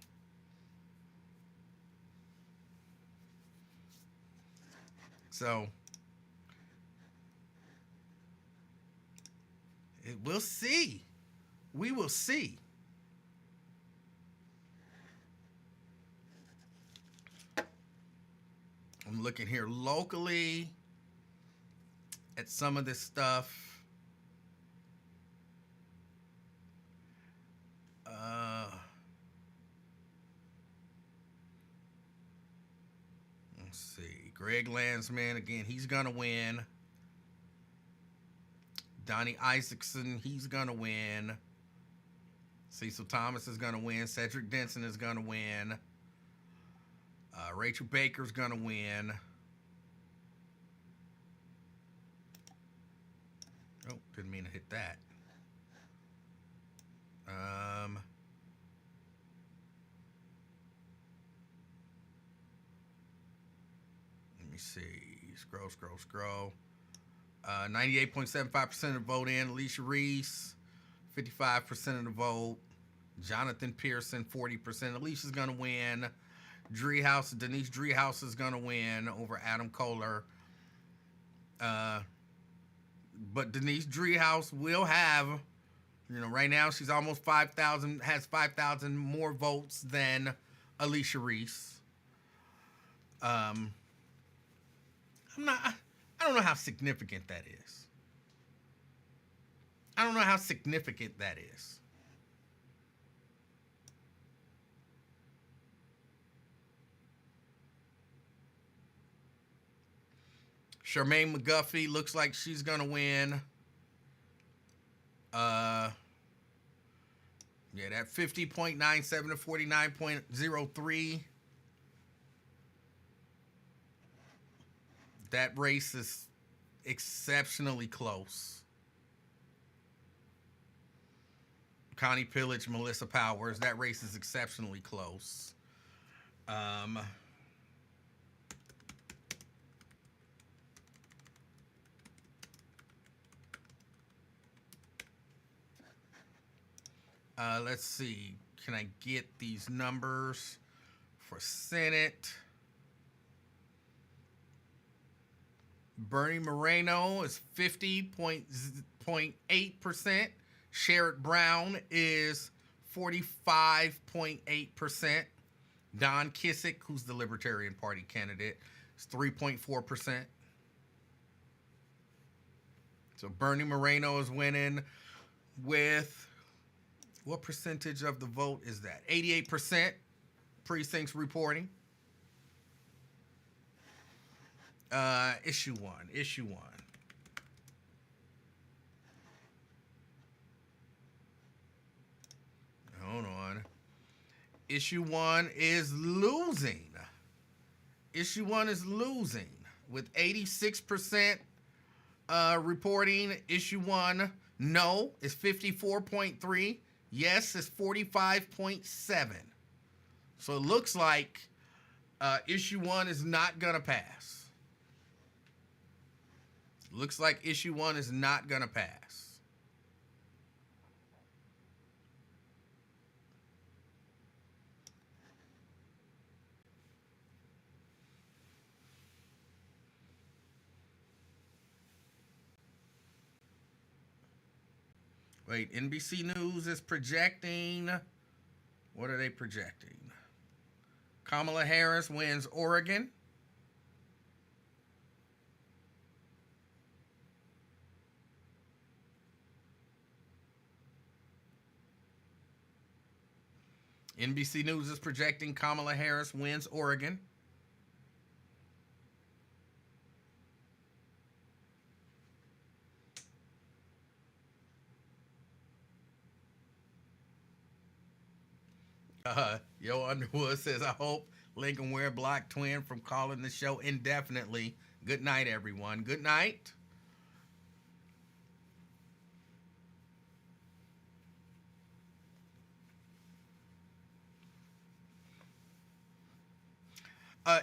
So we'll see. We will see. I'm looking here locally at some of this stuff. Let's see. Greg Landsman, again, he's going to win. Donnie Isaacson, he's going to win. Cecil Thomas is going to win. Cedric Denson is going to win. Rachel Baker's going to win. Oh, didn't mean to hit that. Let me see. Scroll. 98.75% of the vote in. Alicia Reese, 55% of the vote. Jonathan Pearson, 40%. Alicia's going to win. Denise Driehaus is going to win over Adam Kohler. But Denise Driehaus will have, right now she's almost 5,000, has 5,000 more votes than Alicia Reese. I don't know how significant that is. Charmaine McGuffey looks like she's going to win. That 50.97 to 49.03. That race is exceptionally close. Connie Pillage, Melissa Powers, that race is exceptionally close. Let's see. Can I get these numbers for Senate? Bernie Moreno is 50.8%. Sherrod Brown is 45.8%. Don Kissick, who's the Libertarian Party candidate, is 3.4%. So Bernie Moreno is winning with, what percentage of the vote is that? 88% precincts reporting. Issue one. Hold on. Issue one is losing. With 86% reporting. Issue one, no, is 54.3. Yes, is 45.7. So it looks like issue one is not going to pass. Wait, NBC News is projecting. What are they projecting? Kamala Harris wins Oregon. NBC News is projecting Kamala Harris wins Oregon. Yo Underwood says, I hope Lincoln wear black twin from calling the show indefinitely. Good night, everyone. Good night.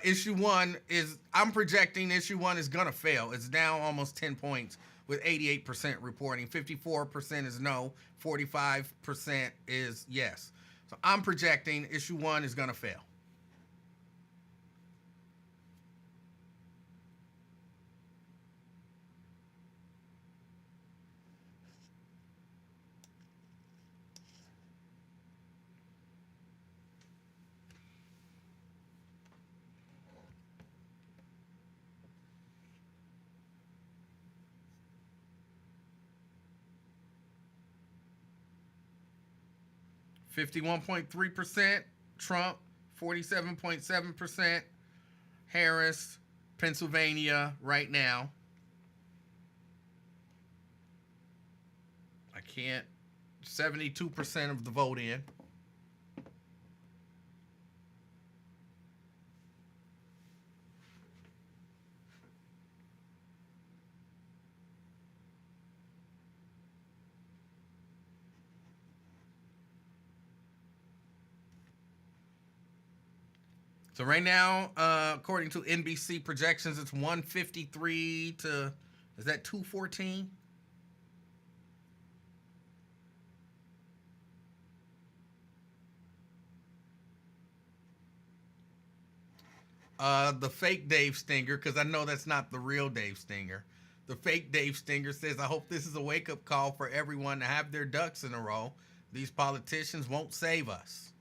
Issue one is, I'm projecting issue one is going to fail. It's down almost 10 points with 88% reporting. 54% is no. 45% is yes. So I'm projecting issue one is going to fail. %, Trump, 47.7%, Harris, Pennsylvania right now. I can't, 72% of the vote in. So right now, according to NBC projections, it's 153 to, is that 214? The fake Dave Stinger, because I know that's not the real Dave Stinger. The fake Dave Stinger says, I hope this is a wake-up call for everyone to have their ducks in a row. These politicians won't save us.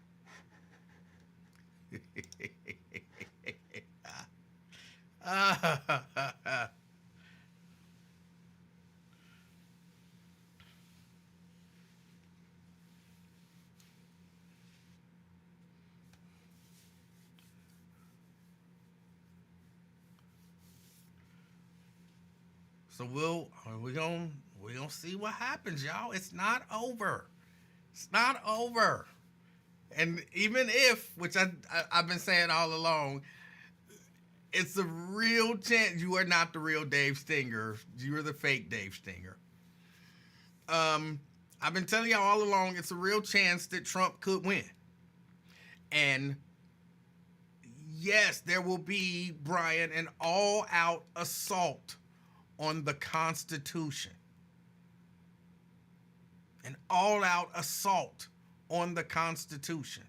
So we're gonna see what happens, y'all. It's not over. It's not over. And even if, which I've been saying all along, it's a real chance you are not the real Dave Stinger. You are the fake Dave Stinger. I've been telling y'all all along, it's a real chance that Trump could win. And yes, there will be, Brian, an all-out assault on the Constitution. An all-out assault on the Constitution.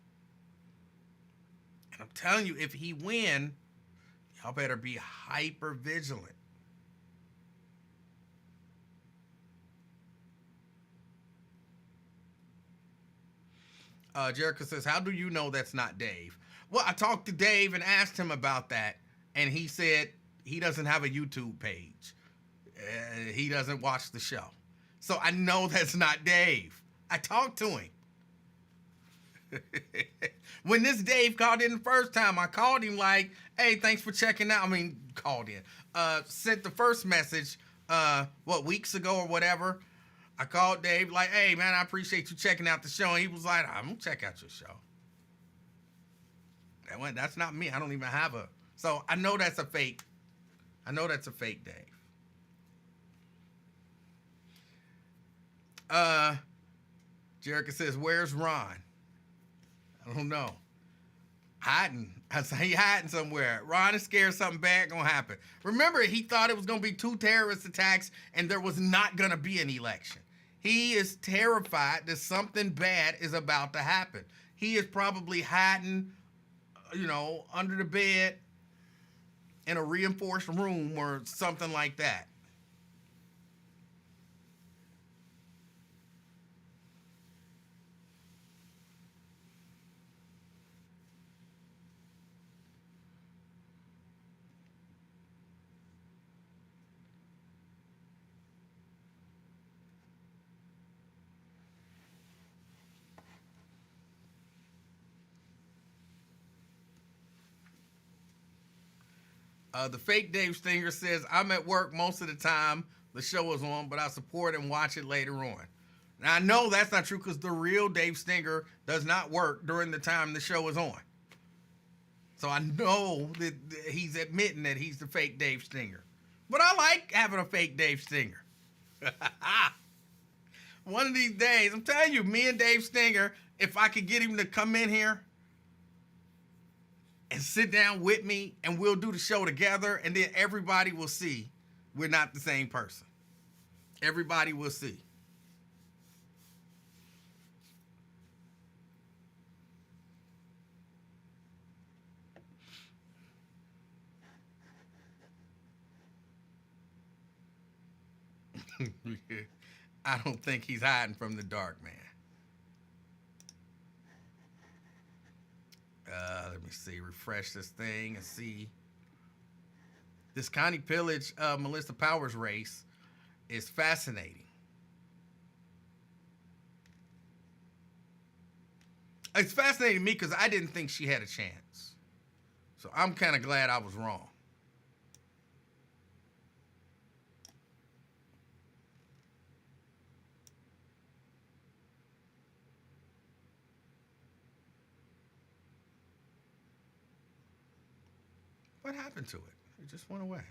And I'm telling you, if he win, y'all better be hyper vigilant. Jericho says, how do you know that's not Dave? Well, I talked to Dave and asked him about that, and he said he doesn't have a YouTube page. He doesn't watch the show. So I know that's not Dave. I talked to him. When this Dave called in the first time, I called him like, hey, thanks for checking out. I mean, called in. Sent the first message, weeks ago or whatever. I called Dave like, hey, man, I appreciate you checking out the show. And he was like, I'm going to check out your show. That's not me. I don't even have a... So I know that's a fake. I know that's a fake Dave. Jericho says, where's Ron? I don't know. Hiding. I say he hiding somewhere. Ron is scared something bad gonna happen. Remember, he thought it was gonna be 2 terrorist attacks and there was not gonna be an election. He is terrified that something bad is about to happen. He is probably hiding, under the bed in a reinforced room or something like that. The fake Dave Stinger says, I'm at work most of the time the show is on, but I support and watch it later on. Now, I know that's not true because the real Dave Stinger does not work during the time the show is on. So I know that he's admitting that he's the fake Dave Stinger. But I like having a fake Dave Stinger. One of these days, I'm telling you, me and Dave Stinger, if I could get him to come in here and sit down with me and we'll do the show together, and then everybody will see we're not the same person. Everybody will see. I don't think he's hiding from the dark man. Let me see, refresh this thing and see. This Connie Pillage, Melissa Powers race is fascinating. It's fascinating to me because I didn't think she had a chance. So I'm kind of glad I was wrong. What happened to it? It just went away.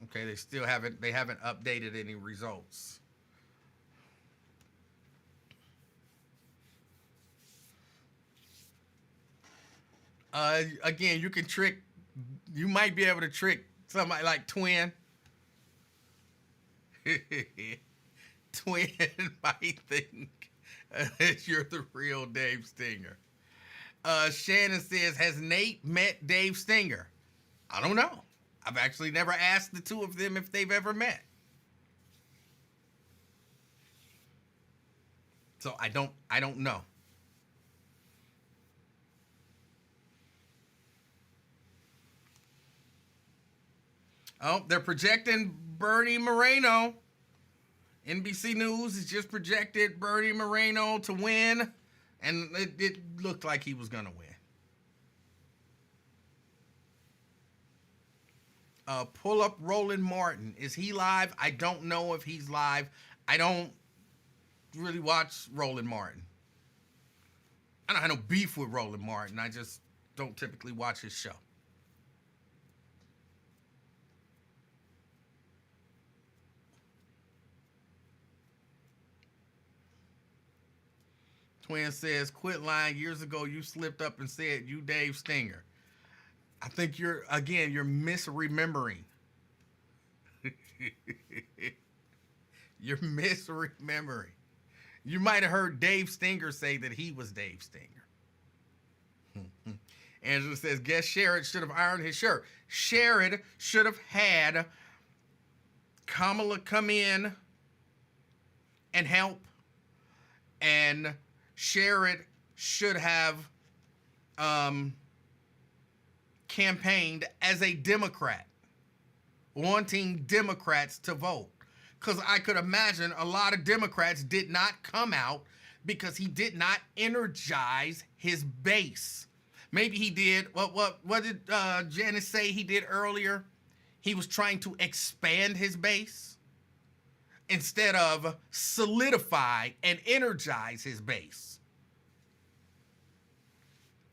Okay, they haven't updated any results. Again, you might be able to trick somebody like Twin. Twin might think you're the real Dave Stinger. Shannon says, has Nate met Dave Stinger? I don't know. I've actually never asked the two of them if they've ever met. So I don't know. Oh, they're projecting Bernie Moreno. NBC News has just projected Bernie Moreno to win, and it looked like he was going to win. Pull up Roland Martin. Is he live? I don't know if he's live. I don't really watch Roland Martin. I don't have no beef with Roland Martin. I just don't typically watch his show. Twin says, quit lying. Years ago, you slipped up and said you Dave Stinger. I think you're misremembering. You're misremembering. You might have heard Dave Stinger say that he was Dave Stinger. Angela says, guess Sherrod should have ironed his shirt. Sherrod should have had Kamala come in and help, and Sherrod should have campaigned as a Democrat, wanting Democrats to vote. Because I could imagine a lot of Democrats did not come out because he did not energize his base. Maybe he did. What did Janice say he did earlier? He was trying to expand his base instead of solidify and energize his base.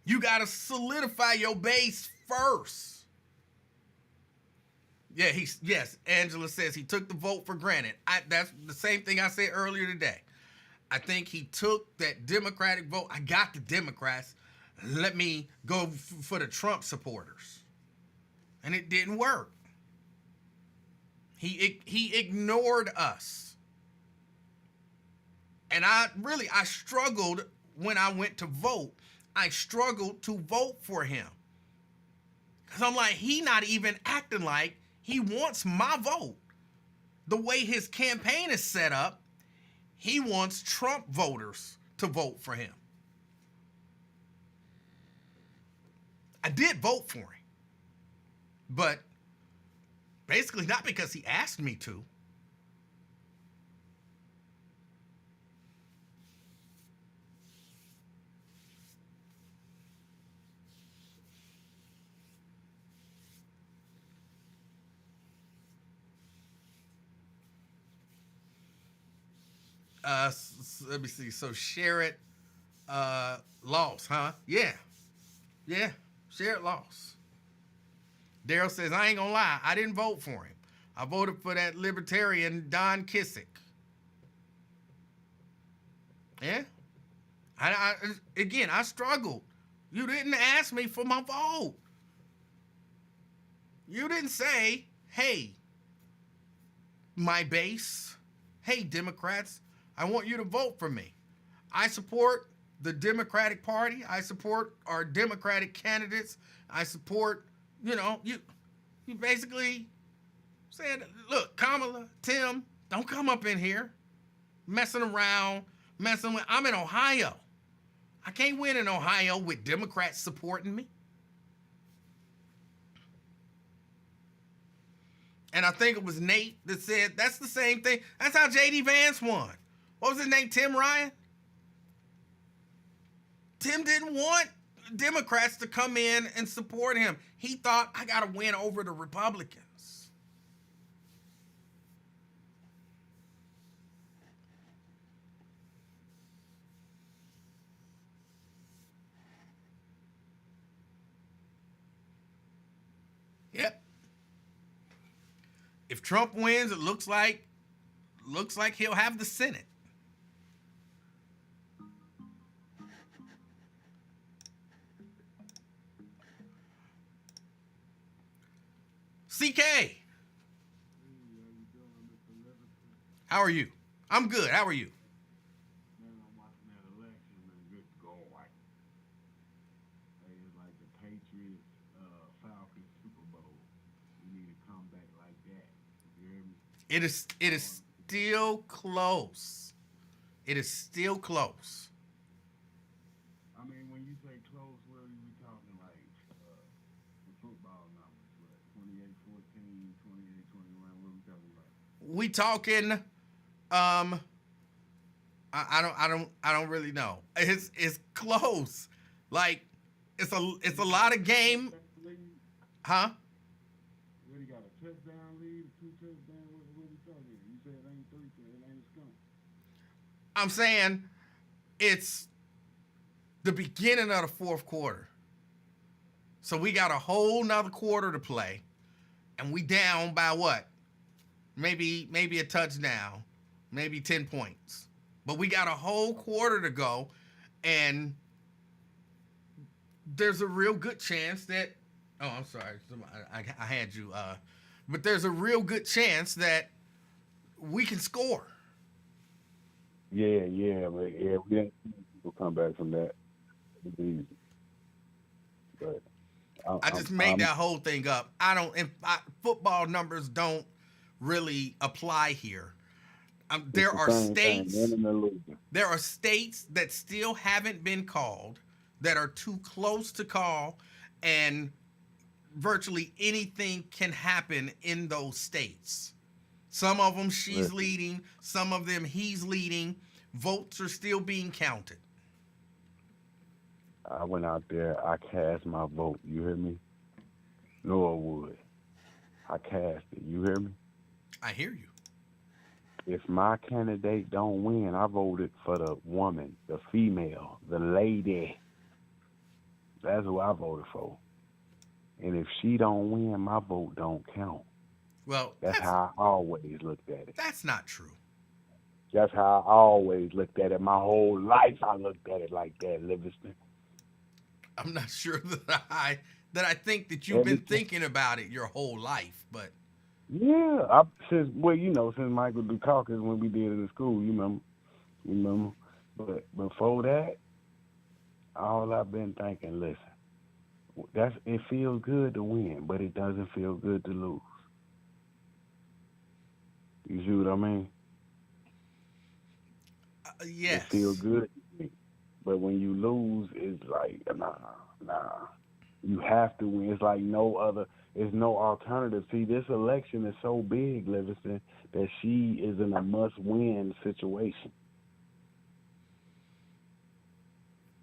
You got to solidify your base first. Yeah, yes, Angela says he took the vote for granted. That's the same thing I said earlier today. I think he took that Democratic vote. I got the Democrats. Let me go for the Trump supporters. And it didn't work. He ignored us. And I struggled when I went to vote. I struggled to vote for him. Because I'm like, he not even acting like he wants my vote. The way his campaign is set up, he wants Trump voters to vote for him. I did vote for him. But basically not because he asked me to. Let me see. So Sherrod lost, huh? Yeah. Sherrod lost. Daryl says, I ain't gonna lie, I didn't vote for him. I voted for that libertarian Don Kissick. Yeah. I struggled. You didn't ask me for my vote. You didn't say, hey, my base, hey, Democrats, I want you to vote for me. I support the Democratic Party. I support our Democratic candidates. I support, you basically said, look, Kamala, Tim, don't come up in here messing around, I'm in Ohio. I can't win in Ohio with Democrats supporting me. And I think it was Nate that said, that's the same thing. That's how J.D. Vance won. What was his name? Tim Ryan? Tim didn't want Democrats to come in and support him. He thought, I got to win over the Republicans. Yep. If Trump wins, it looks like he'll have the Senate. CK. How are you? I'm good. How are you? Man, I'm watching that election, man. Good God. Hey, it's like the Patriots, Falcons Super Bowl. We need to come back like that. You hear me? It is still close. It is still close. I mean, when you say close, what are we talking like? The football numbers, what? 28-14, 28-21, what are we talking about? We talking I don't really know. It's close. Like it's a lot of game. Huh? What, you got a touchdown lead, 2 touchdowns? What are we talking? You said it ain't 3, so it ain't a skunk. I'm saying it's the beginning of the fourth quarter. So we got a whole nother quarter to play. And we down by what? Maybe a touchdown. Maybe 10 points. But we got a whole quarter to go. And there's a real good chance that... Oh, I'm sorry. I had you. But there's a real good chance that we can score. Yeah, but we didn't see people come back from that. It's easy. But I just made that whole thing up. Football numbers don't really apply here. There are states that still haven't been called, that are too close to call, and virtually anything can happen in those states. Some of them she's leading, some of them he's leading. Votes are still being counted. I went out there, I cast my vote, you hear me? Norwood. I cast it, you hear me? I hear you. If my candidate don't win, I voted for the woman, the female, the lady. That's who I voted for. And if she don't win, my vote don't count. Well, that's how I always looked at it. That's not true. That's how I always looked at it. My whole life I looked at it like that, Livingston. I'm not sure that I think that you've been thinking about it your whole life, but yeah, since Michael Dukakis when we did it in school, you remember. But before that, all I've been thinking, listen, it feels good to win, but it doesn't feel good to lose. You see what I mean? Yes. It feels good, but when you lose, it's like nah. You have to win. It's like there's no alternative. See, this election is so big, Livingston, that she is in a must-win situation.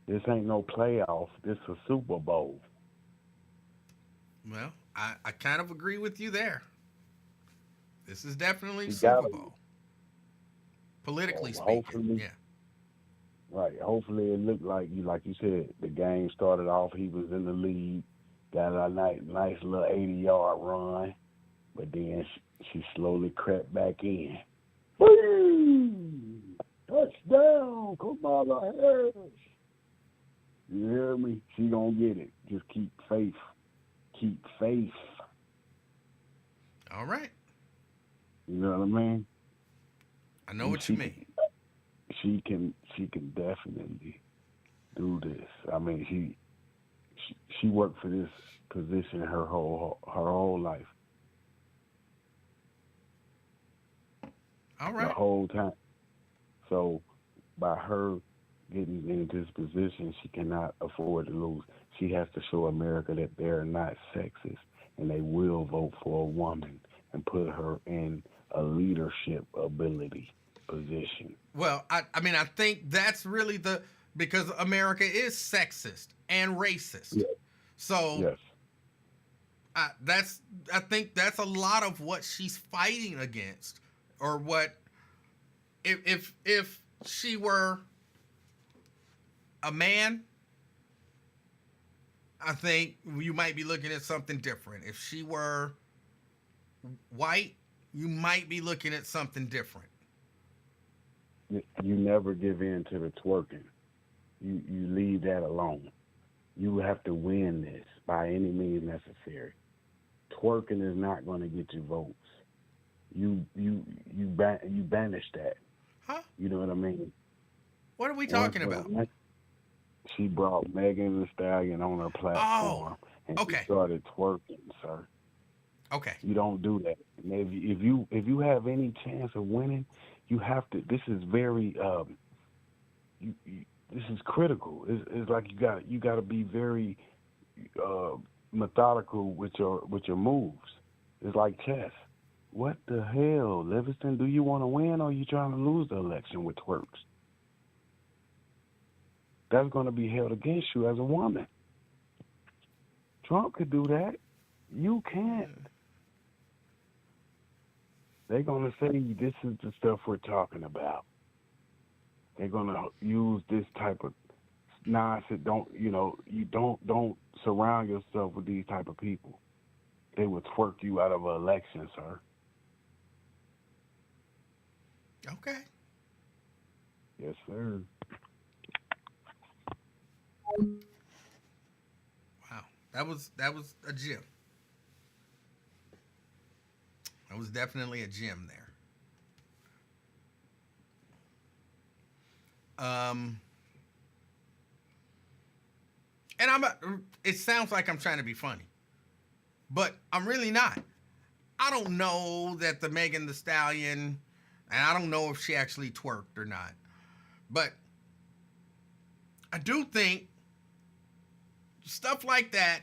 This ain't no playoff. This is a Super Bowl. Well, I kind of agree with you there. This is definitely Super Bowl. Politically speaking, yeah. Right. Hopefully it looked like you said, the game started off, he was in the lead, got a nice little 80-yard run, but then she slowly crept back in. Boom! Touchdown, Kamala Harris. You hear me? She gonna get it. Just keep faith. Keep faith. All right. You know what I mean? I know what you mean. She can definitely do this. I mean, she worked for this position her whole life. All right. The whole time. So by her getting into this position, she cannot afford to lose. She has to show America that they're not sexist and they will vote for a woman and put her in a leadership ability position. Well, I think that's really because America is sexist and racist. Yes. So yes. I think that's a lot of what she's fighting against, or what if she were a man, I think you might be looking at something different. If she were white, you might be looking at something different. You never give in to the twerking. You leave that alone. You have to win this by any means necessary. twerking is not going to get you votes. You banish that. Huh? You know what I mean? What are we talking about? She brought Megan Thee Stallion on her platform, and she started twerking, sir. Okay. You don't do that. And if you have any chance of winning, you have to. This is very this is critical. It's like you got to be very methodical with your moves. It's like chess. What the hell, Livingston? Do you want to win, or are you trying to lose the election with twerks? That's going to be held against you as a woman. Trump could do that. You can't. They're going to say this is the stuff we're talking about. They're going to use this type of nonsense. You don't surround yourself with these type of people. They will twerk you out of an election, sir. Okay. Yes, sir. Wow, that was a gem. That was definitely a gem there. And it sounds like I'm trying to be funny, but I'm really not. I don't know that the Megan Thee Stallion, and I don't know if she actually twerked or not, but I do think stuff like that,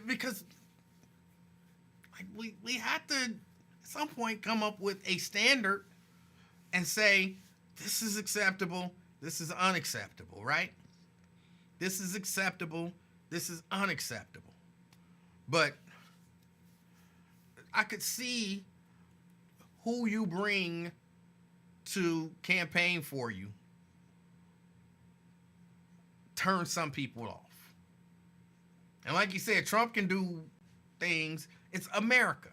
because like we have to at some point come up with a standard and say this is acceptable, this is unacceptable, right? This is acceptable, this is unacceptable. But I could see who you bring to campaign for you turn some people off. And like you said, Trump can do things. It's America.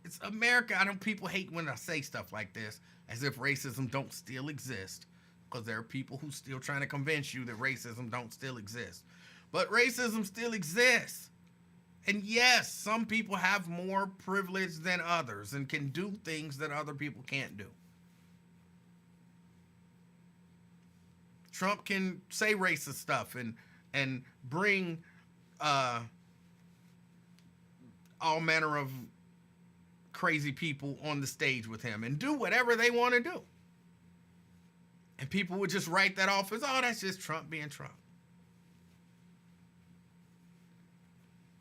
It's America. I know people hate when I say stuff like this, as if racism don't still exist, because there are people who still trying to convince you that racism don't still exist. But racism still exists. And yes, some people have more privilege than others and can do things that other people can't do. Trump can say racist stuff and bring all manner of crazy people on the stage with him and do whatever they want to do. And people would just write that off as, oh, that's just Trump being Trump.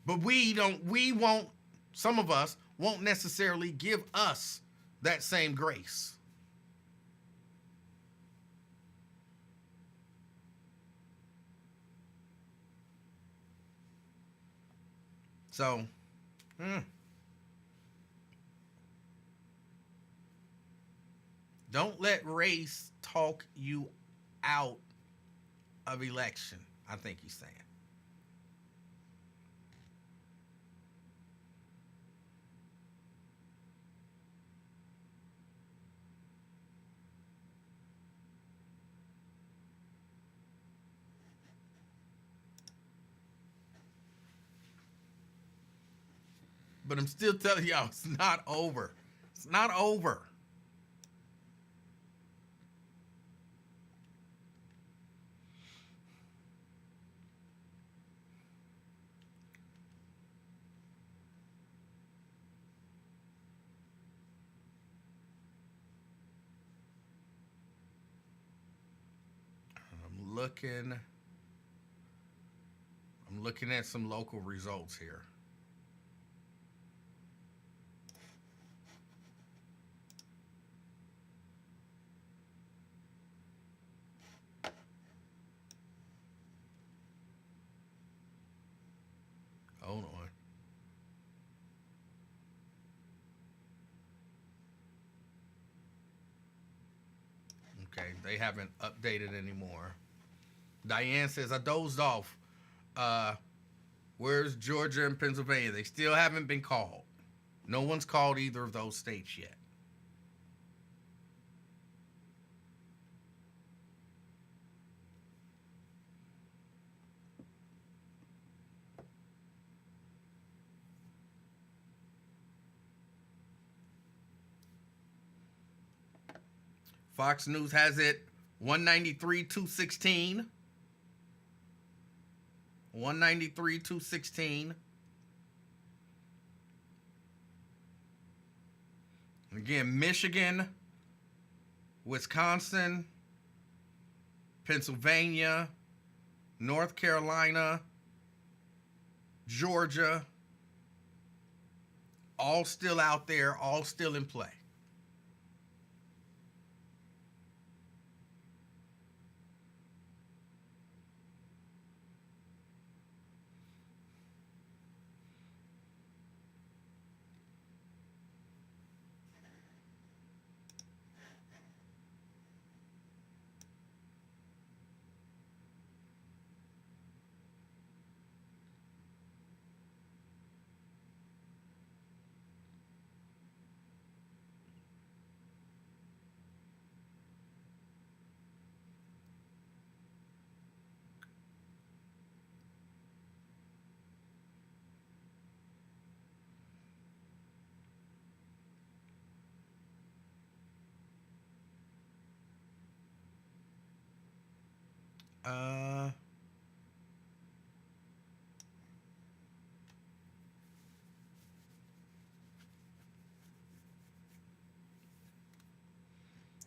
But some of us won't necessarily give us that same grace. So, don't let race talk you out of election, I think he's saying. But I'm still telling y'all, it's not over. It's not over. I'm looking at some local results here. Hold on. Okay, they haven't updated anymore. Diane says, I dozed off. Where's Georgia and Pennsylvania? They still haven't been called. No one's called either of those states yet. Fox News has it 193-216. 193-216. Again, Michigan, Wisconsin, Pennsylvania, North Carolina, Georgia, all still out there, all still in play.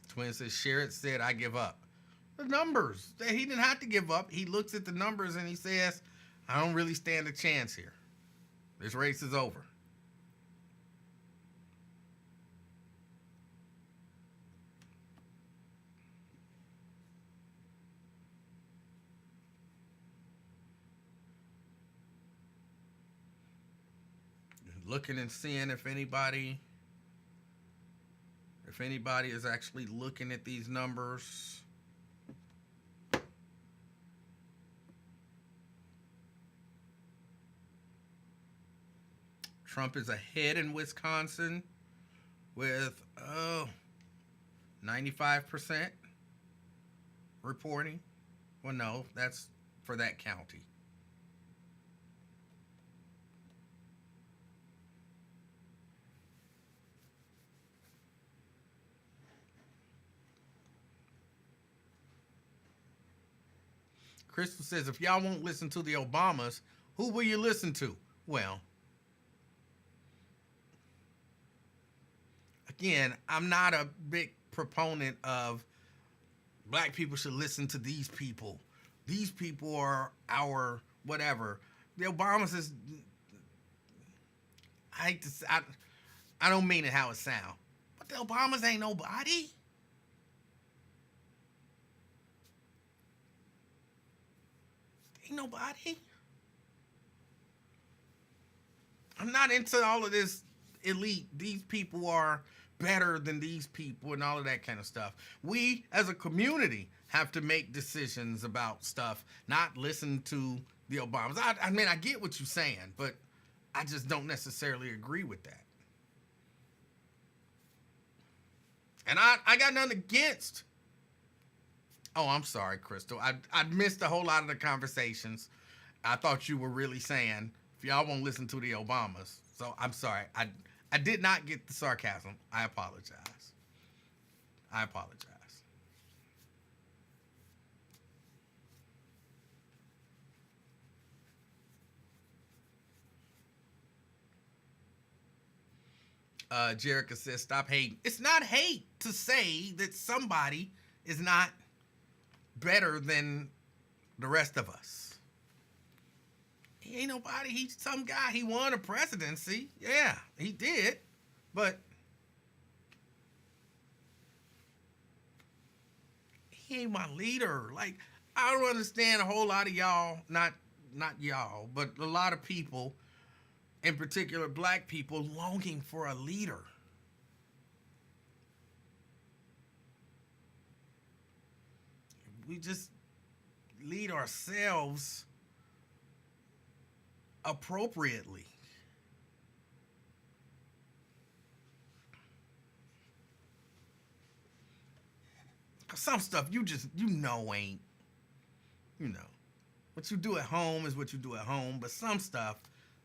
Twin says, Sherrod said, I give up. The numbers. He didn't have to give up. He looks at the numbers and he says, I don't really stand a chance here. This race is over. Looking and seeing if anybody is actually looking at these numbers. Trump is ahead in Wisconsin with 95% reporting. Well, no, that's for that county. Crystal says, if y'all won't listen to the Obamas, who will you listen to? Well, again, I'm not a big proponent of black people should listen to these people. These people are our whatever. The Obamas is, I hate to say, I don't mean it how it sounds, but the Obamas ain't nobody. Ain't nobody. I'm not into all of this elite. These people are better than these people and all of that kind of stuff. We, as a community, have to make decisions about stuff, not listen to the Obamas. I mean, I get what you're saying, but I just don't necessarily agree with that. And I got nothing against. Oh, I'm sorry, Crystal. I missed a whole lot of the conversations. I thought you were really saying, if y'all won't listen to the Obamas. So I'm sorry. I did not get the sarcasm. I apologize. I apologize. Jerica says, stop hating. It's not hate to say that somebody is not better than the rest of us. He ain't nobody. He's some guy. He won a presidency. Yeah, he did. But he ain't my leader. Like, I don't understand a whole lot of y'all, not y'all, but a lot of people, in particular black people, longing for a leader. We just lead ourselves appropriately. Some stuff you ain't, what you do at home is what you do at home, but some stuff,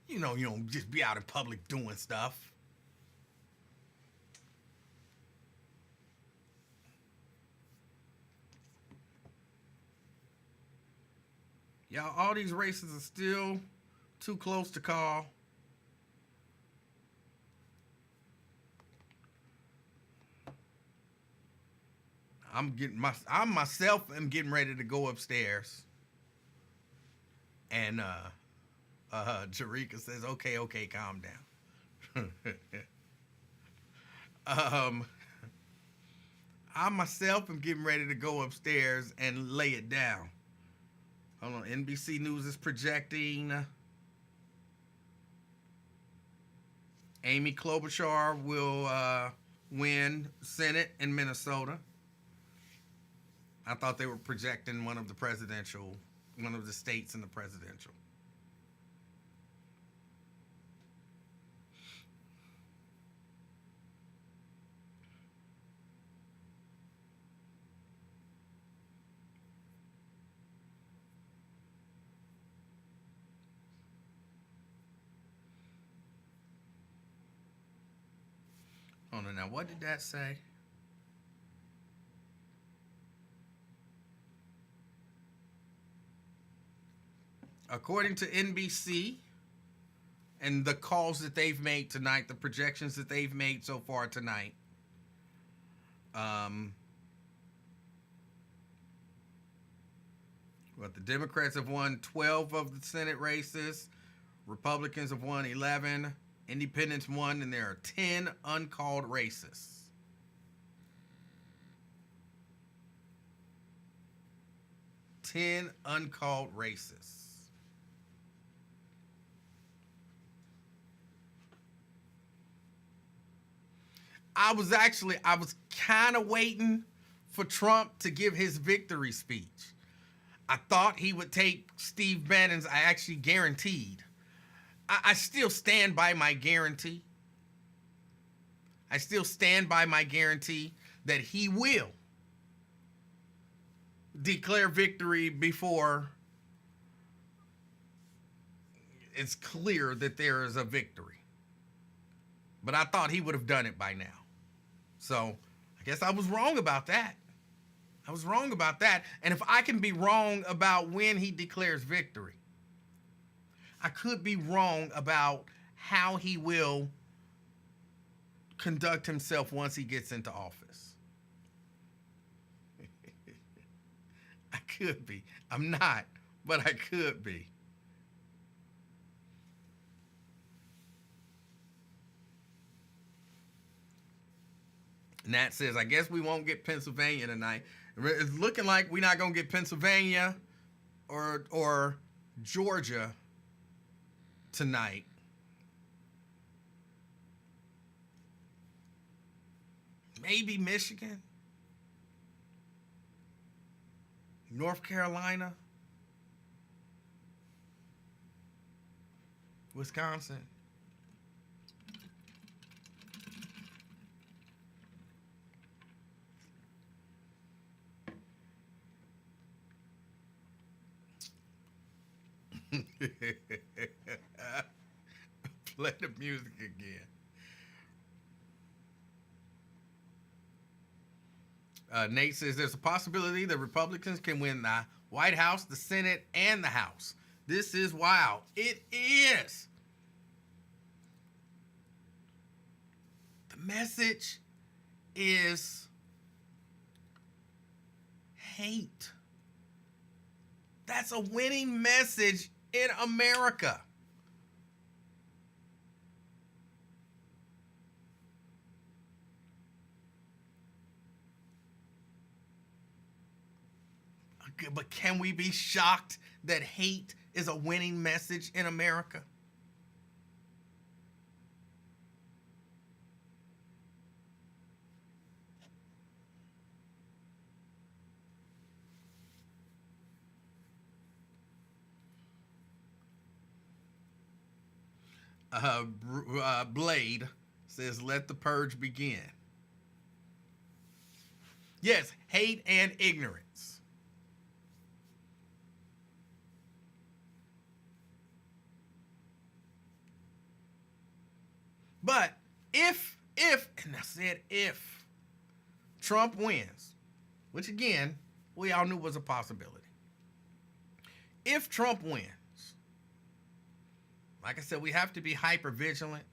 you don't just be out in public doing stuff. Y'all, all these races are still too close to call. I myself am getting ready to go upstairs. And Jarika says, okay, calm down. I myself am getting ready to go upstairs and lay it down. Hold on, NBC News is projecting Amy Klobuchar will win Senate in Minnesota. I thought they were projecting one of the states in the presidential. Hold on now, what did that say? According to NBC and the calls that they've made tonight, the projections that they've made so far tonight, the Democrats have won 12 of the Senate races, Republicans have won 11, Independents won, and there are 10 uncalled races. Uncalled races. I was kind of waiting for Trump to give his victory speech. I thought he would take Steve Bannon's, I actually guaranteed. I still stand by my guarantee. I still stand by my guarantee that he will declare victory before it's clear that there is a victory. But I thought he would have done it by now. So I guess I was wrong about that. And if I can be wrong about when he declares victory, I could be wrong about how he will conduct himself once he gets into office. I could be. I'm not, but I could be. Nat says, I guess we won't get Pennsylvania tonight. It's looking like we're not going to get Pennsylvania or Georgia tonight. Maybe Michigan, North Carolina, Wisconsin. Play the music again. Nate says there's a possibility the Republicans can win the White House, the Senate, and the House. This is wild. It is. The message is hate. That's a winning message in America. But can we be shocked that hate is a winning message in America? Blade says, let the purge begin. Yes, hate and ignorance. But if, and I said if, Trump wins, which again, we all knew was a possibility. if Trump wins, like I said, we have to be hyper vigilant.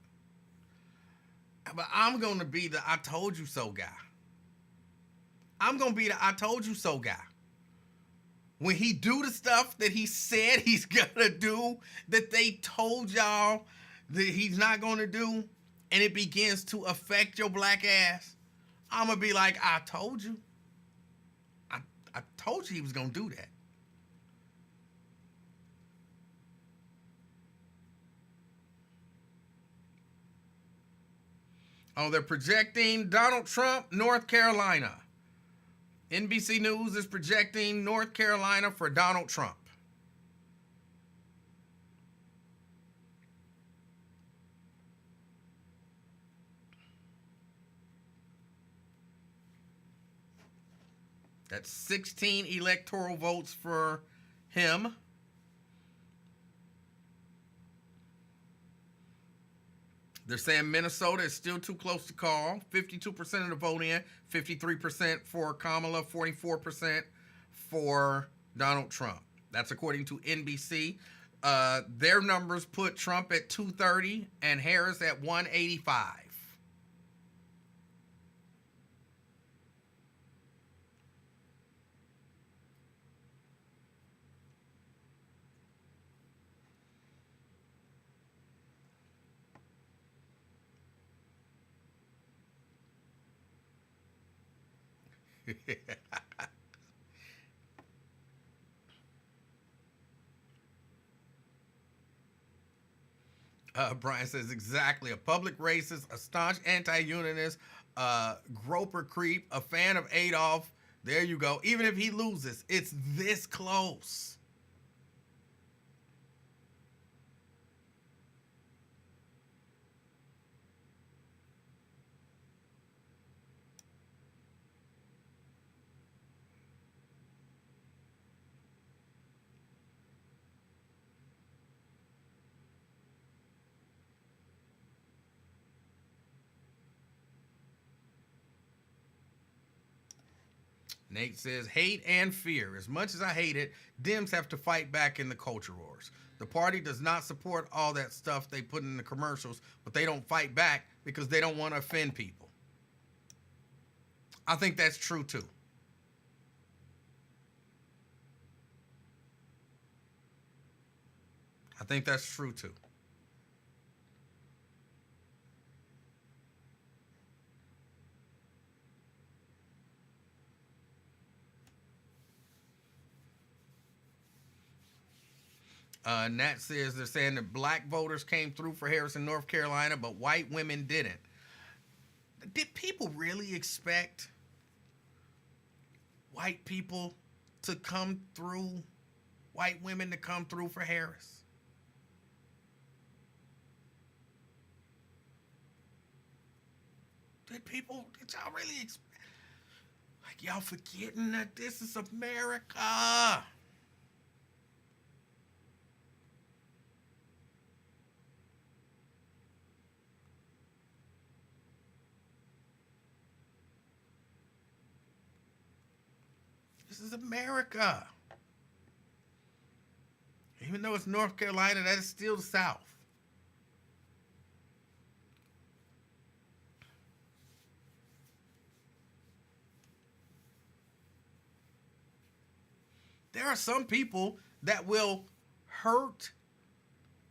But I'm going to be the I told you so guy. I'm going to be the I told you so guy. When he do the stuff that he said he's going to do, that they told y'all that he's not going to do, and it begins to affect your black ass, I'm going to be like, I told you. I told you he was going to do that. Oh, they're projecting Donald Trump, North Carolina. NBC News is projecting North Carolina for Donald Trump. That's 16 electoral votes for him. They're saying Minnesota is still too close to call. 52% of the vote in, 53% for Kamala, 44% for Donald Trump. That's according to NBC. Their numbers put Trump at 230 and Harris at 185. Brian says exactly. A public racist, a staunch anti-unionist, groper creep, a fan of Adolf. There you go. Even if he loses, it's this close. Nate says, hate and fear. As much as I hate it, Dems have to fight back in the culture wars. The party does not support all that stuff they put in the commercials, but they don't fight back because they don't want to offend people. I think that's true too. I think that's true too. Nat says they're saying that black voters came through for Harris in North Carolina, but white women didn't. Did people really expect white people to come through, white women to come through for Harris? Did y'all really expect? Like, y'all forgetting that this is America? This is America. Even though it's North Carolina, that is still the South. There are some people that will hurt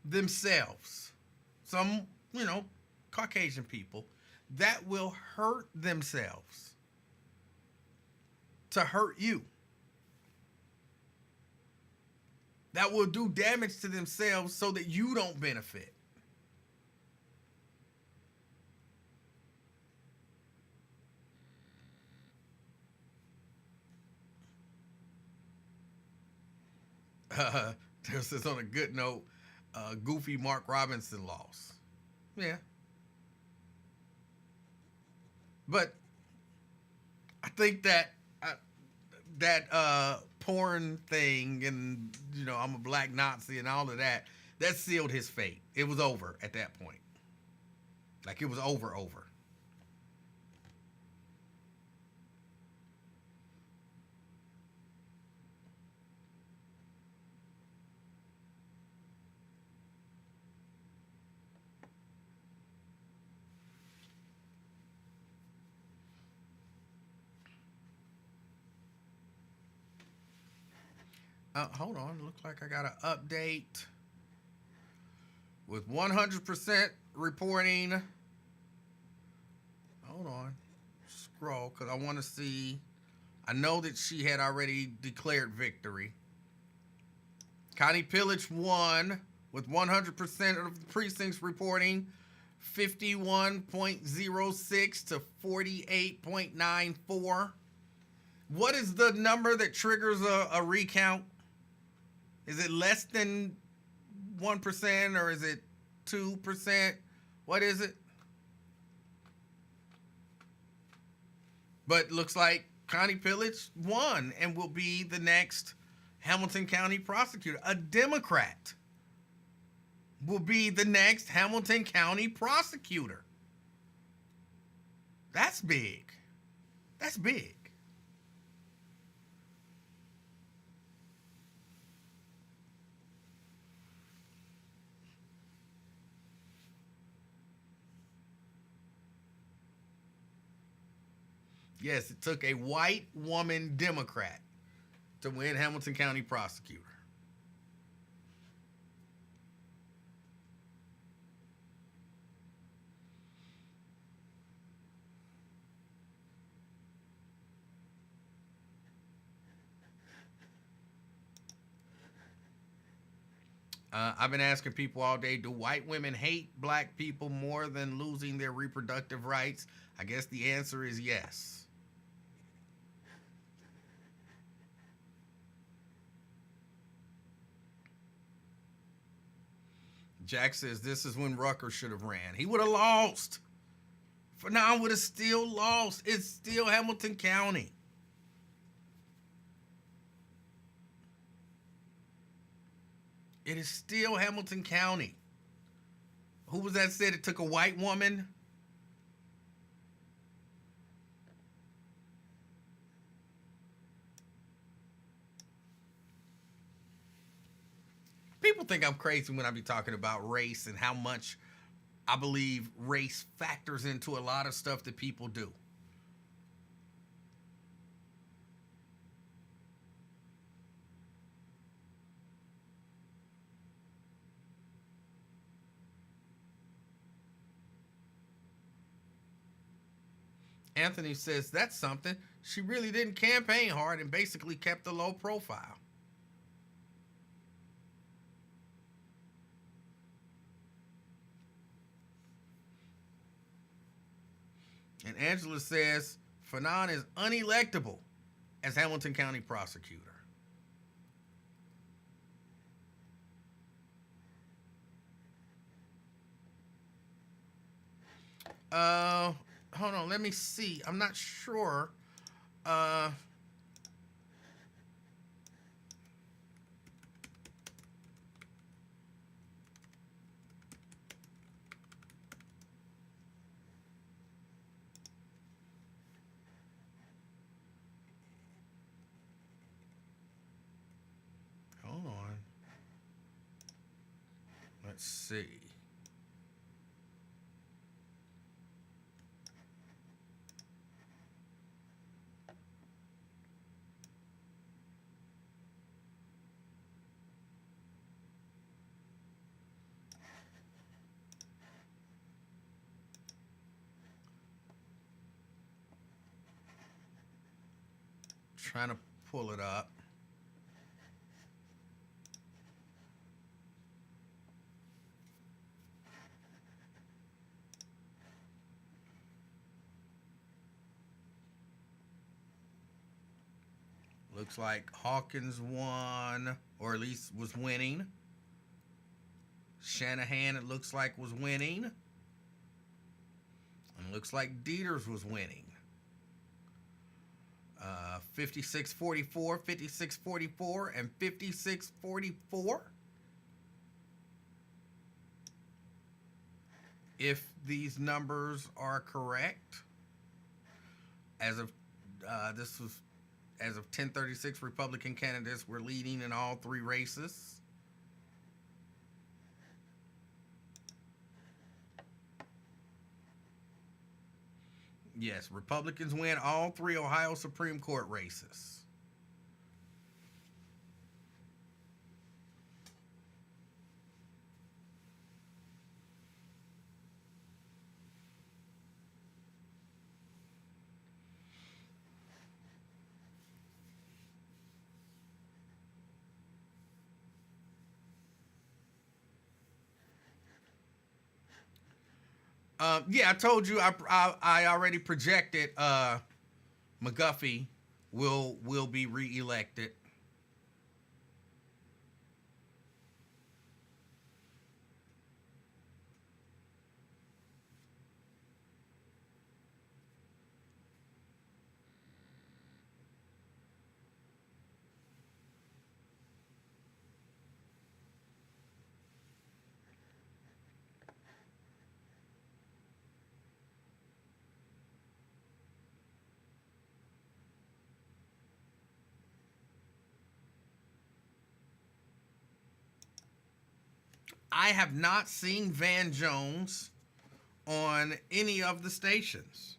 themselves. Some, Caucasian people that will hurt themselves to hurt you. That will do damage to themselves so that you don't benefit. This is on a good note. Goofy Mark Robinson lost. Yeah. But I think that porn thing and, I'm a black Nazi and all of that sealed his fate. It was over at that point. Like, it was over. Hold on. Looks like I got an update with 100% reporting. Hold on. Scroll, because I want to see. I know that she had already declared victory. Connie Pillage won with 100% of the precincts reporting 51.06 to 48.94. What is the number that triggers a recount? Is it less than 1% or is it 2%? What is it? But looks like Connie Pillage won and will be the next Hamilton County prosecutor. A Democrat will be the next Hamilton County prosecutor. That's big. That's big. Yes, it took a white woman Democrat to win Hamilton County prosecutor. I've been asking people all day, do white women hate black people more than losing their reproductive rights? I guess the answer is yes. Jack says this is when Rucker should have ran. He would have lost. Fanon would have still lost. It's still Hamilton County. It is still Hamilton County. Who was that said it took a white woman? People think I'm crazy when I be talking about race and how much I believe race factors into a lot of stuff that people do. Anthony says that's something. She really didn't campaign hard and basically kept a low profile. And Angela says Fanon is unelectable as Hamilton County prosecutor. Hold on, let me see. I'm not sure. Hold on. Let's see. Trying to pull it up. Looks like Hawkins won, or at least was winning. Shanahan, it looks like, was winning. And it looks like Dieters was winning. 56-44, 56-44, and 56-44. If these numbers are correct, as of this was as of 10:36, Republican candidates were leading in all three races. Yes, Republicans win all three Ohio Supreme Court races. Yeah, I told you I already projected McGuffey will be reelected. I have not seen Van Jones on any of the stations.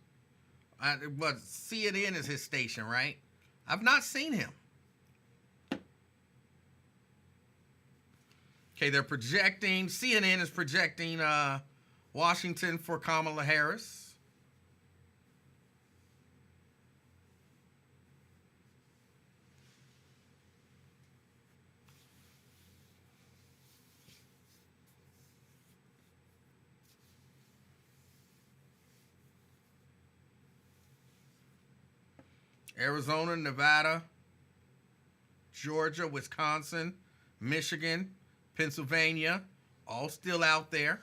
But CNN is his station, right? I've not seen him. Okay, they're projecting, CNN is projecting Washington for Kamala Harris. Arizona, Nevada, Georgia, Wisconsin, Michigan, Pennsylvania, all still out there.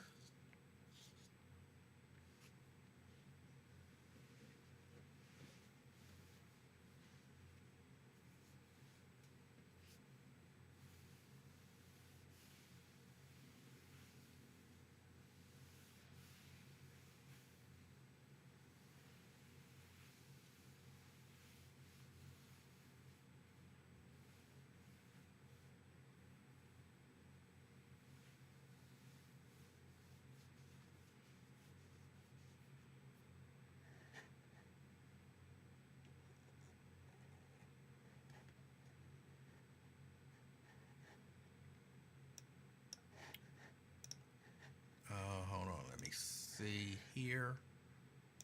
Hold on, let me see here.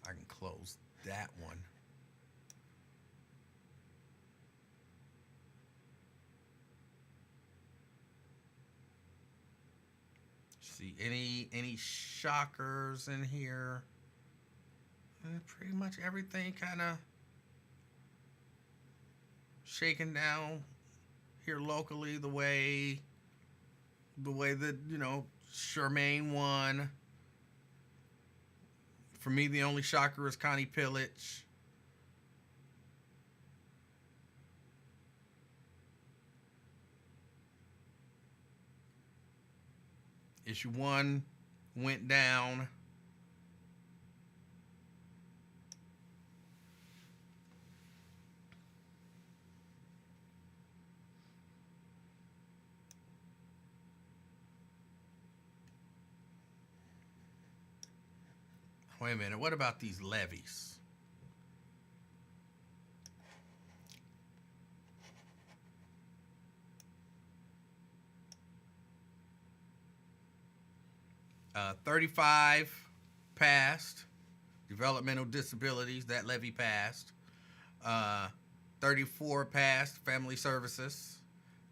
I can close that one. See any shockers in here? Pretty much everything kind of shaken down here locally the way that, you know, Charmaine won. For me, the only shocker is Connie Pillage. Issue 1 went down. Wait a minute, what about these levies? Uh, 35 passed. Developmental disabilities, that levy passed. 34 passed. Family services.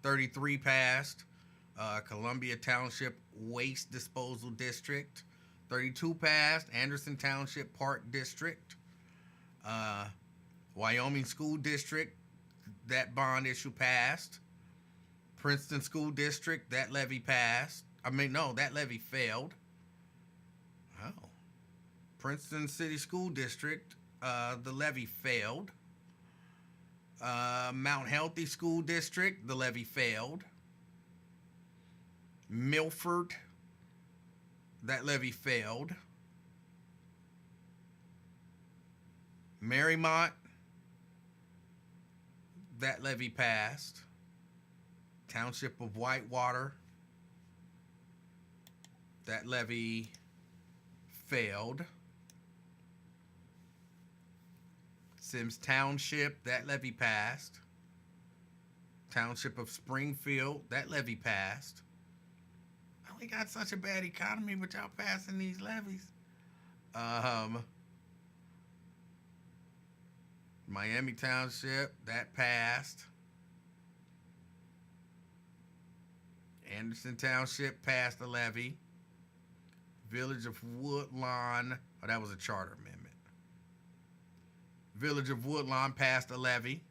33 passed. Columbia Township Waste Disposal District. 32 passed. Anderson Township Park District. Wyoming School District, that bond issue passed. Princeton School District, that levy passed. That levy failed. Oh. Princeton City School District, the levy failed. Mount Healthy School District, the levy failed. Milford, that levy failed. Marymount, that levy passed. Township of Whitewater, that levy failed. Sims Township, that levy passed. Township of Springfield, that levy passed. We got such a bad economy, but y'all passing these levies. Miami Township, that passed. Anderson Township passed the levy. Village of Woodlawn, oh, that was a charter amendment. Village of Woodlawn passed a levy.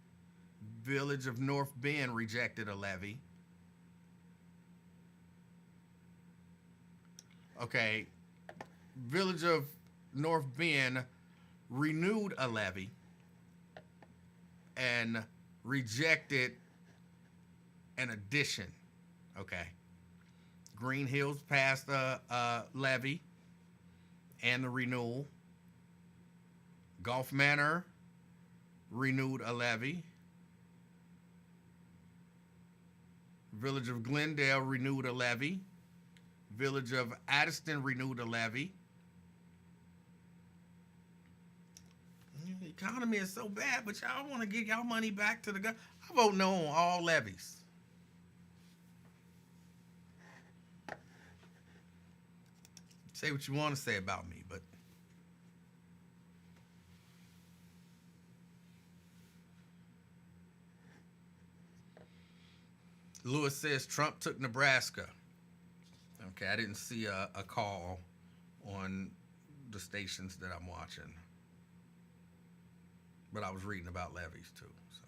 Village of North Bend rejected a levy. Okay, Village of North Bend renewed a levy and rejected an addition. Okay. Green Hills passed a levy and the renewal. Gulf Manor renewed a levy. Village of Glendale renewed a levy. Village of Addiston renewed a levy. The economy is so bad, but y'all want to get y'all money back to the government. I vote no on all levies. Say what you want to say about me, but Lewis says Trump took Nebraska. Okay, I didn't see a call on the stations that I'm watching, but I was reading about levies too. So.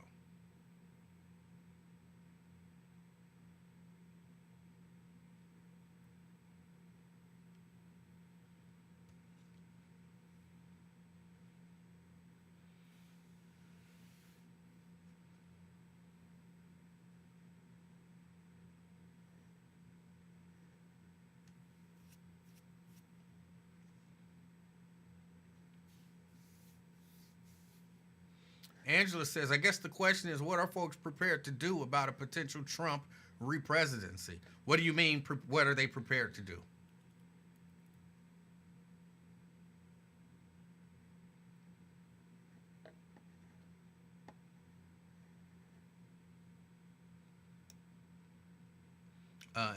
Angela says, I guess the question is, what are folks prepared to do about a potential Trump re-presidency? What do you mean, what are they prepared to do?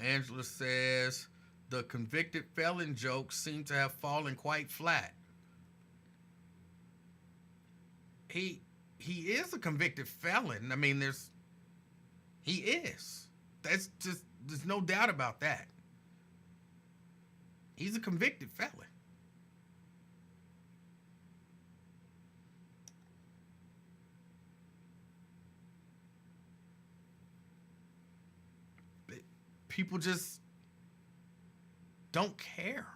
Angela says, the convicted felon jokes seem to have fallen quite flat. He is a convicted felon. I mean, he is. That's just, there's no doubt about that. He's a convicted felon. People just don't care.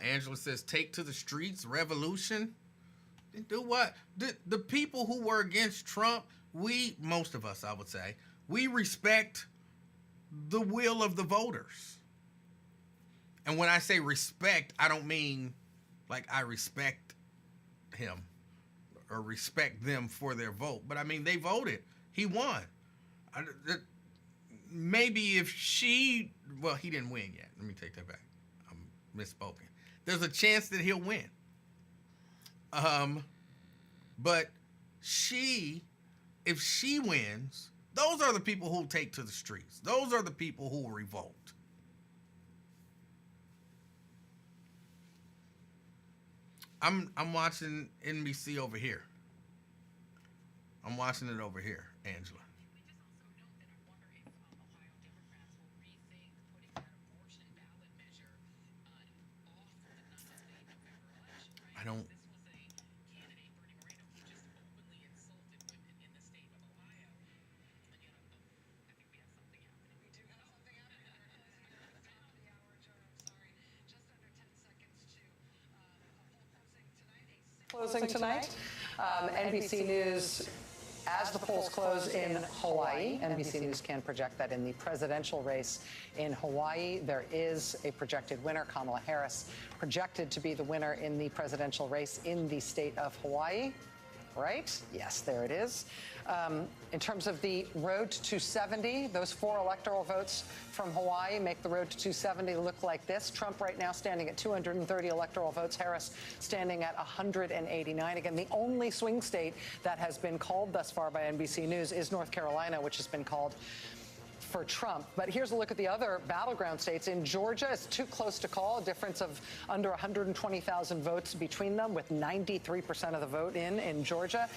Angela says, take to the streets, revolution. Do what? The people who were against Trump, most of us, I would say, we respect the will of the voters. And when I say respect, I don't mean like I respect him or respect them for their vote. But I mean, they voted. He won. Maybe if he didn't win yet. Let me take that back. I'm misspoken. There's a chance that he'll win. But if she wins, those are the people who take to the streets. Those are the people who will revolt. I'm watching NBC over here. I'm watching it over here, Angela. I don't. Closing tonight. NBC News, as the polls close in Hawaii, NBC News can project that in the presidential race in Hawaii, there is a projected winner. Kamala Harris projected to be the winner in the presidential race in the state of Hawaii. Right? Yes, there it is. In terms of the road to 270, those 4 electoral votes from Hawaii make the road to 270 look like this. Trump right now standing at 230 electoral votes. Harris standing at 189. Again, the only swing state that has been called thus far by NBC News is North Carolina, which has been called for Trump. But here's a look at the other battleground states. In Georgia, it's too close to call, a difference of under 120,000 votes between them, with 93% of the vote in Georgia.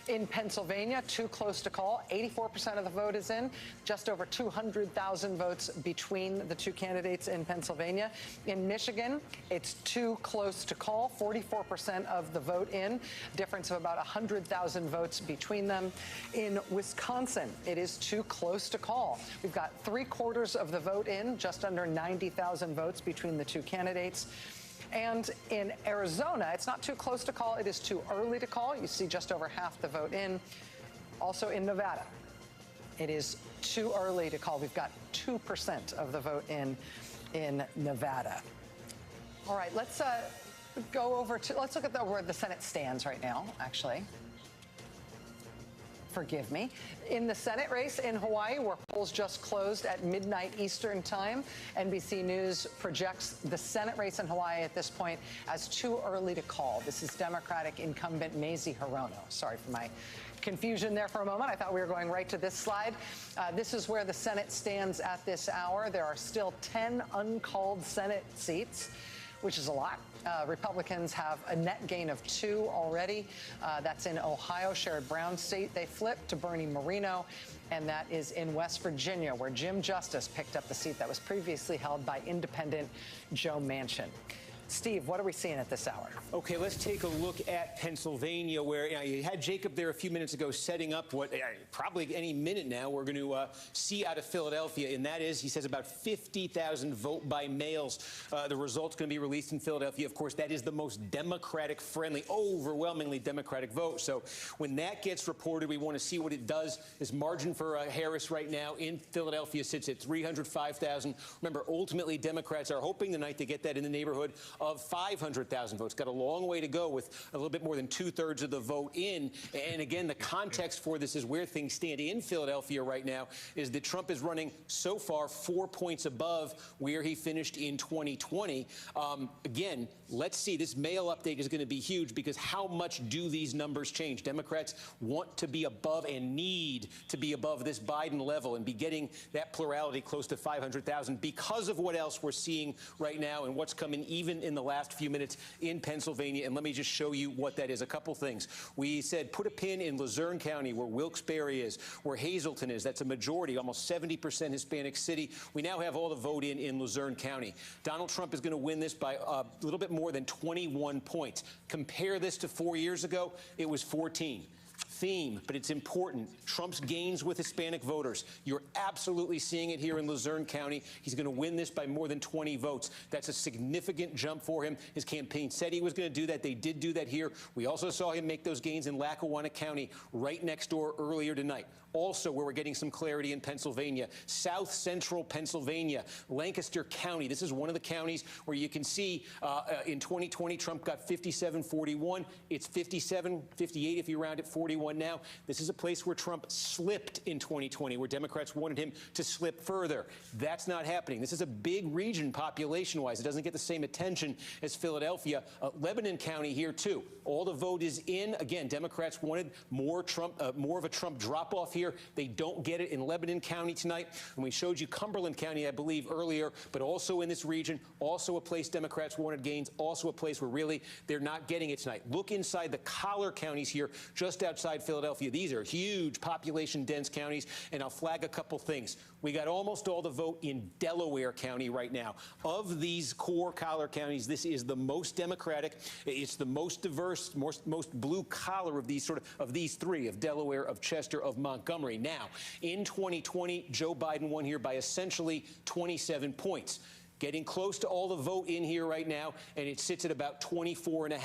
In Pennsylvania, too close to call. 84% of the vote is in. Just over 200,000 votes between the two candidates in Pennsylvania. In Michigan, it's too close to call. 44% of the vote in. Difference of about 100,000 votes between them. In Wisconsin, it is too close to call. We've got 3/4 of the vote in, just under 90,000 votes between the two candidates. And in Arizona, it's not too close to call. It is too early to call. You see just over half the vote in. Also in Nevada, it is too early to call. We've got 2% of the vote in Nevada. All right, let's go over to, let's look at where the Senate stands right now, actually. Forgive me. In the Senate race in Hawaii, where polls just closed at midnight Eastern time, NBC News projects the Senate race in Hawaii at this point as too early to call. This is Democratic incumbent Mazie Hirono. Sorry for my confusion there for a moment. I thought we were going right to this slide. This is where the Senate stands at this hour. There are still 10 uncalled Senate seats, which is a lot. Republicans have a net gain of 2 already. That's in Ohio. Sherrod Brown's seat they flipped to Bernie Moreno. And that is in West Virginia, where Jim Justice picked up the seat that was previously held by independent Joe Manchin. Steve, what are we seeing at this hour? Okay, let's take a look at Pennsylvania, where you had Jacob there a few minutes ago setting up what probably any minute now we're going to see out of Philadelphia, and that is, he says, about 50,000 vote by mails. The result's going to be released in Philadelphia. Of course, that is the most Democratic-friendly, overwhelmingly Democratic vote. So when that gets reported, we want to see what it does. This margin for Harris right now in Philadelphia sits at 305,000. Remember, ultimately, Democrats are hoping tonight to get that in the neighborhood of 500,000 votes. Got a long way to go with a little bit more than 2/3 of the vote in. And again, the context for this is where things stand in Philadelphia right now is that Trump is running so far 4 points above where he finished in 2020. Again, let's see. This mail update is going to be huge because how much do these numbers change? Democrats want to be above and need to be above this Biden level and be getting that plurality close to 500,000 because of what else we're seeing right now and what's coming even in the last few minutes in Pennsylvania. And let me just show you what that is. A couple things. We said put a pin in Luzerne County, where Wilkes-Barre is, where Hazleton is. That's a majority, almost 70% Hispanic city. We now have all the vote in Luzerne County. Donald Trump is going to win this by a little bit more than 21 points. Compare this to 4 years ago. It was 14. Theme, but it's important. Trump's gains with Hispanic voters. You're absolutely seeing it here in Luzerne County. He's going to win this by more than 20 votes. That's a significant jump for him. His campaign said he was going to do that. They did do that here. We also saw him make those gains in Lackawanna County right next door earlier tonight. Also, where we're getting some clarity in Pennsylvania, south central Pennsylvania, Lancaster County. This is one of the counties where you can see in 2020, Trump got 57-41. It's 57-58 if you round it 41 now. This is a place where Trump slipped in 2020, where Democrats wanted him to slip further. That's not happening. This is a big region population-wise. It doesn't get the same attention as Philadelphia. Lebanon County here, too. All the vote is in. Again, Democrats wanted more of a Trump drop-off here. They don't get it in Lebanon County tonight. And we showed you Cumberland County, I believe, earlier, but also in this region, also a place Democrats wanted gains, also a place where really they're not getting it tonight. Look inside the collar counties here, just outside Philadelphia. These are huge population-dense counties, and I'll flag a couple things. We got almost all the vote in Delaware County right now. Of these core collar counties, this is the most Democratic. It's the most diverse, most blue-collar of these these three, of Delaware, of Chester, of Montgomery. Now, in 2020, Joe Biden won here by essentially 27 points. Getting close to all the vote in here right now, and it sits at about 24.5.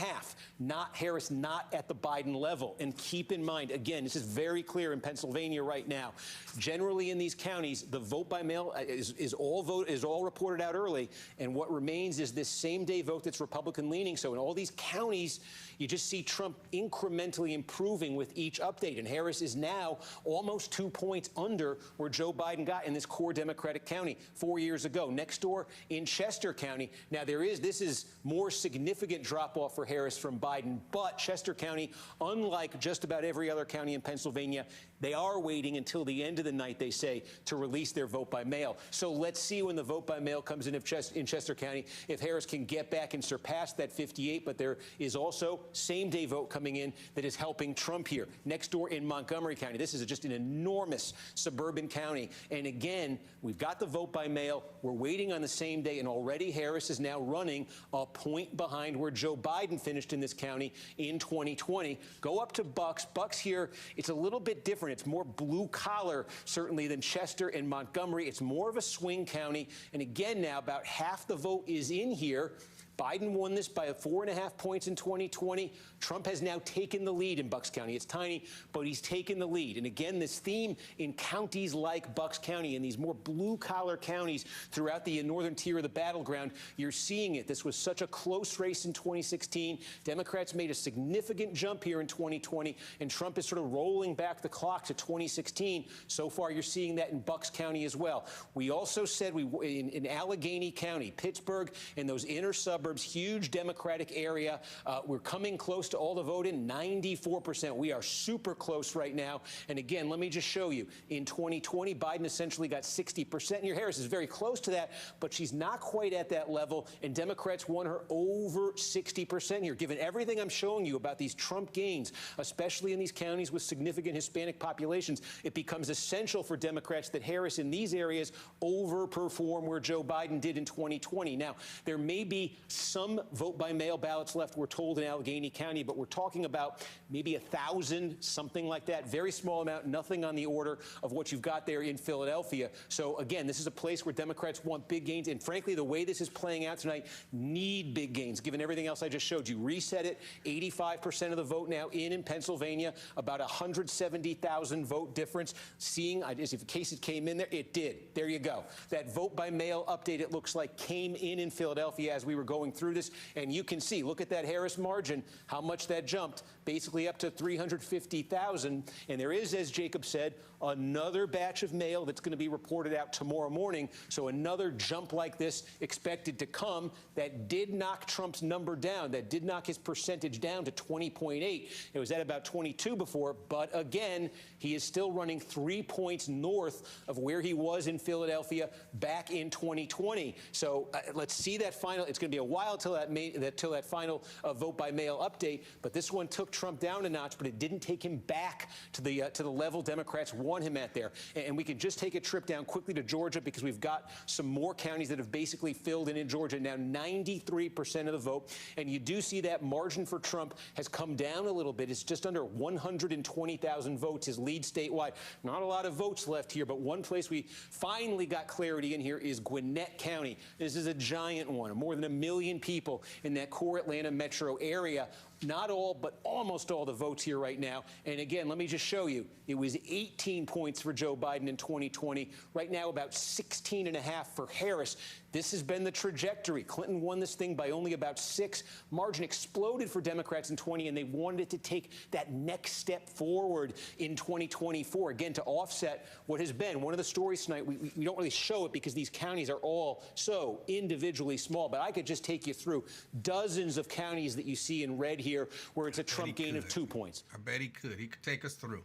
Harris not at the Biden level. And keep in mind, again, this is very clear in Pennsylvania right now. Generally in these counties, the vote by mail is all reported out early, and what remains is this same-day vote that's Republican leaning. So in all these counties, you just see Trump incrementally improving with each update, and Harris is now almost 2 points under where Joe Biden got in this core Democratic county 4 years ago. Next door in Chester County. Now, this is more significant drop-off for Harris from Biden, but Chester County, unlike just about every other county in Pennsylvania, They are waiting until the end of the night, they say, to release their vote by mail. So let's see when the vote by mail comes in in Chester County, if Harris can get back and surpass that 58. But there is also same-day vote coming in that is helping Trump here. Next door in Montgomery County, this is just an enormous suburban county. And again, we've got the vote by mail. We're waiting on the same day, and already Harris is now running a point behind where Joe Biden finished in this county in 2020. Go up to Bucks. Bucks here, it's a little bit different. It's more blue collar, certainly, than Chester and Montgomery. It's more of a swing county. And again, now about half the vote is in here. Biden won this by 4.5 points in 2020. Trump has now taken the lead in Bucks County. It's tiny, but he's taken the lead. And again, this theme in counties like Bucks County and these more blue-collar counties throughout the northern tier of the battleground, you're seeing it. This was such a close race in 2016. Democrats made a significant jump here in 2020, and Trump is sort of rolling back the clock to 2016. So far, you're seeing that in Bucks County as well. We also said in Allegheny County, Pittsburgh, and those inner suburbs, huge Democratic area. We're coming close to all the vote in, 94%. We are super close right now. And again, let me just show you. In 2020, Biden essentially got 60%. Your Harris is very close to that, but she's not quite at that level. And Democrats won her over 60% here. Given everything I'm showing you about these Trump gains, especially in these counties with significant Hispanic populations, it becomes essential for Democrats that Harris in these areas overperform where Joe Biden did in 2020. Now, there may be some vote-by-mail ballots left, we're told, in Allegheny County, but we're talking about maybe 1,000, something like that. Very small amount, nothing on the order of what you've got there in Philadelphia. So, again, this is a place where Democrats want big gains, and frankly, the way this is playing out tonight, need big gains, given everything else I just showed you. Reset it, 85% of the vote now in Pennsylvania, about 170,000 vote difference. Seeing, as in case it came in there, it did. There you go. That vote-by-mail update, it looks like, came in Philadelphia as we were going through this, and you can see, look at that Harris margin, how much that jumped, basically up to 350,000. And there is, as Jacob said, another batch of mail that's going to be reported out tomorrow morning. So another jump like this expected to come that did knock Trump's number down, that did knock his percentage down to 20.8. It was at about 22 before, but again, he is still running 3 points north of where he was in Philadelphia back in 2020. So let's see that final. It's going to be a while till that final vote by mail update. But this one took Trump down a notch, but it didn't take him back to the level Democrats want him at there. And we can just take a trip down quickly to Georgia, because we've got some more counties that have basically filled in Georgia now, 93% of the vote. And you do see that margin for Trump has come down a little bit. It's just under 120,000 votes, his lead statewide. Not a lot of votes left here, but one place we finally got clarity in here is Gwinnett County. This is a giant one, more than 1 million people in that core Atlanta metro area. Not all, but almost all the votes here right now. And again, let me just show you. It was 18 points for Joe Biden in 2020. Right now, about 16.5 for Harris. This has been the trajectory. Clinton won this thing by only about 6. Margin exploded for Democrats in 20, and they wanted it to take that next step forward in 2024, again, to offset what has been one of the stories tonight. We don't really show it because these counties are all so individually small, but I could just take you through dozens of counties that you see in red here where it's a Trump gain of 2 points. I bet he could. He could take us through.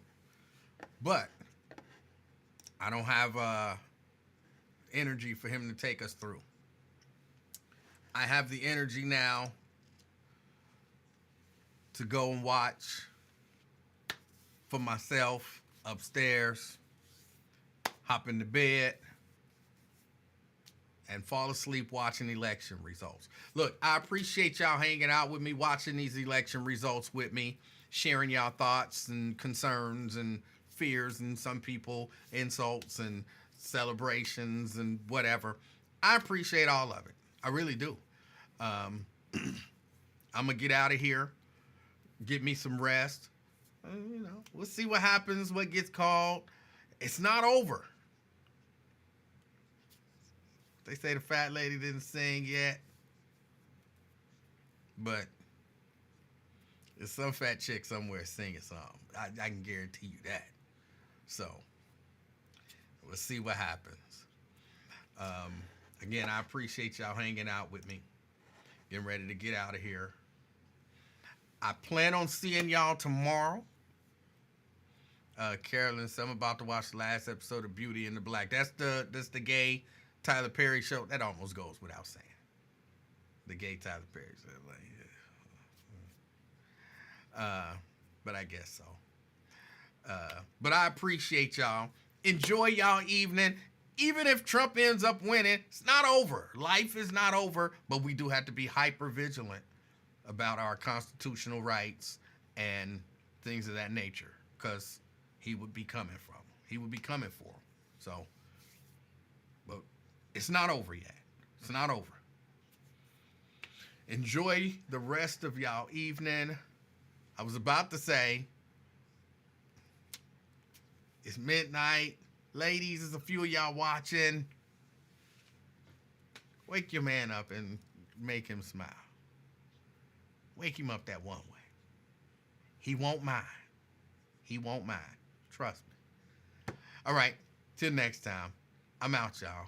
But I don't have energy for him to take us through. I have the energy now to go and watch for myself upstairs, hop into bed, and fall asleep watching election results. Look, I appreciate y'all hanging out with me, watching these election results with me, sharing y'all thoughts and concerns and fears, and some people insults and celebrations and whatever. I appreciate all of it. I really do. I'm going to get out of here, get me some rest. We'll see what happens, what gets called. It's not over. They say the fat lady didn't sing yet, but there's some fat chick somewhere singing something. I can guarantee you that. So we'll see what happens. Again, I appreciate y'all hanging out with me. Getting ready to get out of here. I plan on seeing y'all tomorrow Carolyn, so I'm about to watch the last episode of Beauty and the Black. That's the gay Tyler Perry show. That almost goes without saying. The gay Tyler Perry show. But I guess so. But I appreciate y'all. Enjoy y'all evening. Even if Trump ends up winning, it's not over. Life is not over, but we do have to be hyper vigilant about our constitutional rights and things of that nature, because he would be coming for them. So, but it's not over yet. It's not over. Enjoy the rest of y'all evening. I was about to say, it's midnight. Ladies, there's a few of y'all watching. Wake your man up and make him smile. Wake him up that one way. He won't mind. He won't mind. Trust me. All right. Till next time. I'm out, y'all.